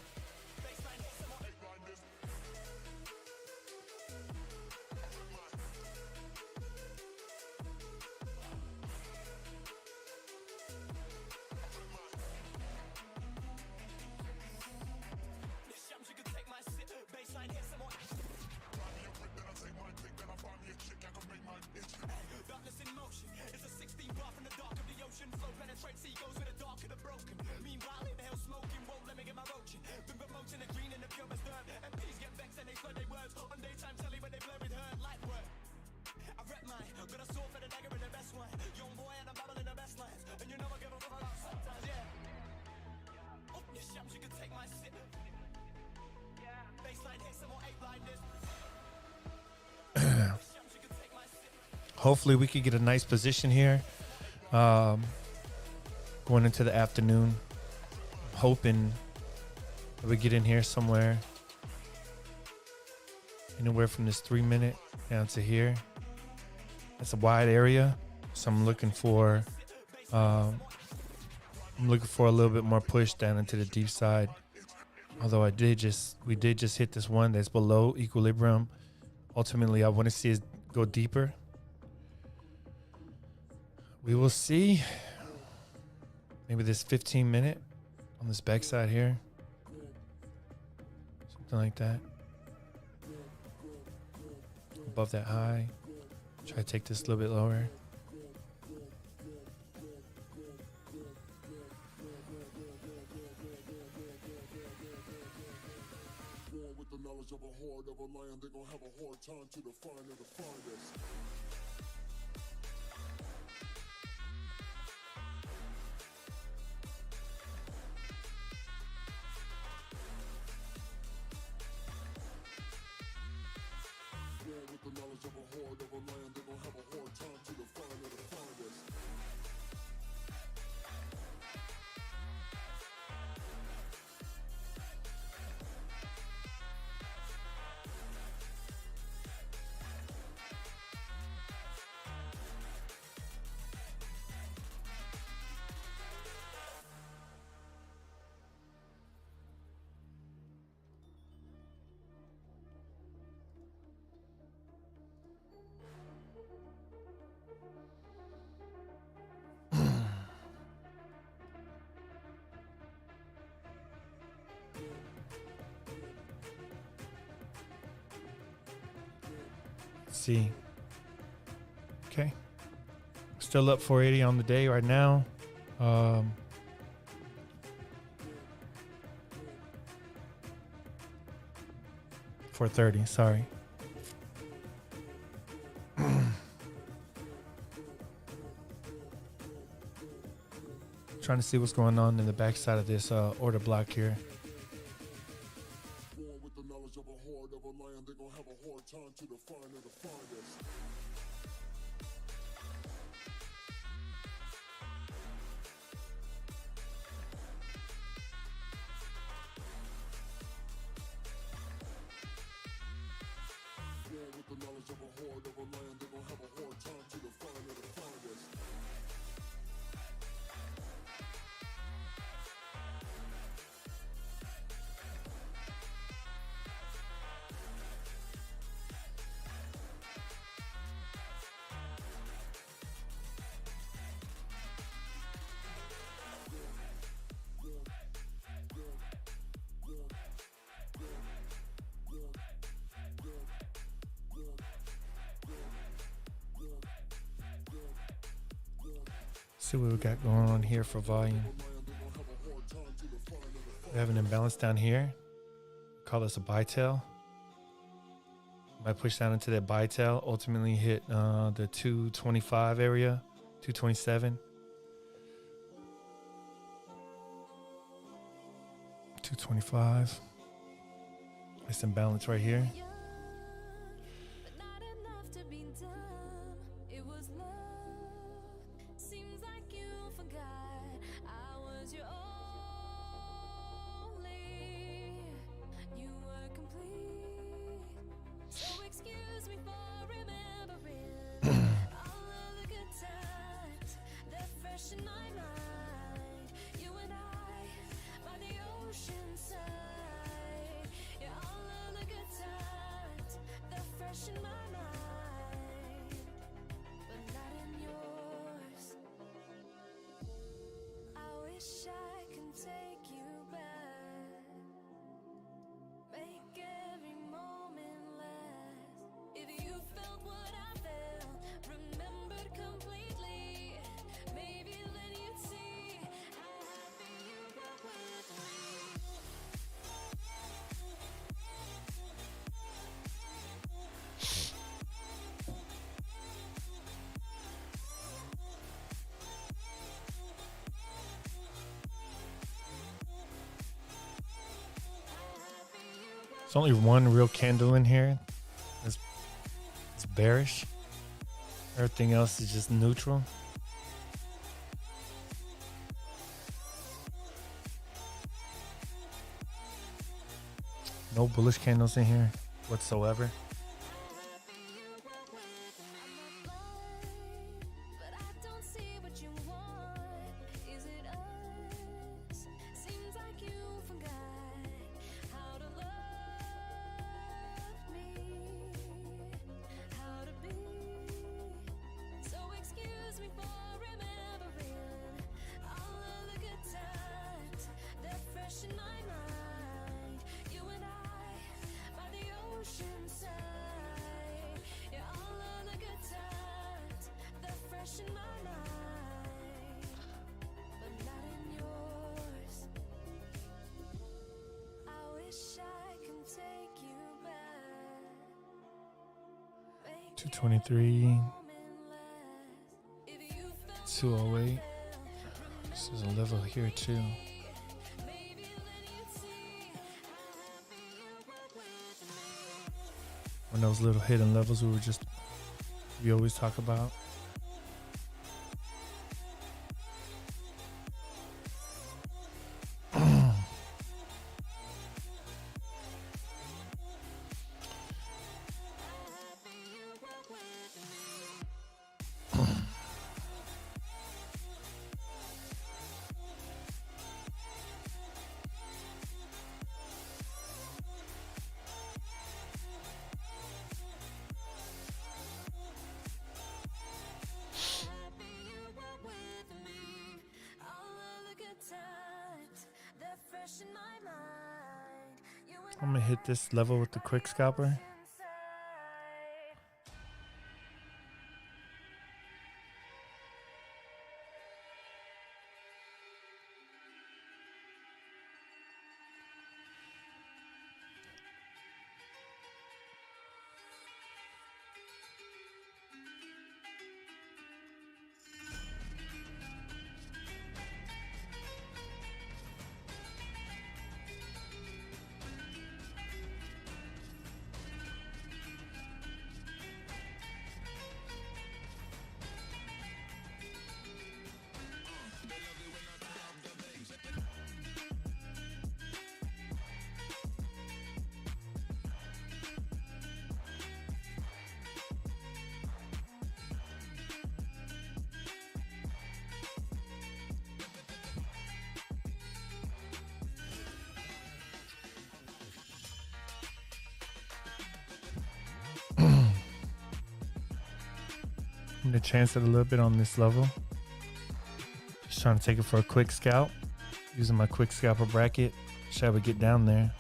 Hopefully we could get a nice position here going into the afternoon. I'm hoping that we get in here somewhere anywhere from this 3 minute down to here. That's a wide area, so I'm looking for a little bit more push down into the deep side. Although we did just hit this one that's below equilibrium. Ultimately, I want to see it go deeper. We will see. Maybe this 15 minute on this backside here. Something like that. Above that high. Try to take this a little bit lower. With the knowledge of a horde of a lion, they're gonna have a hard time to define or define this. With the knowledge of a horde of a lion, they're gonna have a hard time to see. Okay. Still up 480 on the day right now. 430, sorry. Trying to see what's going on in the backside of this order block here. Born with the knowledge of a horde of a lion, they're gonna have a hard time to define or define us. Born with the knowledge of a horde of a lion, they're gonna have a hard time to define or define us. See what we got going on here for volume. We have an imbalance down here. Call this a buy tail. Might push down into that buy tail. Ultimately hit the 225 area, 227. 225. Nice imbalance right here. But not enough to be done. It was love. Seems like you forgot I was your only. You were complete. So excuse me for remembering all of the good times that fresh in my mind. You and I by the ocean side. Yeah, all of the good times that fresh in my mind, but not in yours. I wish I could take you back, make every moment last. If you felt what I felt, remembered completely, maybe then you'd see how happy you were with me. There's only one real candle in here. It's bearish. Everything else is just neutral. No bullish candles in here whatsoever. But I don't see what you want. Is it us? Seems like you forgot how to love me, how to be. So excuse me for remembering all of the good times that fresh in my mind. You and I by the ocean side. Yeah, all of the good times that fresh in my mind, but not in yours. I wish I could take you back, make 223, moment last. If you felt 208. This is a level here too. maybe then you'd see how happy you were with me. When those little hidden levels we always talk about. Happy you were with me. All of the good times that fresh in my mind. You and I'm gonna hit this level with the quick scalper. inside. I'm gonna chance it a little bit on this level. Just trying to take it for a quick scalp. Using my quick scalper bracket. Shall we get down there?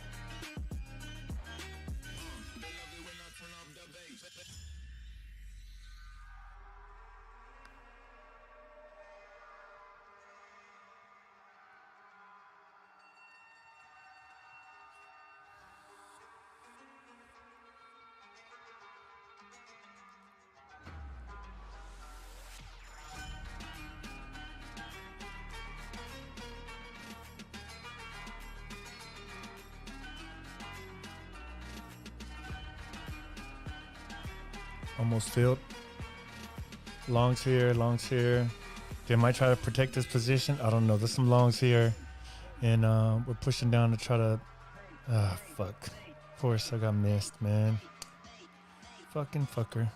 Almost filled. Longs here, longs here. They might try to protect this position. I don't know. There's some longs here. And we're pushing down to try to... fuck. Of course I got missed, man. Fucking fucker.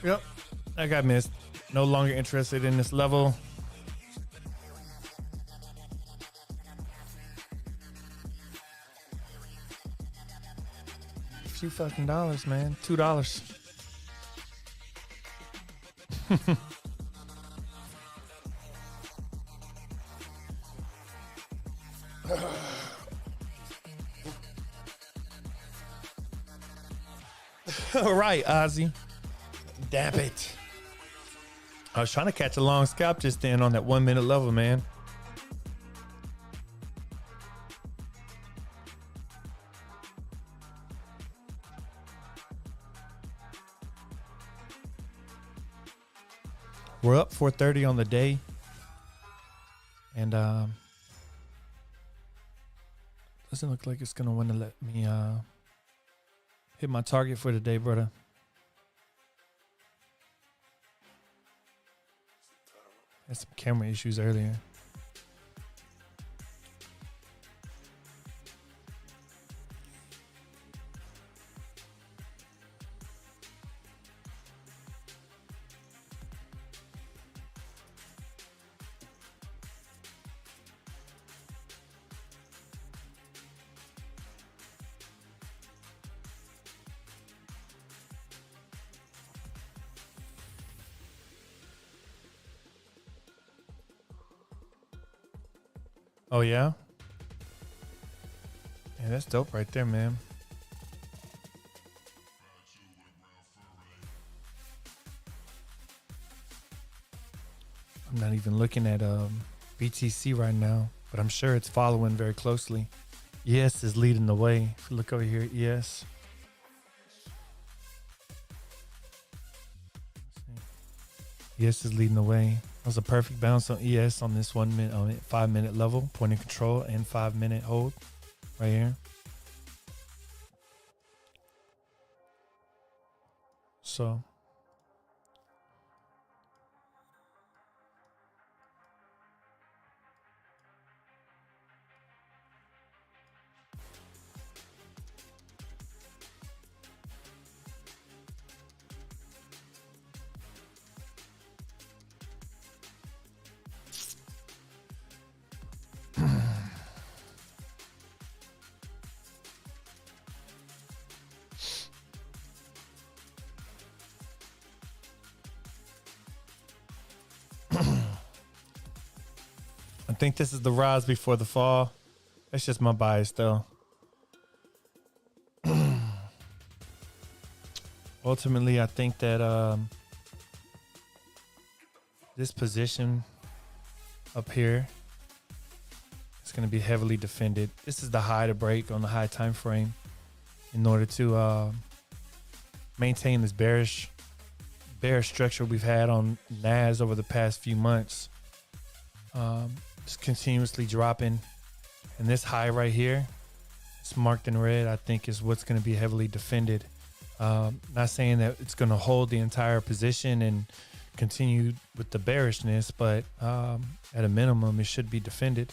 Yep, I got missed. No longer interested in this level. A few fucking dollars, man. $2. All right, Ozzy. Damn it. I was trying to catch a long scalp just then on that 1 minute level, man. We're up 430 on the day. And doesn't look like it's gonna want to let me hit my target for the day, brother. Had some camera issues earlier. Oh, yeah? Yeah, that's dope right there, man. I'm not even looking at BTC right now, but I'm sure it's following very closely. ES is leading the way. If you look over here, ES. ES is leading the way. That was a perfect bounce on ES on this 1 minute, 5 minute level, point of control and 5 minute hold right here. So I think this is the rise before the fall. That's just my bias, though. Ultimately, I think that this position up here is going to be heavily defended. This is the high to break on the high time frame in order to maintain this bearish structure we've had on NAS over the past few months. Just continuously dropping, and this high right here, it's marked in red, I think is what's going to be heavily defended. Not saying that it's going to hold the entire position and continue with the bearishness, but at a minimum, it should be defended.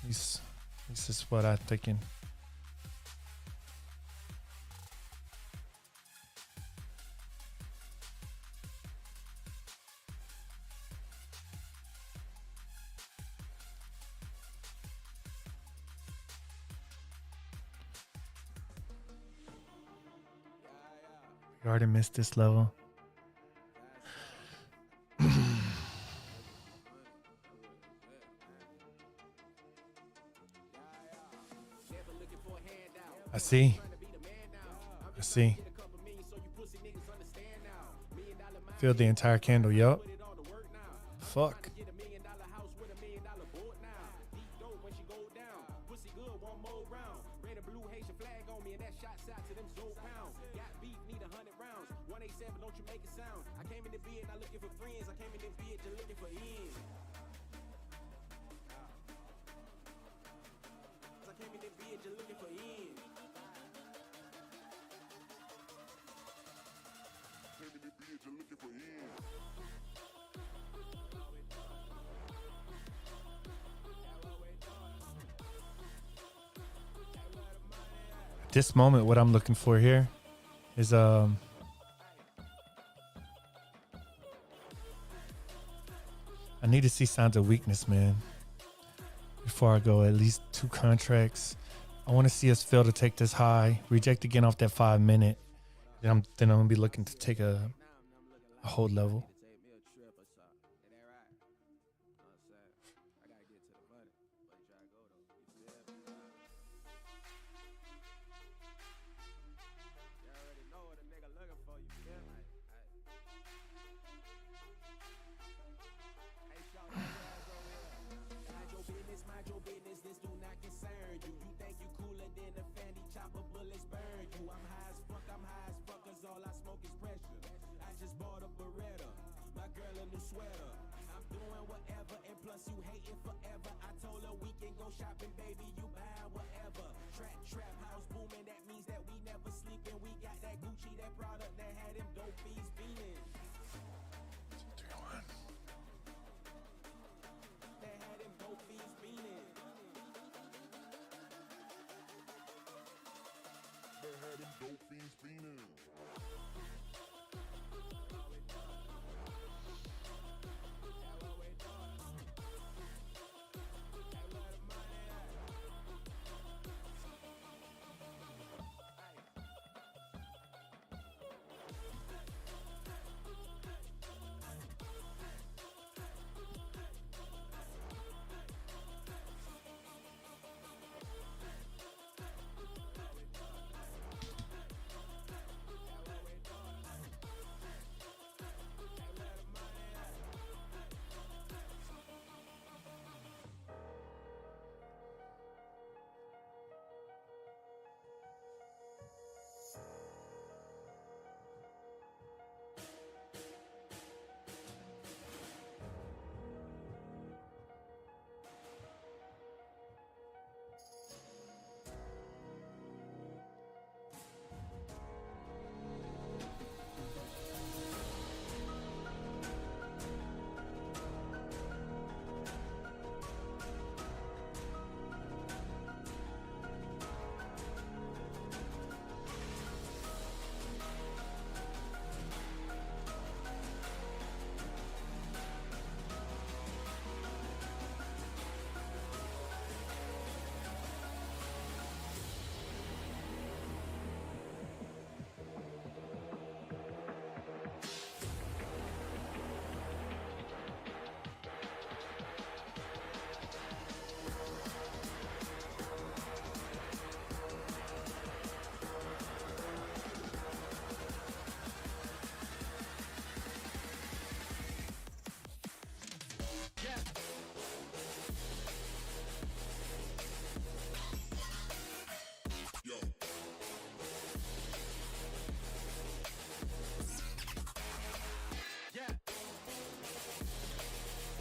At least this is what I'm thinking. You already missed this level. I see. I see. Filled the entire candle. Yup. Fuck. This moment, what I'm looking for here is I need to see signs of weakness, man. Before I go, at least 2 contracts. I want to see us fail to take this high, reject again off that 5 minute. Then I'm gonna be looking to take a hold level.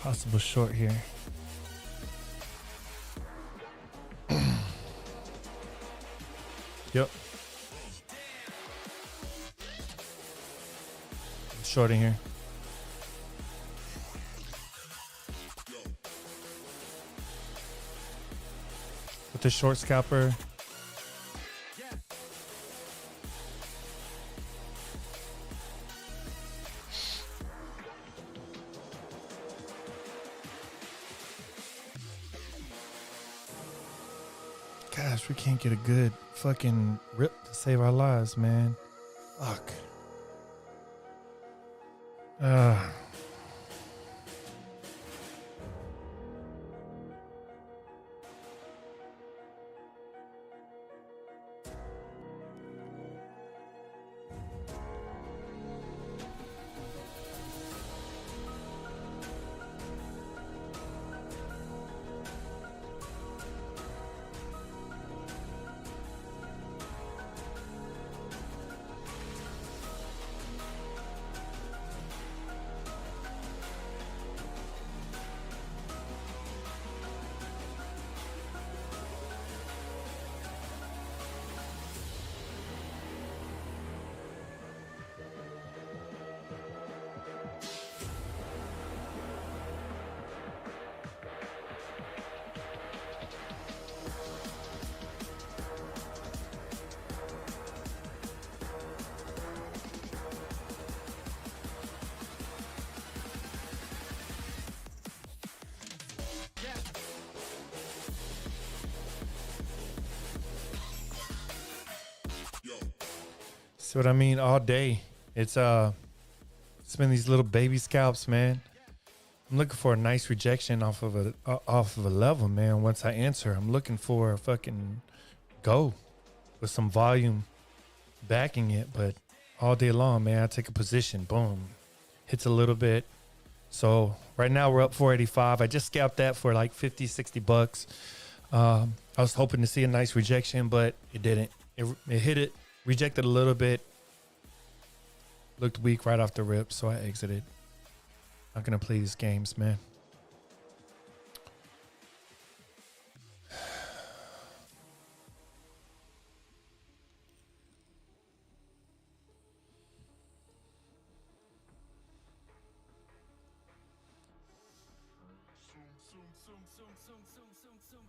Possible short here. Yep. Short in here. With the short scalper. Gosh, we can't get a good fucking rip to save our lives, man. Fuck. Uh, See what I mean? All day. It's been these little baby scalps, man. I'm looking for a nice rejection off of a level, man. Once I answer, I'm looking for a fucking go with some volume backing it, but all day long, man, I take a position, boom, hits a little bit. So right now we're up 485. I just scalped that for like 50, 60 bucks. I was hoping to see a nice rejection, but it didn't. It hit it, rejected a little bit, looked weak right off the rip, so I exited. Not gonna play these games, man.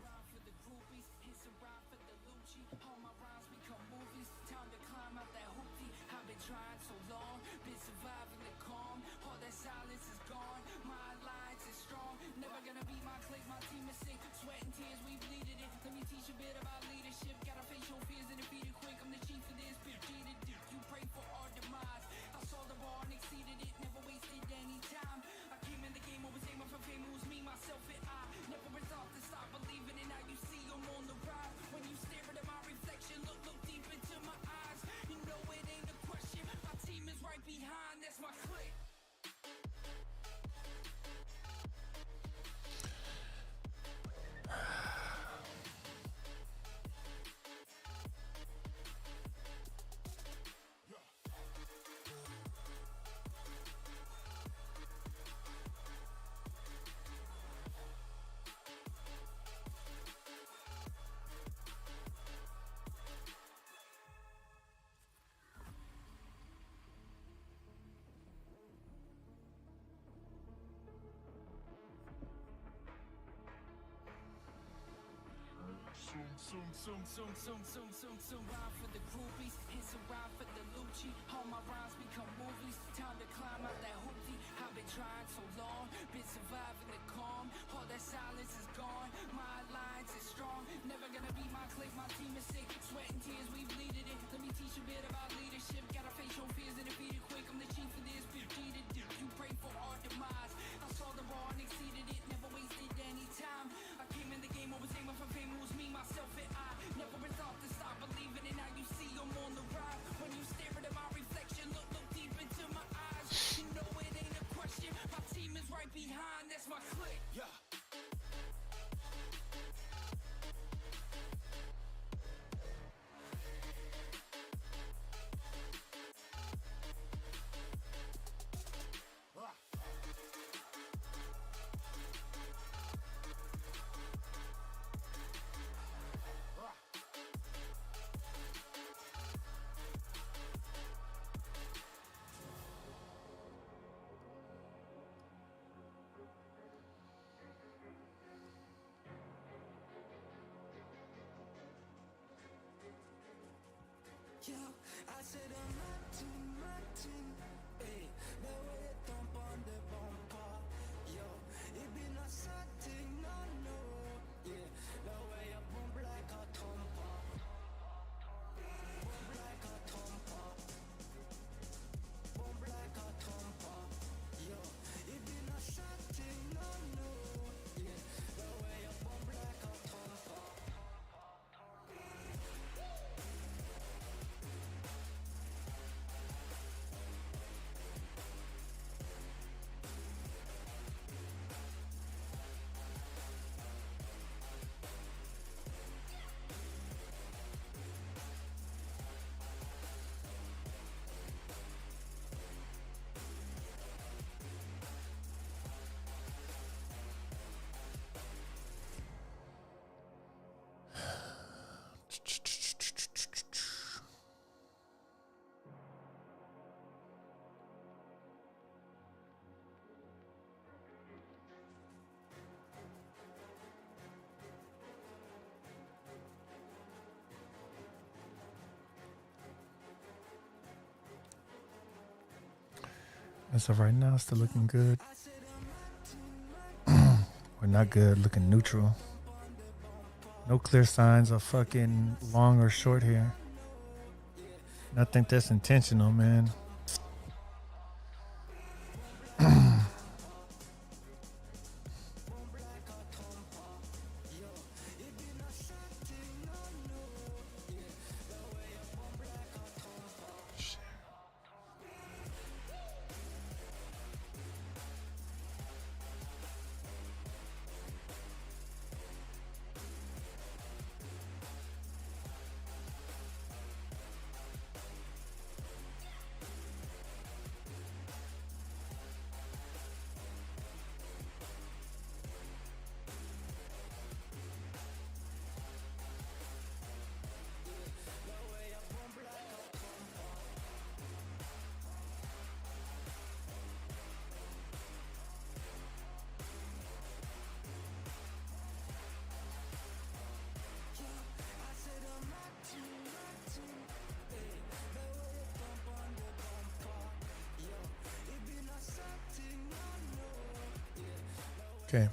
Rhyme for the groupies, hits a rhyme for the Lucci. All my rhymes become movies. Time to climb out that hoopty. I've been trying so long, been surviving the calm. All that silence is gone. My alliance is strong. Never gonna be my clique, my team is sick. Sweat and tears, we've needed it. Let me teach you a bit about leadership. Gotta face your fears and defeat it quick. I'm the chief of this, bitch. You pray for our demise. I saw the bar and exceeded it. Never wasted any time. I came in the game, always aiming for fame. It was me, myself, and I. Never resolved to stop believing, and now you see I'm on the rise. When you stare at my reflection, look deep into my eyes. You know it ain't a question. My team is right behind. That's my clique. Rhyme for the groupies, hits a rhyme for the Lucci. All my rhymes become movies. Time to climb out that hoopty. I've been trying so long, been surviving the calm. All that silence is gone. My alliance is strong. Never gonna be my clique, my team is sick. Sweat and tears, we've needed it. Let me teach you a bit about leadership. Gotta face your fears and defeat it quick. I'm the chief of this, bitch. You pray for our demise. I saw the bar and exceeded it. Never wasted any time. I came in the game, always aiming for fame. It was me, myself, and I. Never resolved to stop believing, and now you see I'm on the rise. When you stare at my reflection, look deep into my eyes. You know it ain't a question. My team is right behind. That's my clique. Yeah. Yo, I said I'm my team, hey, the way you thump on the bumper, yo, it be not something, no, yeah, the way you bump like a thumper, bump like a thumper, bump like a thumper, As of right now, still looking good. We're not good, looking neutral. No clear signs of fucking long or short here. And I think that's intentional, man. Okay.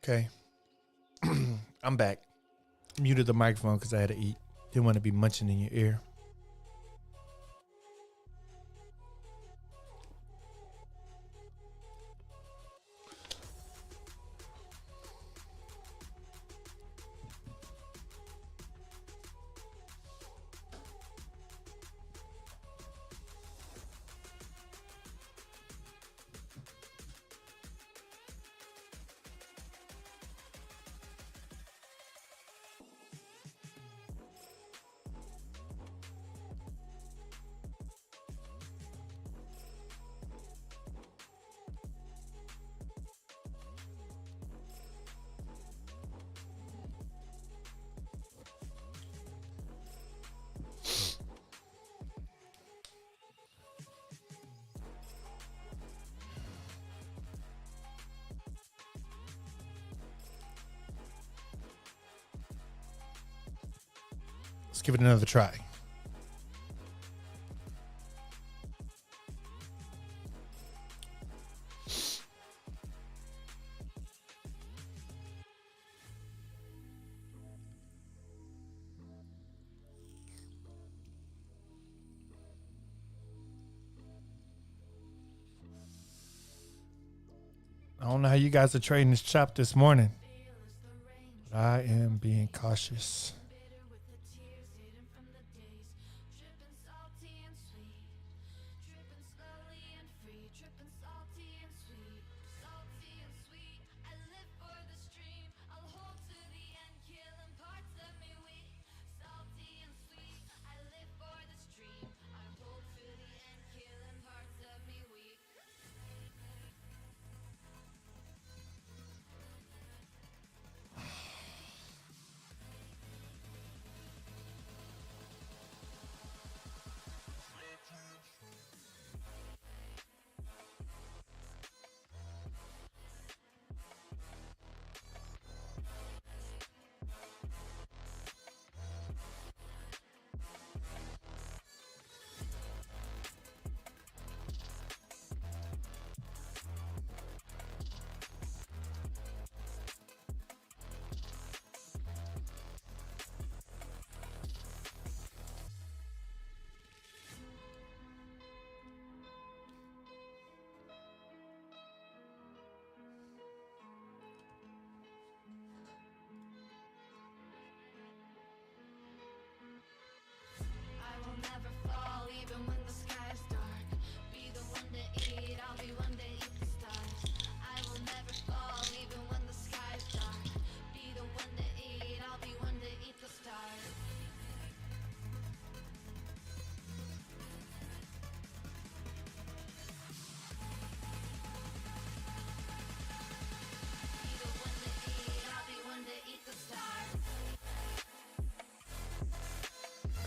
Okay. I'm back. Muted the microphone because I had to eat. Didn't want to be munching in your ear. Let's give it another try. I don't know how you guys are trading this chop this morning, but I am being cautious.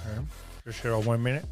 Okay. Just here on 1 minute.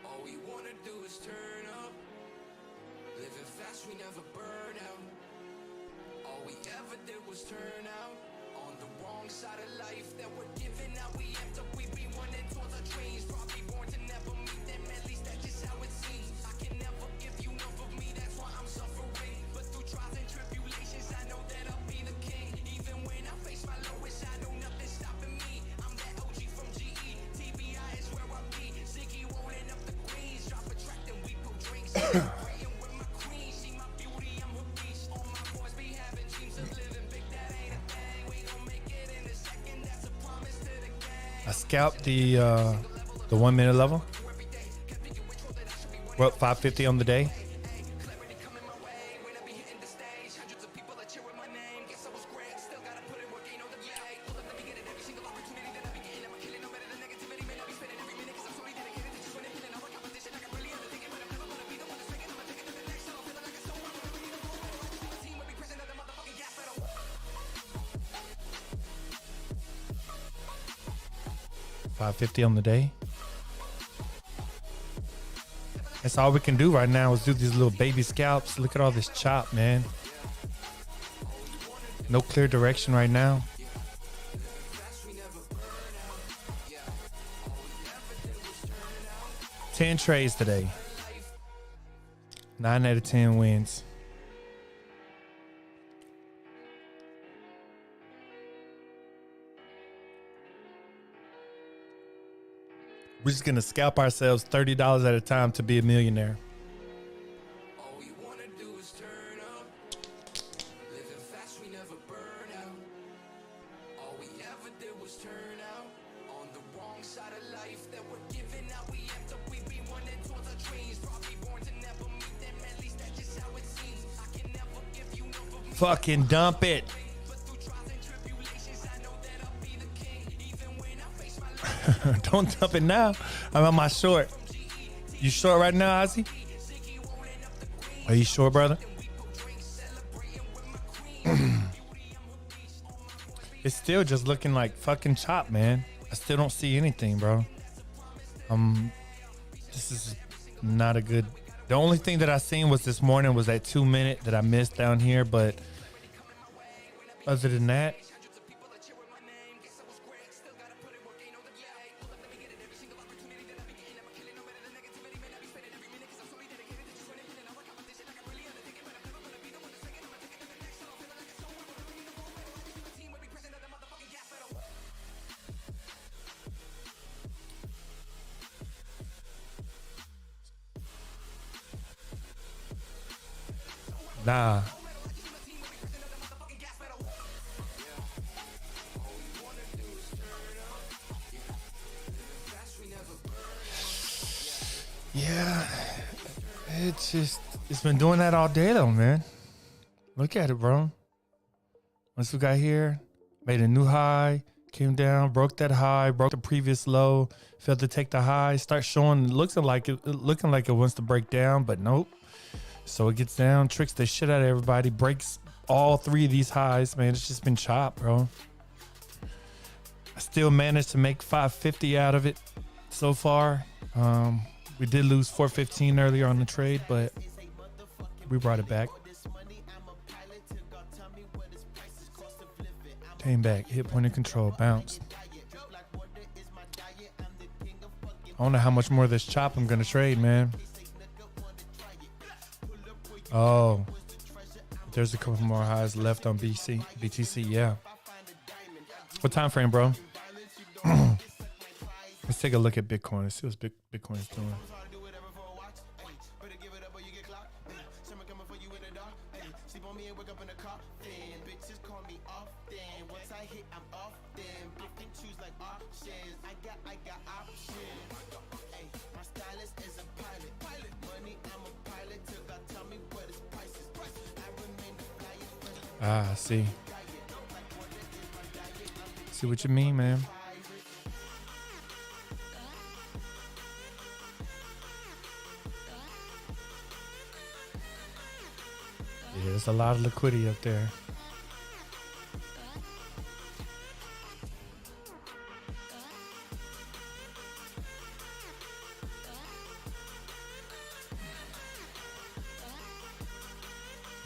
All we wanna do is turn up. Living fast, we never burn out. All we ever did was turn out. On the wrong side of life that we're giving out, we amped up, we be running towards our dreams. Probably born to never meet them, at least that's just how it seems. I can never give you enough of me, that's why I'm suffering. But through trials and tribulations, I know that I'll be the king. Even when I face my lowest, I know nothing's stopping me. I'm that OG from GE, TBI is where I be. Ziggy rolling up the greens, drop a track, then we go drinks. Praying with my queen, see my beauty, I'm her beast. All my boys be having dreams of living big, that ain't a thing. We gon' make it in a second, that's a promise to the gang. I scalped the 1 minute level. We're up 550 on the day. Clarity coming my way when I be hitting the stage. Hundreds of people are cheering my name. Guess I was great, still gotta put in work, ain't no delay. Hold up, let me get it every single opportunity that I be 550 on the day. That's all we can do right now is do these little baby scalps. Look at all this chop, man. No clear direction right now. 10 trades today. 9 out of 10 wins. We're just going to scalp ourselves $30 at a time to be a millionaire. All we wanna do is turn up. Living fast, we never burn out. All we ever did was turn out. On the wrong side of life that we're giving out, we amped up, we be running towards our dreams. Probably born to never meet them, at least that's just how it seems. I can never give you no of me. Fucking dump it. But through trials and tribulations, I know that I'll be the king. Even when I face my life. Don't dump it now. I'm on my short. You short right now, Ozzy? Are you sure, brother? It's still just looking like fucking chop, man. I still don't see anything, bro. This is not a good. The only thing that I seen was this morning was that 2 minute that I missed down here, but other than that, nah. Yeah, it's been doing that all day though, man. Look at it, bro. Once we got here, made a new high, came down, broke that high, broke the previous low, failed to take the high, start showing, looking like it wants to break down, but nope. So it gets down, tricks the shit out of everybody, breaks all 3 of these highs, man. It's just been chopped, bro. I still managed to make 550 out of it so far. We did lose 415 earlier on the trade, but we brought it back. Came back, hit point of control, bounced. I don't know how much more of this chop I'm gonna trade, man. Oh, there's a couple more highs left on BTC, yeah. What time frame, bro? Let's take a look at Bitcoin. Let's see what Bitcoin is doing. Ah, I see. See what you mean, man. Yeah, there's a lot of liquidity up there.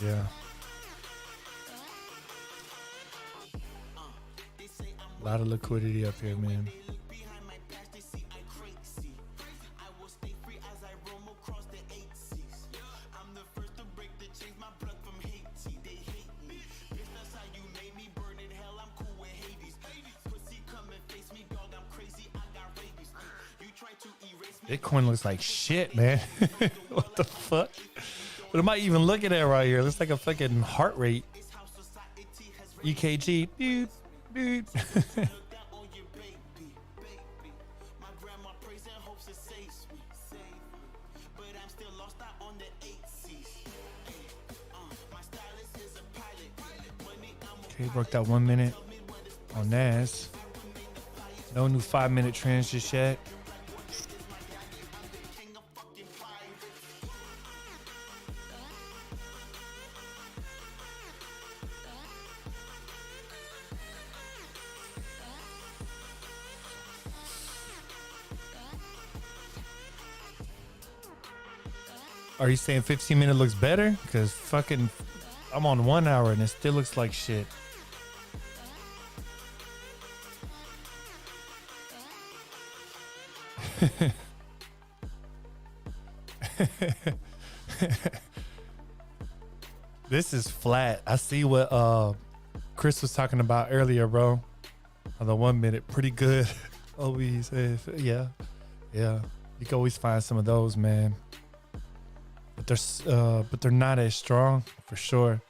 Yeah. A lot of liquidity up here, man. Bitcoin looks like shit, man. What the fuck? What am I even looking at right here? It looks like a fucking heart rate. EKG. Beep, beep. Okay, broke that 1 minute on NAS. No new 5-minute trends just yet. Are you saying 15-minute looks better? Because fucking, I'm on 1 hour and it still looks like shit. This is flat. I see what Chris was talking about earlier, bro. On the 1 minute, pretty good. OB says, yeah. You can always find some of those, man. But they're not as strong for sure.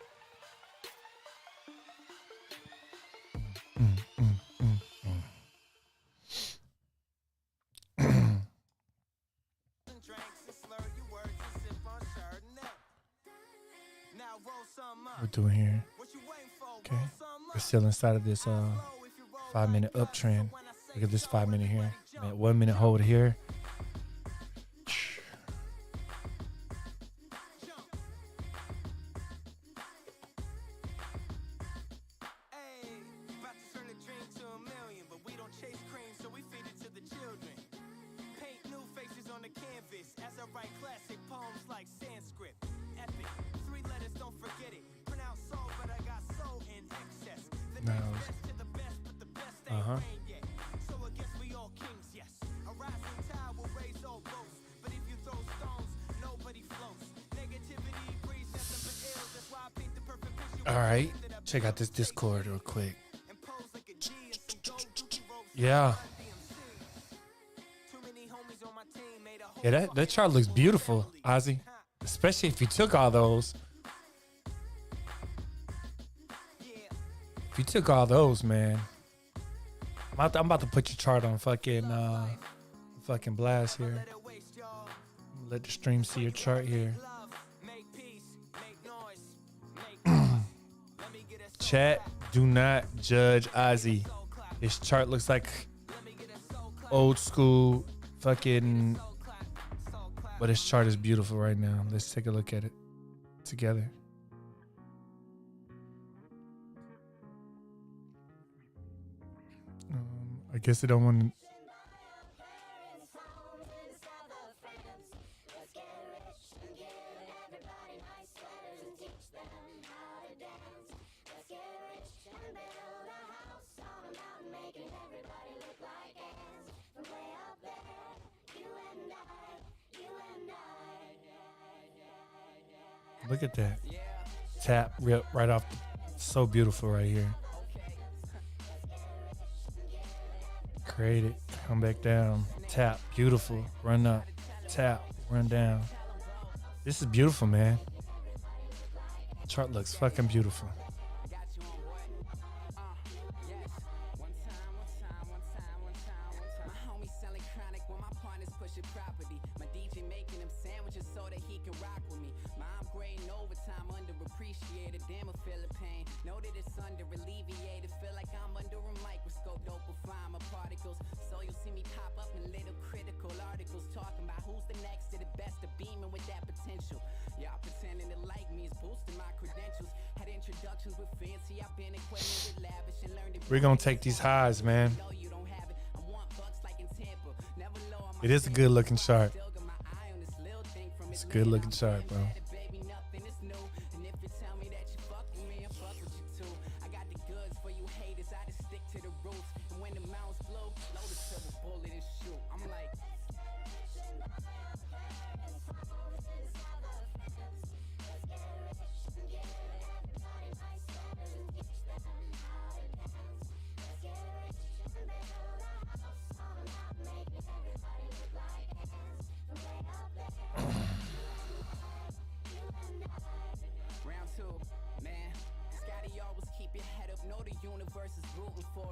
We're doing here. Okay. We're still inside of this 5-minute uptrend. Look at this 5 minute here. 1 minute hold here. All right, check out this Discord real quick. Yeah, that chart looks beautiful, Ozzy. Especially if you took all those. If you took all those, man. I'm about to put your chart on fucking blast here. Let the stream see your chart here. Chat, do not judge Ozzy. His chart looks like old school fucking, but his chart is beautiful right now. Let's take a look at it together. I guess they don't want to. Look at that. Tap, rip right off. So beautiful right here. Create it. Come back down. Tap. Beautiful. Run up. Tap. Run down. This is beautiful, man. Chart looks fucking beautiful. We're going to take these highs, man. It is a good looking chart. It's a good looking chart, bro.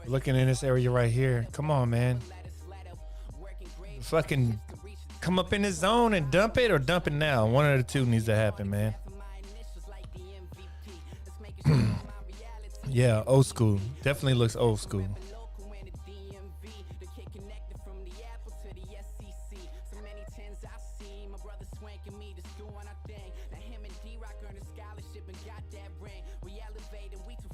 Looking in this area right here. Come on, man. Fucking come up in this zone and dump it, or dump it now. One of the two needs to happen, man. Yeah, old school. Definitely looks old school.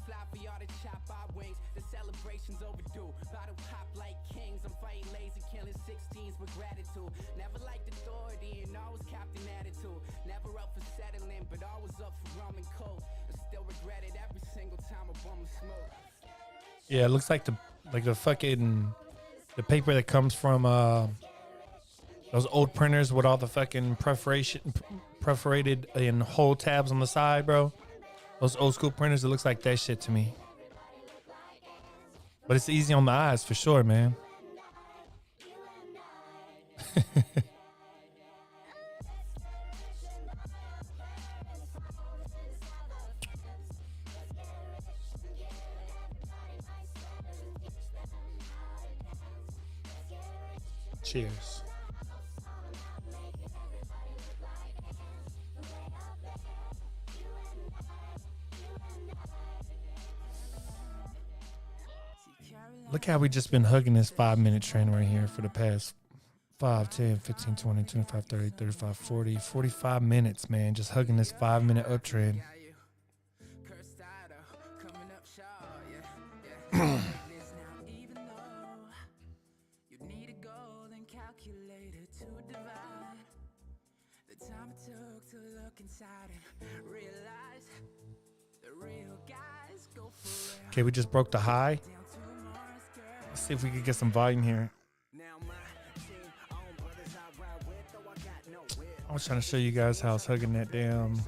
fly for y'all to chop our wings. The celebration's overdue. Bottle pop like kings. I'm fighting lazy, killing 16s with gratitude. Never liked authority and always captain attitude. Never up for settling, but always up for rum and coke. And still regret it every single time I bum a smoke. Yeah, it looks like the fucking the paper that comes from those old printers with all the fucking perforated and hole tabs on the side, bro. Those old school printers, it looks like that shit to me. But it's easy on the eyes for sure, man. Cheers. Look how we just been hugging this 5-minute trend right here for the past 5, 10, 15, 20, 25, 30, 35, 40, 45 minutes, man. Just hugging this 5-minute uptrend. Okay, we just broke the high. Let's see if we could get some volume here. I was trying to show you guys how I was hugging that damn.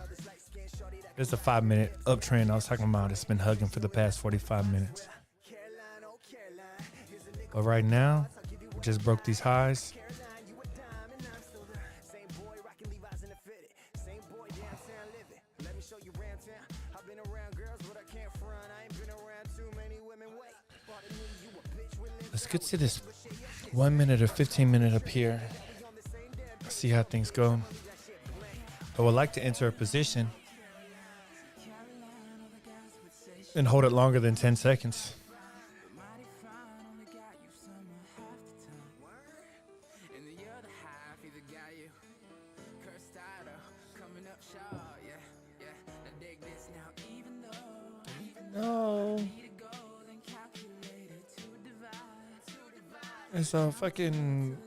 There's a 5-minute uptrend I was talking about. It's been hugging for the past 45 minutes. But right now, we just broke these highs. Let's get to this 1 minute or 15 minute up here. See how things go. I would like to enter a position and hold it longer than 10 seconds. No. It's a fucking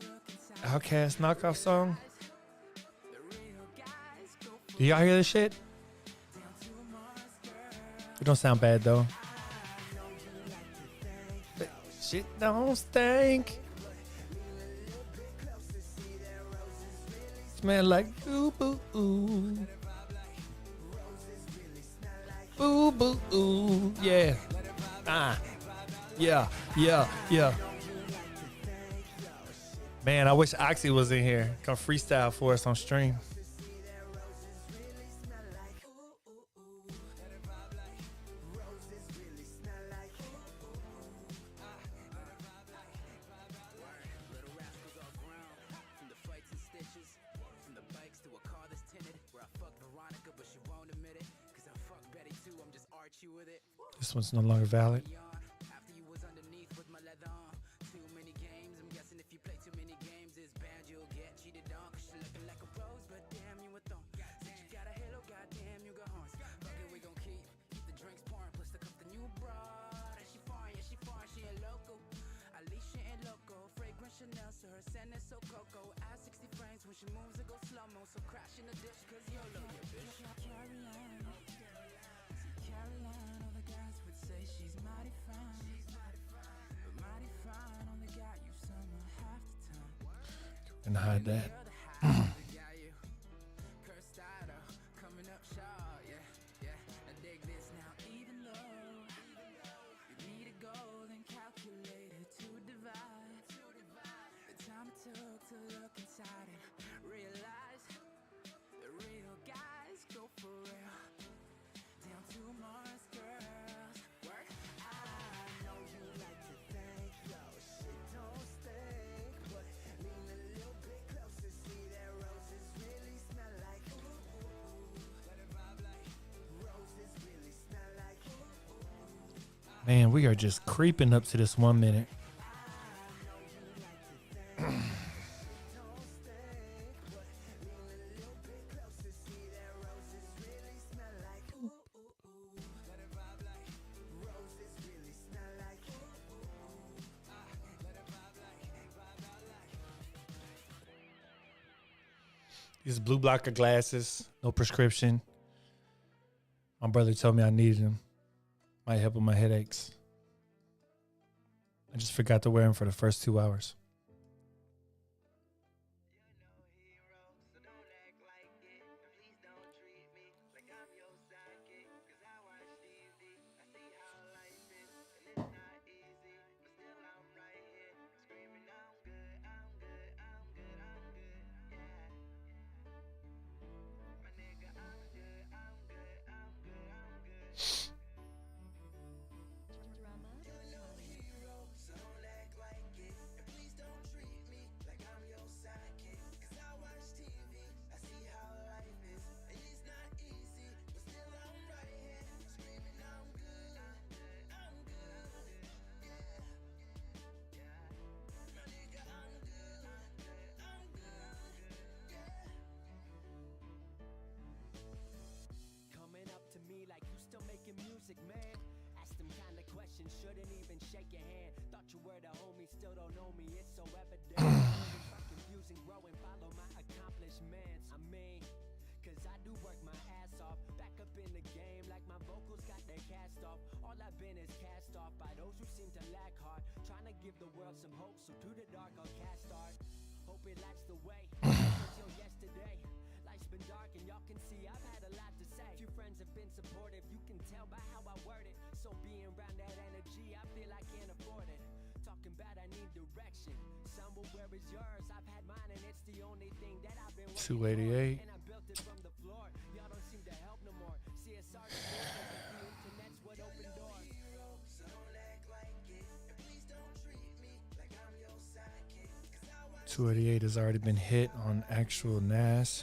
Outkast knockoff song. Do y'all hear this shit? It don't sound bad though. Shit don't stink. Smell like ooh boo ooh. Ooh boo ooh. Yeah. Yeah. Man, I wish Oxy was in here. Come freestyle for us on stream. This one's no longer valid. And hide that. Man, we are just creeping up to this 1 minute. These blue blocker glasses, no prescription. My brother told me I needed them. Might help with my headaches. I just forgot to wear them for the first 2 hours. Coming up to me like you still making music, man. Ask them kind of questions, shouldn't even shake your hand. Thought you were the homie, still don't know me, it's so evident. Confusing, growing, follow my accomplishments. I mean, cause I do work my ass off. Back up in the game like my vocals got their cast off. All I've been is cast off by those who seem to lack heart. Trying to give the world some hope, so to the dark I'll cast art. Hope it lights the way until yesterday. Life's been dark and y'all can see I've had a lot to say. Few friends have been supportive, you can tell by how I word it. So being around that energy, I feel I can't afford it. Talking about I need direction. Somewhere where is yours? I've had mine and it's the only thing that I've been working 288. on. And I built it from the floor. Y'all don't seem to help no more. CSR the internet's what opened doors. 288 has already been hit on actual NAS.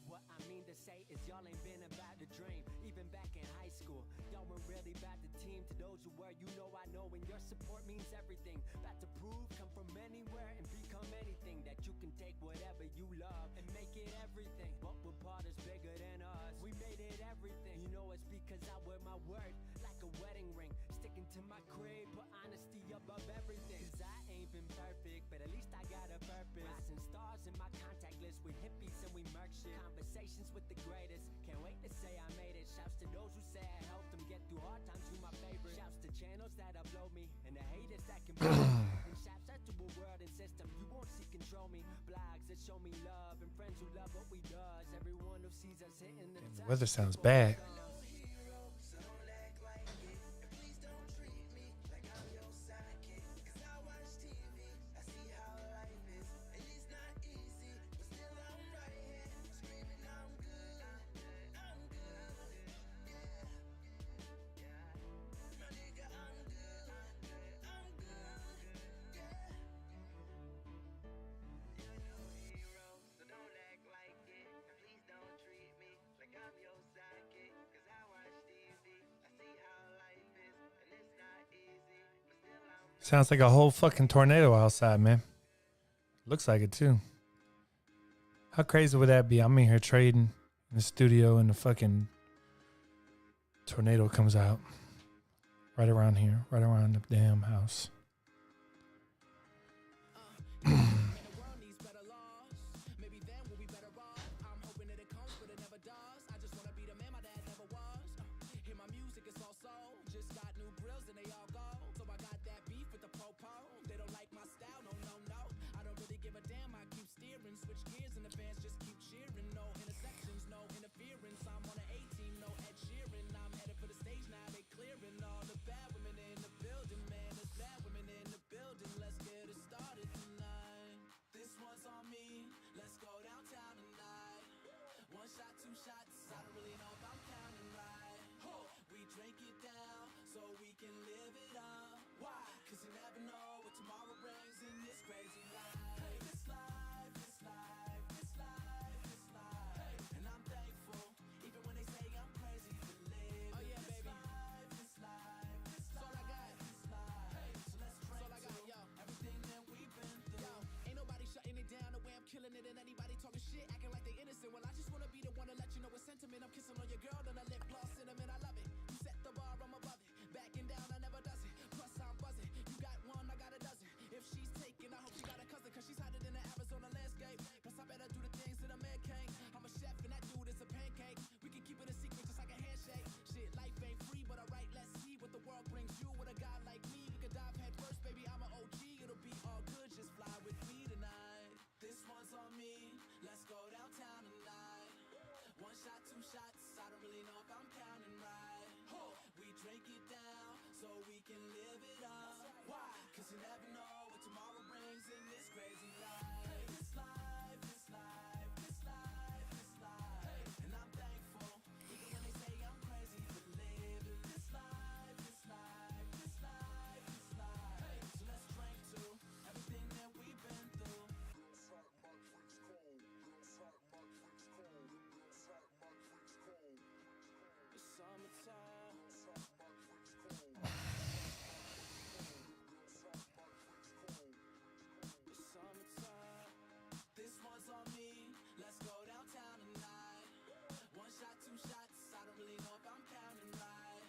What I mean to say is y'all ain't been about the dream. Even back in high school, y'all weren't really about the team. To those who were, you know I know, and your support means everything. About to prove, come from anywhere and become anything. That you can take whatever you love and make it everything. What we're part is bigger than us. We made it everything. You know it's because I wear my word like a wedding ring. Sticking to my creed, put honesty above everything. Cause I ain't been perfect, but at least I got a purpose. Rising stars in my contact list with hippies and we merc shit. Conversations with the greatest. Can't wait to say I made it. Shouts to those who say I helped them get through hard times. You my favorite. Shouts to channels that upload me and the haters that can and shouts out to a world and system you won't see control me. Blogs that show me love and friends who love what we does. Everyone who sees us hitting the The weather sounds bad. Sounds like a whole fucking tornado outside, man. Looks like it too. How crazy would that be? I'm in here trading in the studio and the fucking tornado comes out right around here, right around the damn house. Cause you never know what tomorrow brings in this crazy life. This life, this life, this life, this life. And I'm thankful, even when they say I'm crazy for living this life, this life, this life, this life. So let's drink to everything that we've been through. Girls hot, my drinks cold. Girls hot, my drinks cold. Girls hot, my drinks cold. It's summertime. Girls hot, my drinks cold. Girls hot, my drinks cold. It's summertime. This one's on me. Let's go downtown tonight. One shot, two shots. I don't really know if I'm counting right.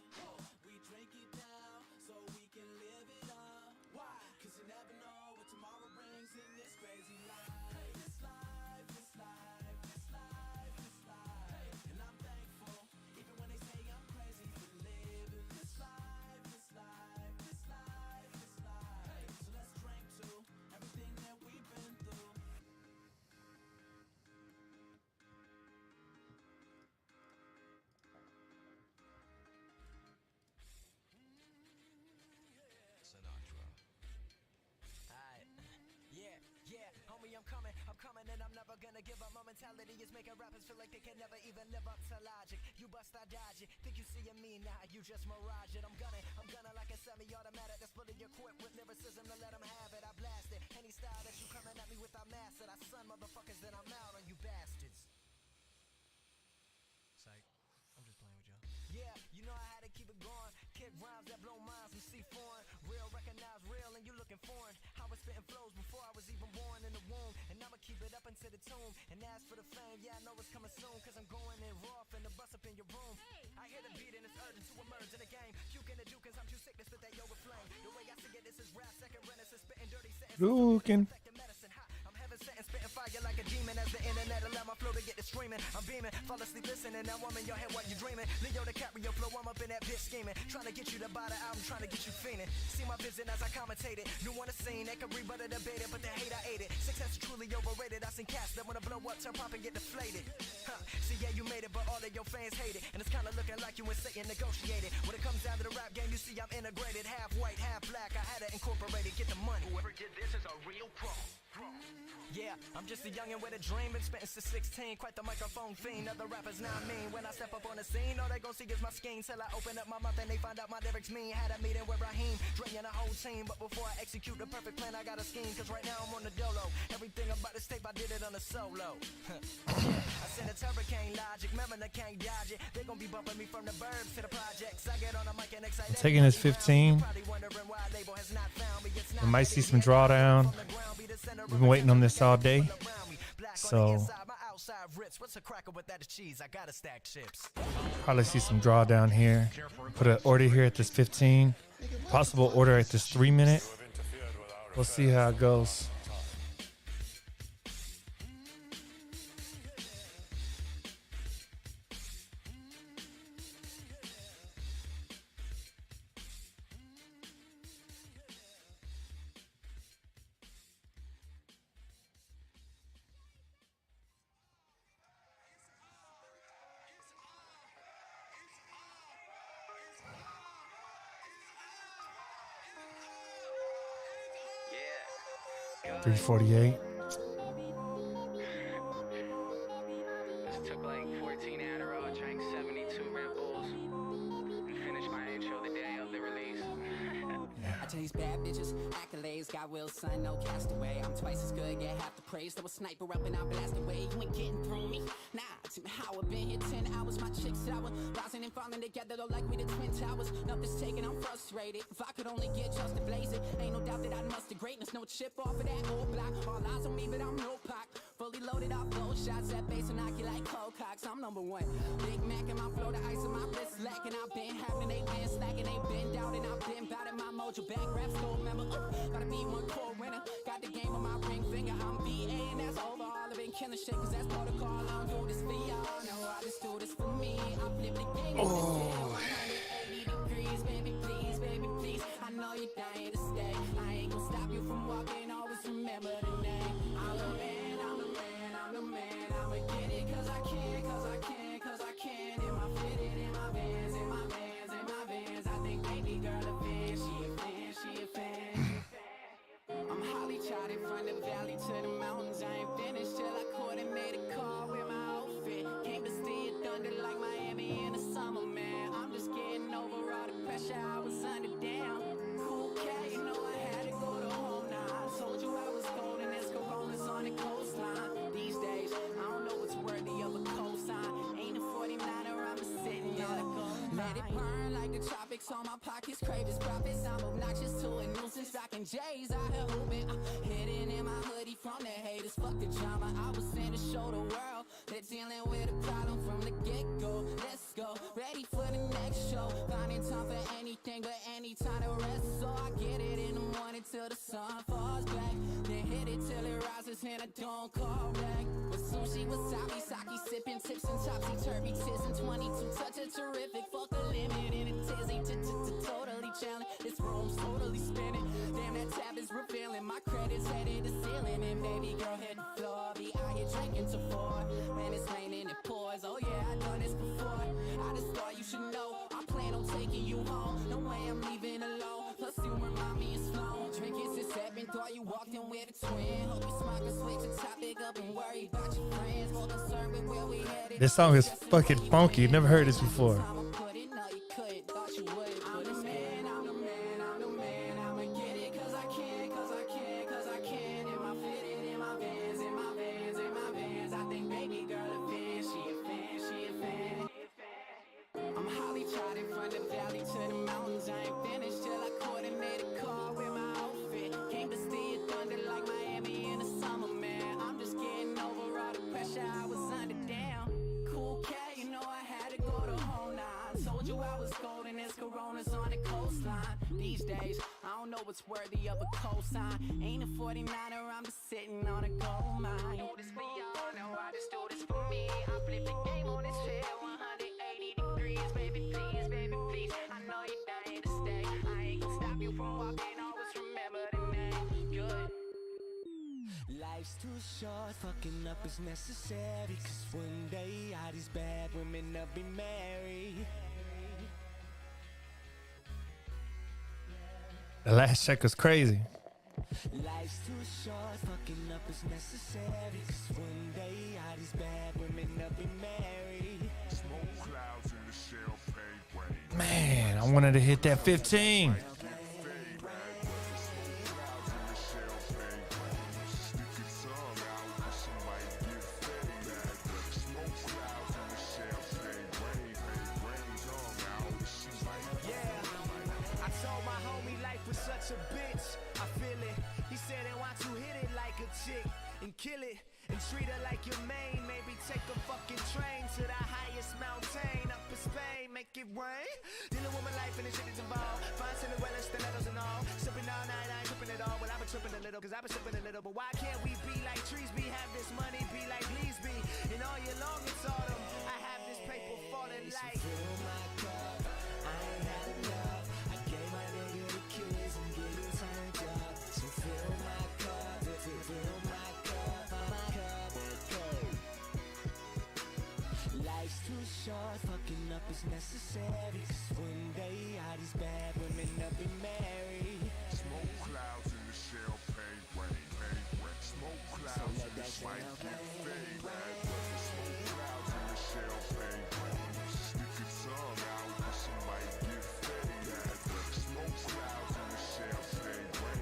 We drink it down so we can live it up. Why? Cause you never know what tomorrow brings in this crazy life. This life, this life, this life, this life. And I'm thankful, even when they say I'm crazy for living this life, this life, this life, this life. So let's drink to everything that we've been through. Sinatra. Alright. Yeah, homie, I'm coming, and I'm never gonna give up. My mentality is making rappers feel like they can never even live up to logic. You bust, I dodge it. Think you seeing me now? You just mirage it. I'm gunning like a semi-automatic that's fully equipped with lyricism to let them have it. I blast it. Any style that you coming at me with, I master. I son motherfuckers, then I'm out on you bastards. Psych. I'm just playing with y'all. Yeah, you know I had to keep it going. Kick rhymes that blow minds from C4. Real, recognize real, and you looking foreign. I was spitting flows before I was even born in the womb. And I'ma keep it up into the tomb. And as for the fame, yeah, I know it's coming soon. Cause I'm going in raw, finna bust up in your room. I hear the beat and it's urgent to emerge in the game. Puking the juke cause I'm too sick to spit that yoga flame. The way I see it, this is rap, second renaissance, spitting dirty sentences. Lukin. Medicine, ha, I'm heaven sent and spitting fire like a demon. As the internet allow my flow to get to streaming, I'm beaming, fall asleep listening. Now I'm in your head while you dreaming. Leo DiCaprio flow, I'm up in that bitch scheming. Trying to get you to buy the album, trying to get you fiending. See my vision as I commentated. New on the scene, they can rebut or debate it, but the hate I ate it. Success is truly overrated. I seen cats that wanna blow up, turn pop and get deflated. Huh. See, yeah, you made it, but all of your fans hate it. And it's kinda looking like you and Satan negotiated. When it comes down to the rap game, you see I'm integrated. Half white, half black, I had to incorporate it, get the money. Whoever did this is a real pro. Yeah, I'm just a youngin' with a dream, been spittin' since 16, quite the microphone fiend. Other rappers not mean, when I step up on the scene, all they gon' see is my scheme. Till I open up my mouth and they find out my lyrics mean. Had a meeting with Raheem, Dre and a whole team, but before I execute the perfect plan, I got a scheme. Cause right now I'm on the dolo, everything about this tape I did it on a solo. I send a hurricane logic, remember I can't dodge it. They gon' be bumping me from the burbs to the projects. I get on a mic and excited. Taking his 15. We might see some drawdown. We've been waiting on this all day. So probably see some drawdown here. Put an order here at this 15. Possible order at this 3 minute. We'll see how it goes. Yeah. 348. Just took like 14 Adderall, drank 72 Red Bulls, and finished my intro the day of the release. I chase bad bitches, accolades, got will, son, no castaway. I'm twice as good, get half the praise. Throw a sniper up and I blast away. You ain't getting through me. Nah, how I been here 10 hours. My chick sour, rising and falling together, though like we the Twin Towers. Nothing's taken, I'm frustrated. If I could only get just to blaze it, ain't no doubt that I'd muster greatness. No chip off of that old block. All eyes on me, but I'm no pack. Fully loaded off blow shots, that bass will knock you like cold cocks. I'm number one. Big Mac in my flow, the ice on my wrist lacking. I've been having, they been slacking, they been doubting. I've been bout it, my mojo back rap school member. Gotta be one core winner. Got the game on my ring finger. I'm BA and that's over. All I've been killing shit, cause that's protocol. I don't do this for y'all. No, I just do this for me. I flip the game. Oh. 180 degrees, baby, please. I know you're dying to stay. I ain't gonna stop you from walking. Always remember the name. I'm the man, I'm the man, I'm the man. I'ma get it cause I can, cause I can, cause I can. In my fitted, in my vans, in my vans, in my vans. I think baby girl a fan, she a fan, she a fan. the valley to the mountains. I ain't finished till I coordinate a car with my outfit. Came to see it thunder like Miami in the summer, man. I'm just getting over all the pressure I was under. Damn, cool cat, you know I had to go to home now. I told you I was cold and there's coronas on the coastline. These days, I don't know what's worthy of a cosign. Ain't a 49er, I'm just sitting on a gold. Let it burn like the tropics on my pockets, crave his profits. I'm obnoxious to a nuisance, rocking J's out here hooping. Hidden in my hoodie from the haters, fuck the drama. I was sent to show the world they're dealing with a problem from the get-go. Let's go, ready for the next show. Finding time for anything but any time to rest. So I get it in the morning till the sun falls back. Then hit it till it rises and I don't call back. With sushi, wasabi, sake, sipping tips and topsy-turvy tis and 22 touch a terrific. Fuck the limit in a tizzy, totally challenge. This room's totally spinning. Damn, that tab is revealing. My credits headed to ceiling. And baby girl hit the floor. Be out here drinking to 4. When it's raining, it pours. Oh yeah, I done this before. I just thought you should know. I plan on taking you home. No way I'm leaving alone. Plus you remind me it's flown. Drinking since 7. Thought you walked in with a twin. Hope you smart can switch the topic up and worry about your friends. More concerned with where we headed. This song is fucking funky. Never heard this before. From the valley to the mountains, I ain't finished till I coordinate a car with my outfit. Came to see it thunder like Miami in the summer, man. I'm just getting over all the pressure I was under. Damn, cool cat, you know I had to go to home now. I told you I was cold and there's coronas on the coastline. These days, I don't know what's worthy of a cosign. Ain't a 49er, I'm just sitting on a gold mine. Do this for y'all, now I just do this for me. I flip the game on this chair, 180 degrees, baby. I know you're dying to stay. I ain't gonna stop you from walking. Always remember the name. Good. Life's too short, fucking up is necessary. Cause one day all these bad women will be married. The last check was crazy. Life's too short, fucking up is necessary. Cause one day all these bad women will be married. Smoke clouds in the shell pay way. Man, I wanted to hit that 15. Such a bitch, I feel it. He said they want to hit it like a chick and kill it and treat her like your main. Maybe take a fucking train to the highest mountain up in Spain, make it rain. Dealing with my life and the shit is involved. Find Cinderella, stilettos and all. Sipping all night, I ain't tripping at all. Well, I've been tripping a little, cause I've been sipping a little. But why can't we be like trees? Be have this money, be like leaves be. And all year long it's autumn. I have this paper falling like. Fill my cup, I ain't had enough. I gave my nigga the kiss and getting turned up. So fill my cup, fill my cup, my cup. Life's too short, fucking up is necessary. Cause one day all these bad women will be married. Smoke clouds in the shell pay way. Smoke clouds in the spike fade. Smoke clouds in the shell pay way. Stick your tongue out with somebody get fed. Smoke clouds in the shell stay way.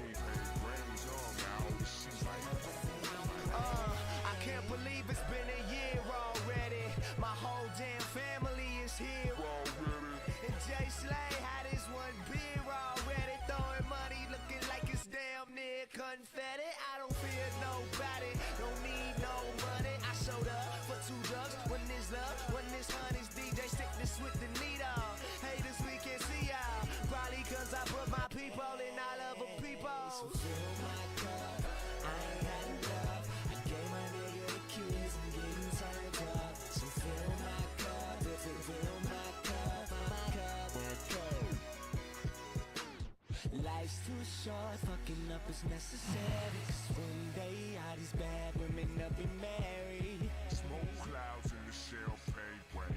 Tongue out with somebody. I can't believe it's been a year already. My whole damn family is here already. And Jay Slay had his one beer already. Throwing money looking like it's damn near confetti. I don't fear nobody, don't need no money. I showed up for 2 drugs, when there's love, when there's honey's DJ, stick this with the needle. Haters, we can see y'all, probably cause I put my people in all other people. So fill my cup, I ain't had enough. I gave my nigga the keys, I'm getting turned up. So fill my cup, fill my cup, my cup. Life's too short, fucking up is necessary. Cause one day all these bad women will be married. Smoke clouds in the shell pay way.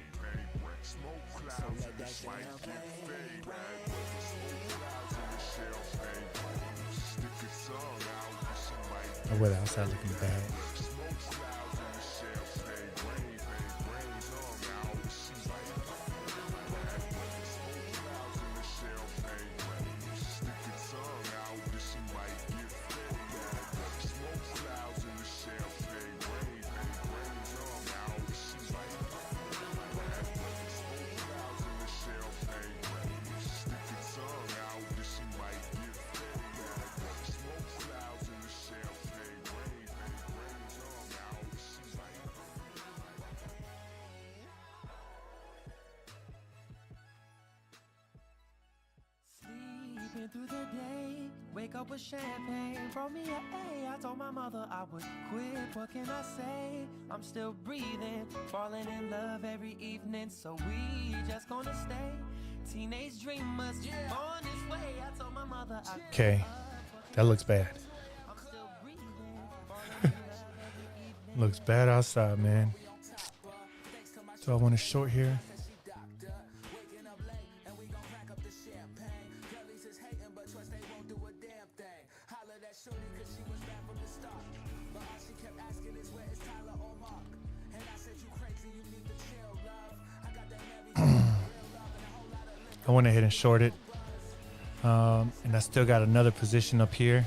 Smoke clouds in the spike fade. Smoke clouds in the shell pay way. Stick your tongue out with somebody Or weather outside looking bad. Sleeping through the day, wake up with champagne, throw me a A. I told my mother I would quit, what can I say? I'm still breathing, falling in love every evening, so we just gonna stay. Teenage dreamers, on this way. I told my mother I Okay, that looks bad. I'm still breathing, falling in love every evening. Looks bad outside, man. Do I want to short here? I went ahead and shorted. And I still got another position up here.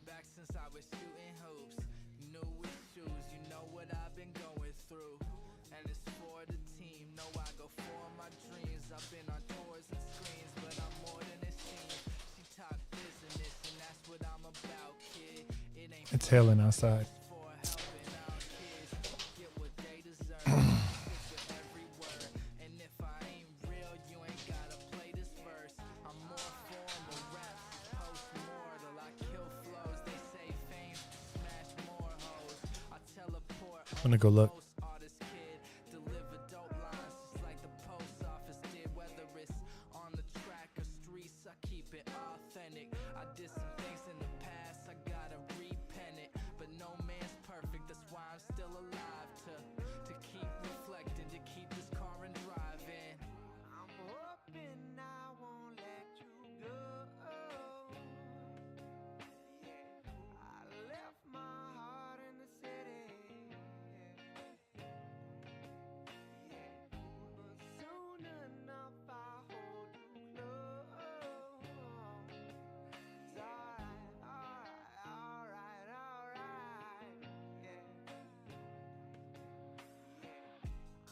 Back since I was shooting hoops, new issues, you know what I've been going through, and it's for the team, know I go for my dreams, I've been on tours and screens, but I'm more than it seems, she talk business, and that's what I'm about, kid, it ain't It's hailing outside. for helping out kids, get what they deserve, stick with every word, and if I ain't real, you ain't gotta play this verse, I'm more formal, rap, post-mortal, I kill flows, they say fame, smash more hoes, I teleport, I'm gonna go look. artist kid, deliver dope lines just like the post office did, whether it's on the track or streets, I keep it authentic, I did some things in the past, I gotta repen it, but no man's perfect, that's why I'm still alive, to keep reflecting, to keep this car and driving, I'm hoping I won't let you go, I left my heart in the city, but soon enough I'll hold you close. It's alright, yeah.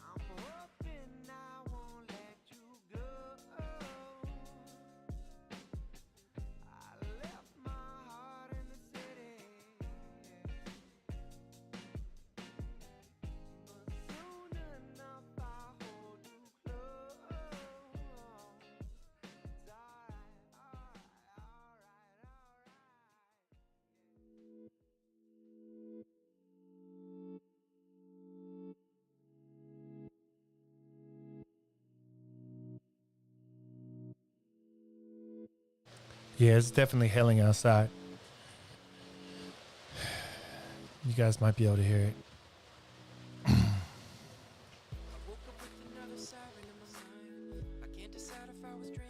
I'm hoping I won't let you go. I left my heart in the city, but soon enough I'll hold you close. It's alright. Yeah, it's definitely hailing outside. You guys might be able to hear it.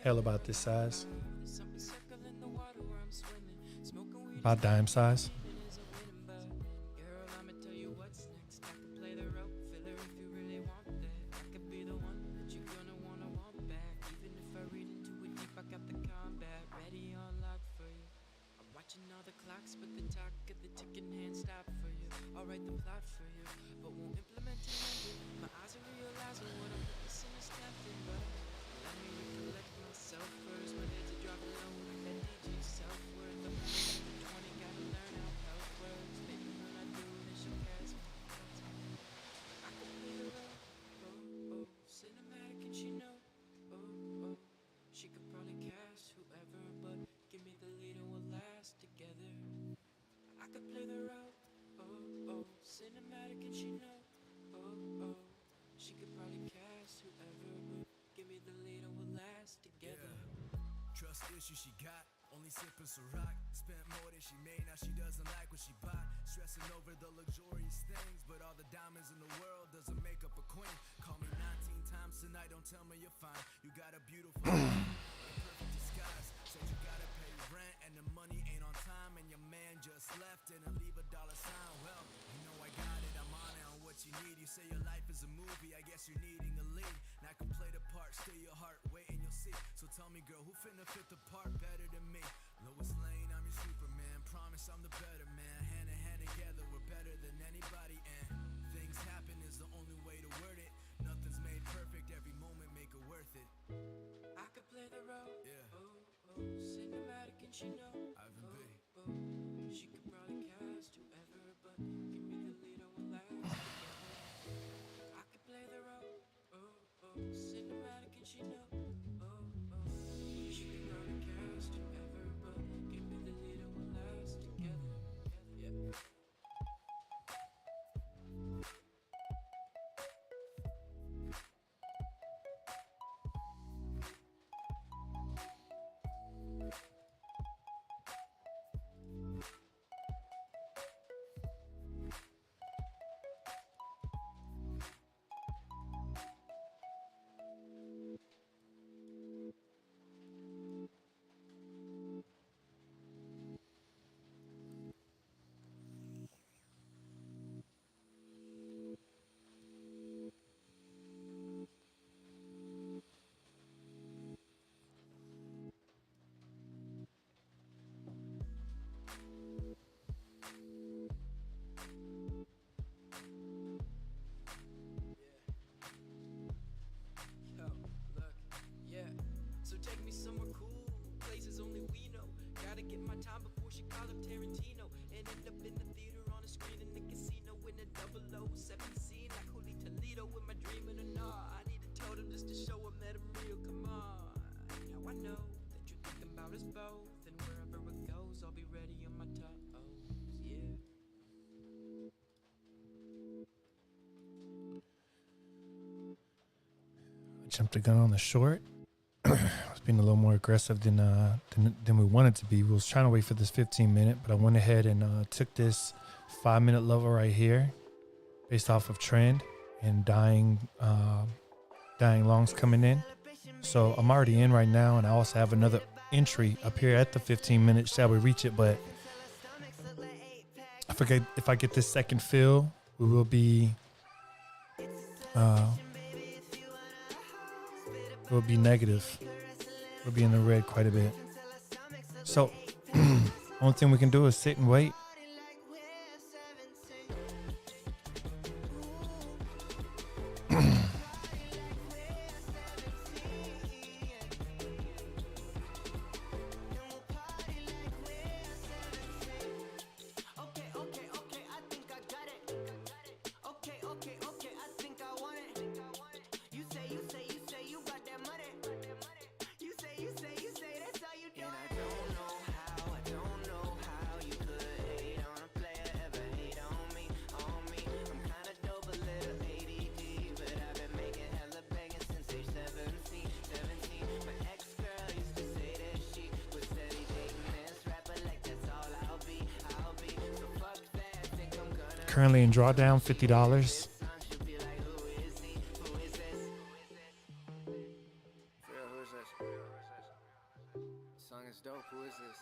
Hail about this size. Something circling the water where I'm swimming. Smoking about dime size. Girl, I'ma tell you what's next. I can play the role filler if you really want that. I could be the one that you're gonna wanna want back. Even if I read into it deep, I got the combat ready on lock for you. I'm watching all the clocks, but the talk of the ticking hand stop for you. I'll write the plot for you, but won't implement it. My eyes are realizing what I'm witnessing is tempting, but let me recollect myself first. My head's a drop low like that DJ self-worth. I'm 20, gotta learn how health works. Maybe when I do this, you'll catch me. I can play the role, oh, oh, cinematic and she know, oh, oh. She could probably cast whoever, but give me the lead and we'll last together. I could play the role, oh, oh, cinematic and she know, oh, oh. She could probably cast whoever, but give me the lead and we'll last together. Trust issue she got, only sipping Ciroc. Spent more than she made, now she doesn't like what she bought. Stressing over the luxurious things, but all the diamonds in the world doesn't make up a queen. Call me 19 times tonight, don't tell me you're fine. You got a beautiful perfect disguise. Said you gotta pay rent and the money ain't on time, and your man just left and leave a dollar sign. Well, you know I got it, I'm on it on what you need. You say your life is a movie, I guess you're needing a lead. And I can play the part, steal your heart, wait and you'll see. So tell me, girl, who finna fit the part better than me? Lois Lane, I'm your Superman. Promise I'm the better man. Hand in hand together, we're better than anybody. And things happen is the only way to word it. Nothing's made perfect, every moment make it worth it. I could play the role, Yeah. oh, oh, cinematic and she know, Ivan B. oh, oh. She could probably cast whoever, but give me the lead and we'll last together. I could play the role, oh, oh, cinematic and she know, oh, oh. She could probably cast whoever, but give me the lead and we'll last together. Yeah. Yo, look, yeah. So take me somewhere cool, places only we know. Gotta get my time before she call up Tarantino and end up in the theater on a screen in the casino in a 007 scene like Holy Toledo. Am I dreaming or not? I need a totem just to show him that I'm real. Come on. Now I know that you're thinking about us both, and wherever it goes, I'll be ready on my toes. Yeah. Jumped the gun on the short. I was being a little more aggressive than we wanted to be. We was trying to wait for this 15-minute, but I went ahead and took this 5-minute level right here, based off of trend and dying longs coming in. So I'm already in right now, and I also have another entry up here at the 15 minutes. Shall we reach it? But I forget if I get this second fill, we will be negative. We'll be in the red quite a bit. So only thing we can do is sit and wait. Currently in drawdown, $50. Bro, who is this? The song is dope. Who is this?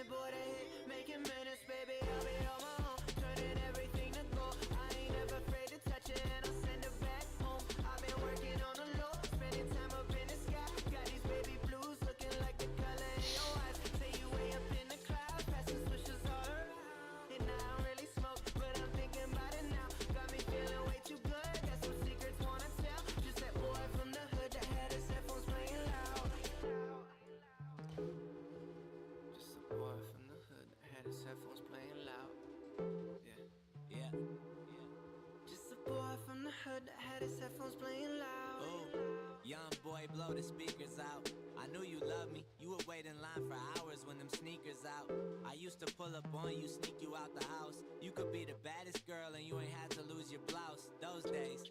boy to hit, making minutes, baby, I'll be on my own, turning everything to gold. I ain't never afraid to touch it, and I'll send it back home. I've been working on the low, spending time up in the sky. Got these baby blues looking like the color in your eyes. Say you way up in the clouds, passing swishers all around. And I don't really smoke, but I'm thinking about it now. Got me feeling way too good, got some secrets wanna tell. Just that boy from the hood that had his headphones playing loud. Just a boy from the hood that had his headphones playing loud. Yeah. Just a boy from the hood that had his headphones playing loud. Ooh, young boy, blow the speakers out. I knew you loved me. You would wait in line for hours when them sneakers out. I used to pull up on you, sneak you out the house. You could be the baddest girl and you ain't had to lose your blouse. Those days,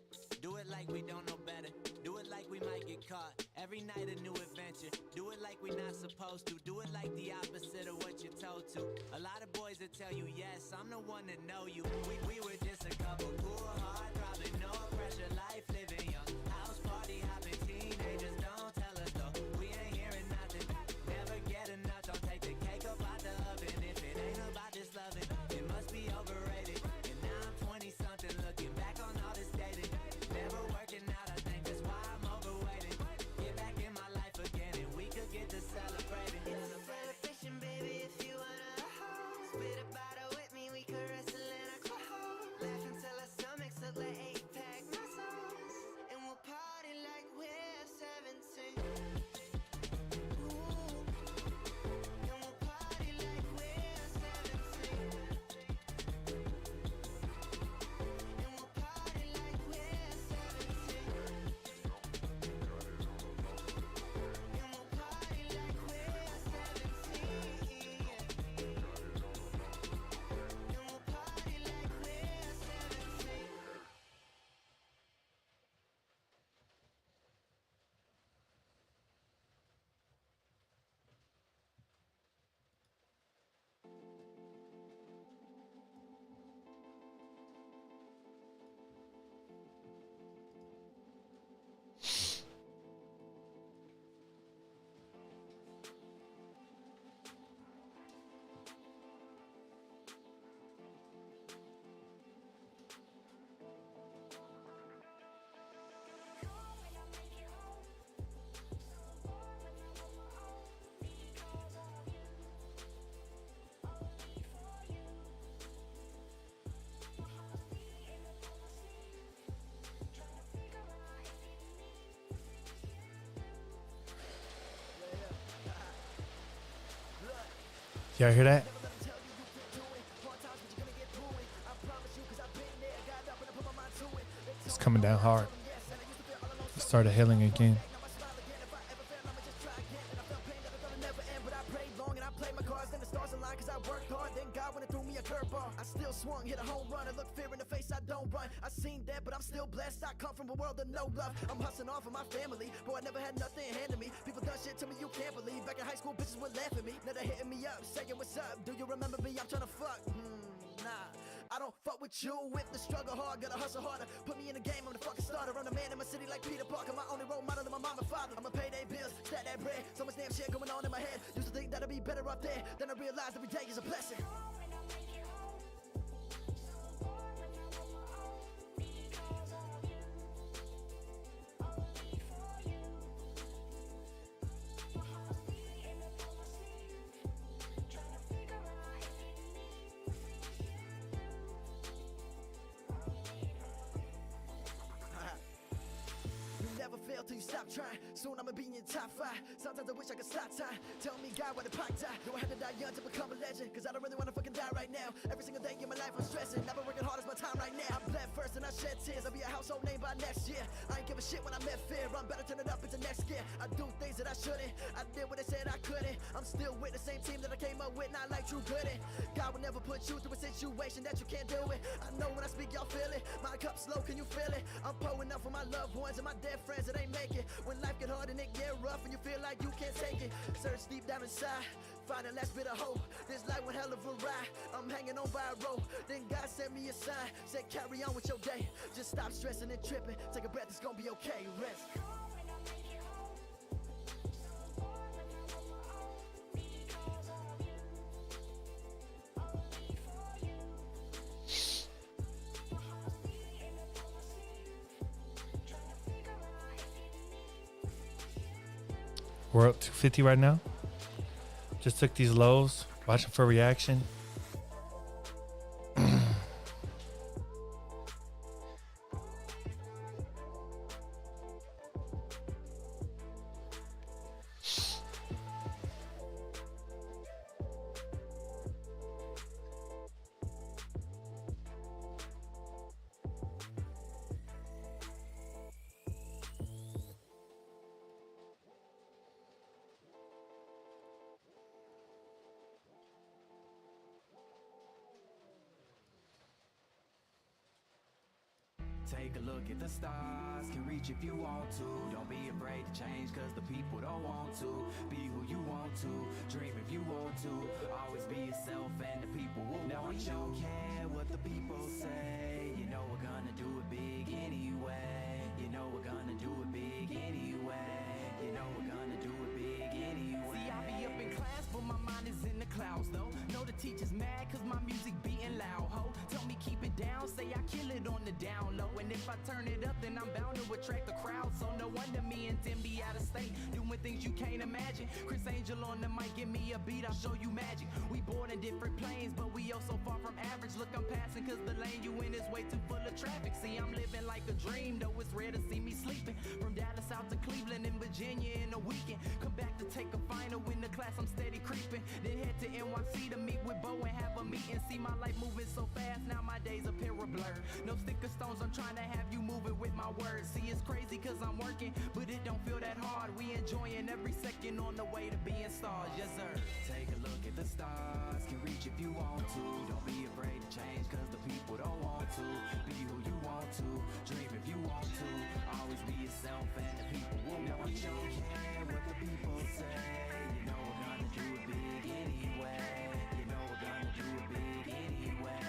do it like we don't know better. Do it like we might get caught. Every night a new adventure. Do it like we not supposed to. Do it like the opposite of what you're told to. A lot of boys that tell you yes, I'm the one that know you. We were just a couple cool, hard, throbbing, no pressure, life living young. House party hopping teenagers, don't tell us though. We ain't hearing nothing. Never get enough, don't take the cake up out the oven. If it ain't about this loving, it must be overrated. And now I'm 20 something, looking back on all this dating. Never working out, I think that's why I'm overweighted. Get back in my life again and we could get to celebrating. It's a celebration, baby, if you wanna spit a bottle with me, we could wrestle in a cold. Laugh until our stomachs look like 8-pack muscles. And we'll party like we're 17. Ooh. And we'll party like we're 17. And we'll party like we're 17. And we'll party like we're 17. And we'll party like we're 17. Y'all hear that? It's coming down hard. It started hailing again. I still swung, hit a home run, and look fear in the face, I don't run. I seen that, but I'm still blessed. I come from a world of no love. I'm hustling off of my family, bro, I never had nothing handed me. People done shit to me you can't believe. Back in high school, bitches would laugh at me. Now they hitting me up, saying what's up. Do you remember me? I'm tryna fuck. Nah, I don't fuck with you. With the struggle hard, gotta hustle harder. Put me in the game, I'm the fucking starter. I'm the man in my city like Peter Parker. My only role model is my mom and father. I'ma pay their bills, stack that bread. So much damn shit going on in my head. Used to think that I'd be better up there. Then I realized every day is a blessing. Never fail till you stop trying. Soon I'ma be in your top 5. Sometimes I wish I could stop time. Tell me, God, why the Pac die? Do I have to die young to become a legend? Cause I don't really wanna fucking die right now. Every single day in my life I'm stressing. Never working hard as my time right now. I bled first and I shed tears. I'll be a household name by next year. I ain't give a shit when I met fear. I'm better turn it up into next gear. I do things that I shouldn't. I did what they said I couldn't. I'm still with the same team that I came up with. Not like True Gooding. God will never put you through a situation that you can't do it. I know when I speak y'all feel it. My cup's low, can you feel it? I'm pouring up for my loved ones and my dead friends that ain't make it. When life get hard and it get rough and you feel like you can't take it, search deep down inside, find the last bit of hope. This life one hell of a ride, I'm hanging on by a rope. Then God sent me a sign, said carry on with your day. Just stop stressing and tripping, take a breath, it's gonna be okay, rest. We're up to 250 right now. Just took these lows, watching for reaction. Take a look at the stars, can reach if you want to. Don't be afraid to change, cause the people don't want to. Be who you want to, dream if you want to. Always be yourself and the people will want you. Don't care what the people say, you know we're gonna do it big anyway. You know we're gonna do it big anyway. You know we're gonna do it big anyway. See, I be up in class, but my mind is in the clouds though. Know the teacher's mad cause my music beating loud, ho. Tell me keep it down, say I kill it on the down low. And if I turn it up, then I'm bound to attract the crowd. So no wonder me and Tim be out of state, doing things you can't imagine. Chris Angel on the mic, give me a beat, I'll show you magic. We born in different planes, but we oh so far from average. Look, I'm passing cause the lane you in is way too full of traffic. See, I'm living like a dream, though it's rare to see me sleeping. From Dallas out to Cleveland and Virginia in a weekend. Come back to take a final in the class, I'm steady creeping. Then head to NYC to meet with Bo and have a meeting. See my life moving so fast, now my days appear a blur. No sticker stones, I'm trying to have you moving with my words. See, it's crazy cause I'm working, but it don't feel that hard. We enjoying every second on the way to being stars, yes sir. Take a look at the stars, can reach if you want to. Don't be afraid to change cause the people don't want to. Be who you want to, dream if you want to. Always be yourself and the people will want you. Don't care what the people say, you know we're gonna do it big anyway. You know we're gonna do it big anyway.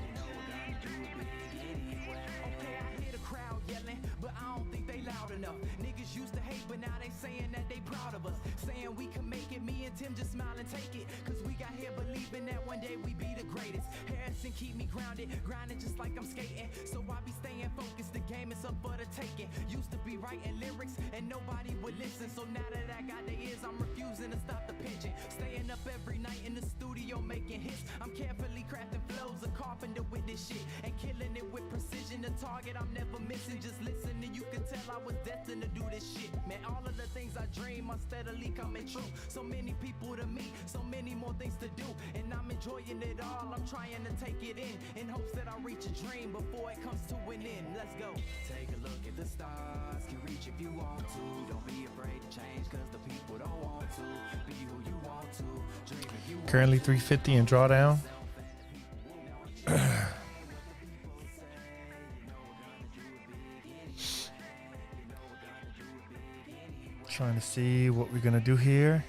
You know we're gonna do it big anyway. Okay, I hear the crowd yelling, but I don't think they loud enough. Niggas used to hate, but now they saying that they proud of us. Saying we can make it, me and Tim just smile and take it. Cause we got here believing that one day we be the greatest. Harrison keep me grounded, grinding just like I'm skating. So I be staying focused, the game is up for the taking. Used to be writing lyrics and nobody would listen. So now that I got the ears, I'm refusing to stop the pitching. Staying up every night in the studio making hits. I'm carefully crafting flows, a carpenter with this shit. And killing it with precision, the target I'm never missing. Just listening, you can tell I was destined to do this shit. Man, all of the things I dream are steadily coming true. So many people to meet, so many more things to do. And I'm enjoying it all, I'm trying to take it in hopes that I reach a dream before it comes to an end. Let's go. Take a look at the stars, can reach if you want to. Don't be afraid to change cause the people don't want to. Be who you want to, dream if you want to. Currently 350 in drawdown. Trying to see what we're gonna do here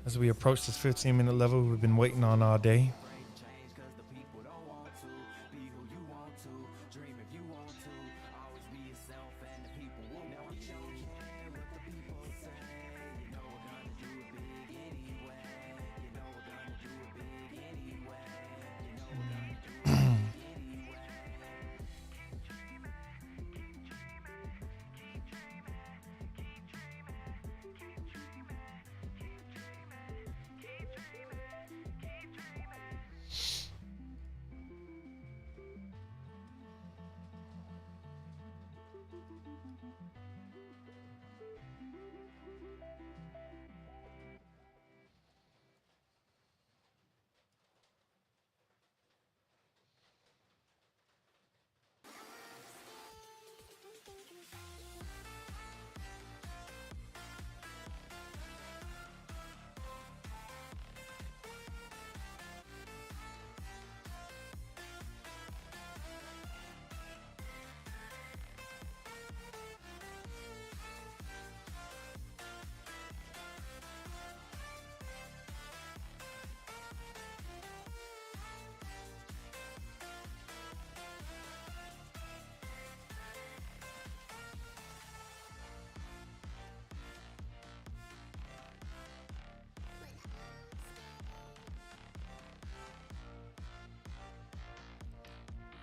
as we approach this 15-minute level we've been waiting on all day.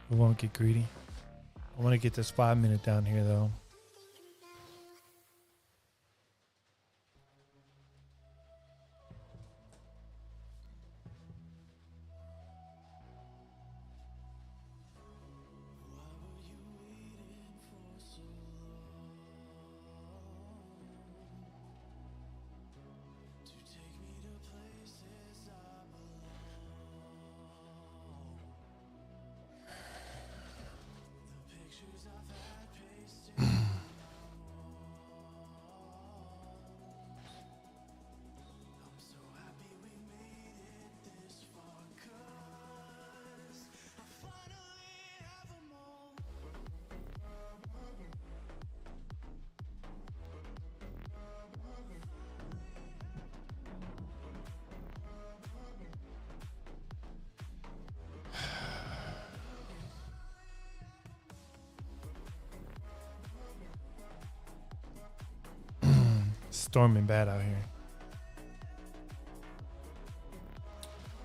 We won't get greedy. I want to get this 5 minute down here though. storming bad out here.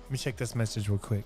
Let me check this message real quick.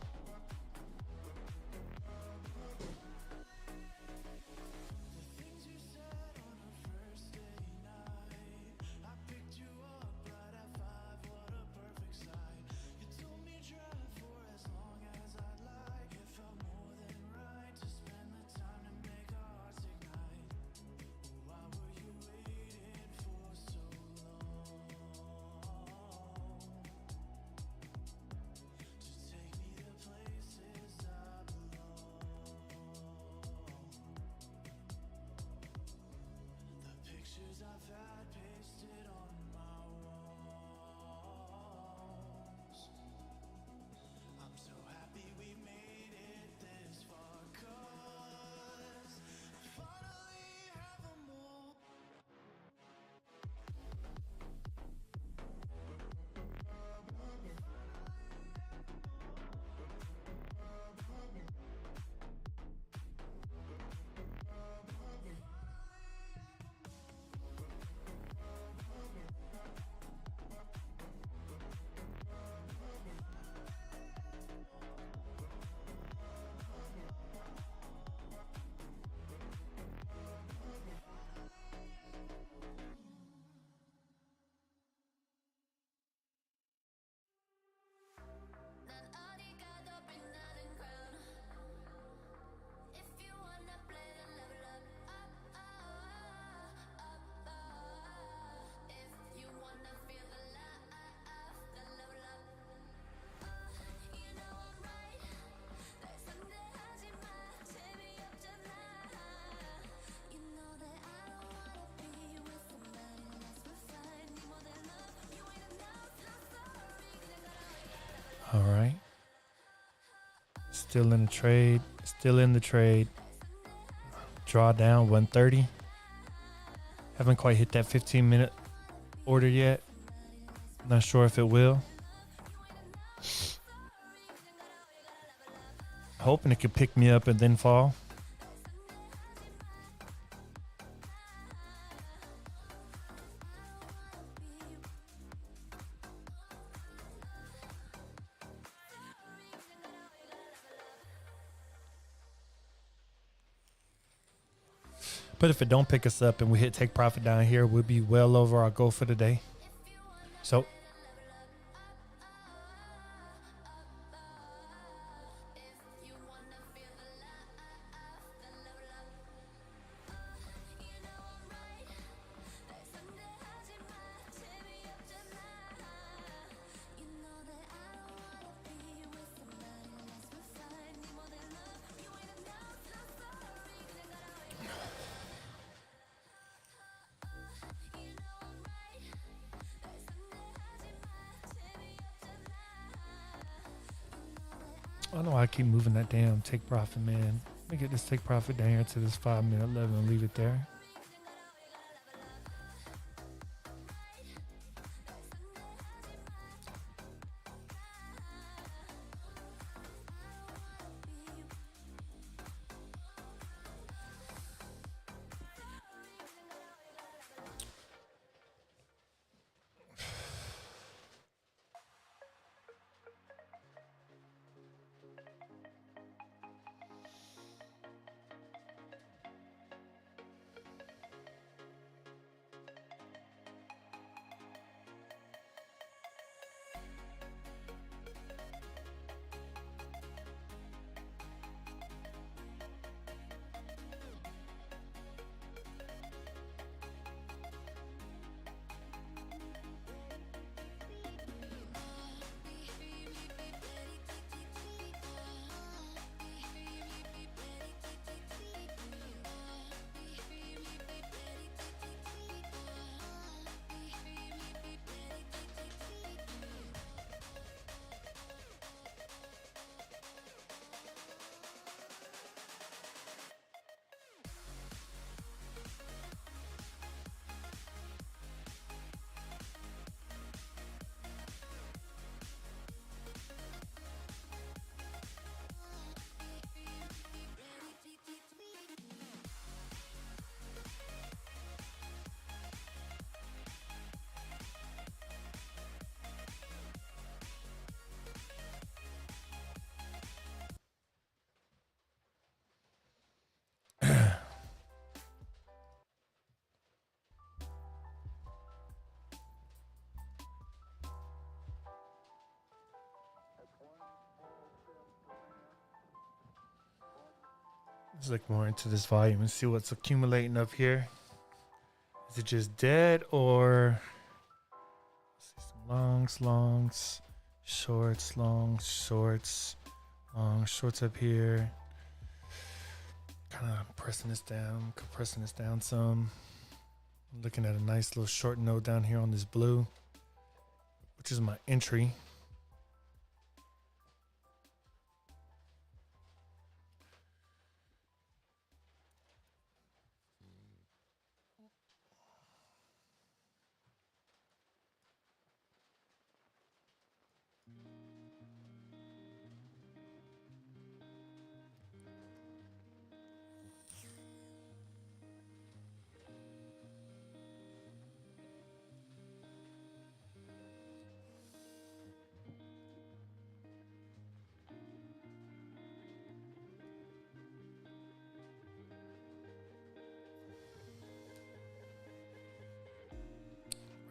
난 어디가 더 빛나는 crown. If you wanna play then level up, up, up, up. If you wanna feel the love, then level up. You know I'm right. 날 상대하지 마. 재미없잖아. You know that I don't wanna be with somebody less refined. 네 more than love. You ain't enough. Not sorry. 그냥 가라. All right. Still in the trade. Still in the trade. Draw down 130. Haven't quite hit that 15-minute order yet. Not sure if it will. Hoping it could pick me up and then fall. But if it don't pick us up and we hit take profit down here, we'll be well over our goal for the day. So I don't know why I keep moving that damn take profit, man. Let me get this take profit down here to this 5-minute level and leave it there. Let's look more into this volume and see what's accumulating up here. Is it just dead or some longs, shorts, longs, shorts, long shorts up here? Kind of pressing this down, compressing this down some. Looking at a nice little short node down here on this blue, which is my entry.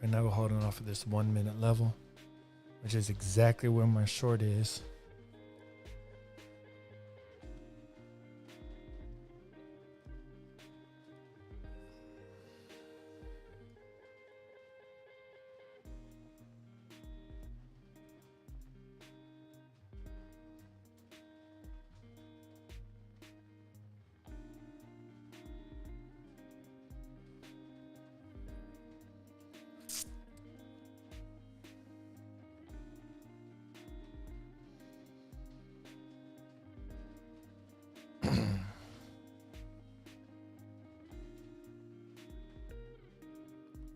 Right now we're holding off at this 1 minute level, which is exactly where my short is.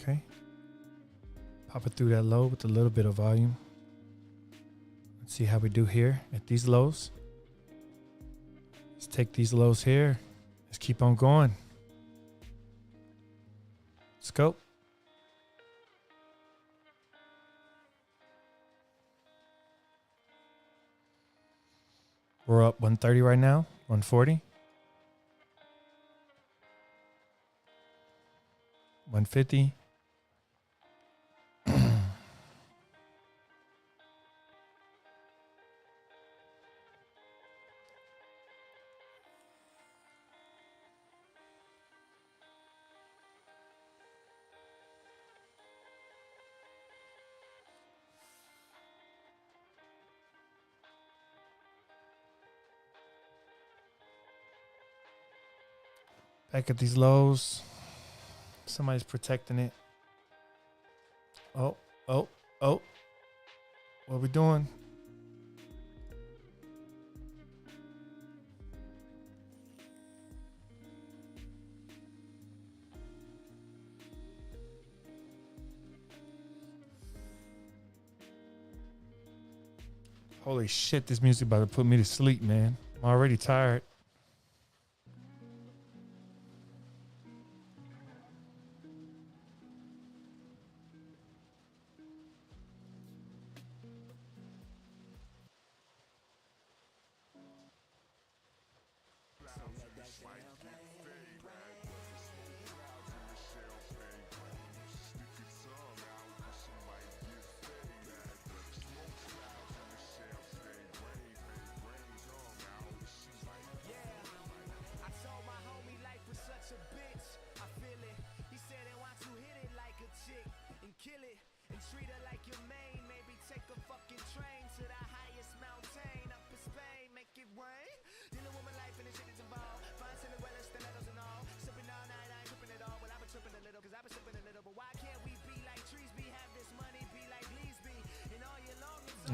Okay. Pop it through that low with a little bit of volume. Let's see how we do here at these lows. Let's take these lows here. Let's keep on going. Let's go. We're up 130 right now, 140. 150. Back at these lows. Somebody's protecting it. Oh. What are we doing? Holy shit, this music about to put me to sleep, man. I'm already tired.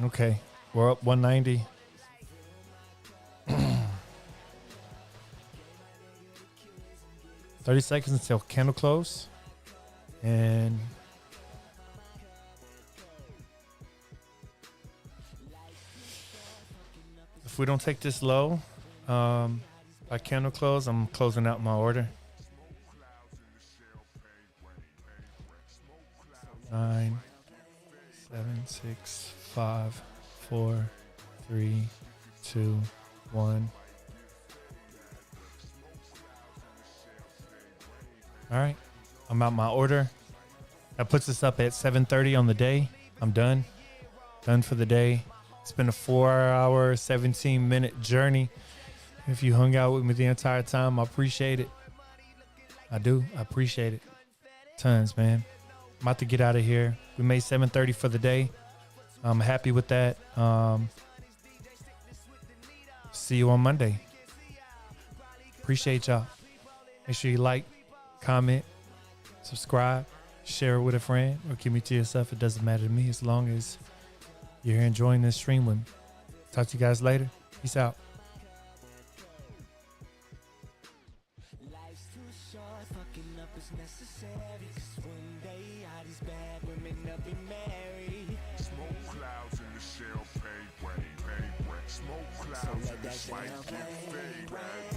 Okay, we're up 190. $30 seconds until candle close. And if we don't take this low by candle close, I'm closing out my order. 9, 7, 6, 5, 4, 3, 2, 1. All right, I'm out my order. That puts us up at 7:30 on the day. I'm done for the day. It's been a 4-hour, 17-minute journey. If you hung out with me the entire time, I appreciate it. I do. I appreciate it. Tons, man. I'm about to get out of here. We made 7:30 for the day. I'm happy with that. See you on Monday. Appreciate y'all. Make sure you like, comment, subscribe, share it with a friend, or keep me to yourself. It doesn't matter to me as long as you're enjoying this stream with me. Talk to you guys later. Peace out. Life's too short, fucking up is necessary. 'Cause one day all these bad women will be married. Smoke clouds in the champagne rain. Smoke clouds in the champagne rain.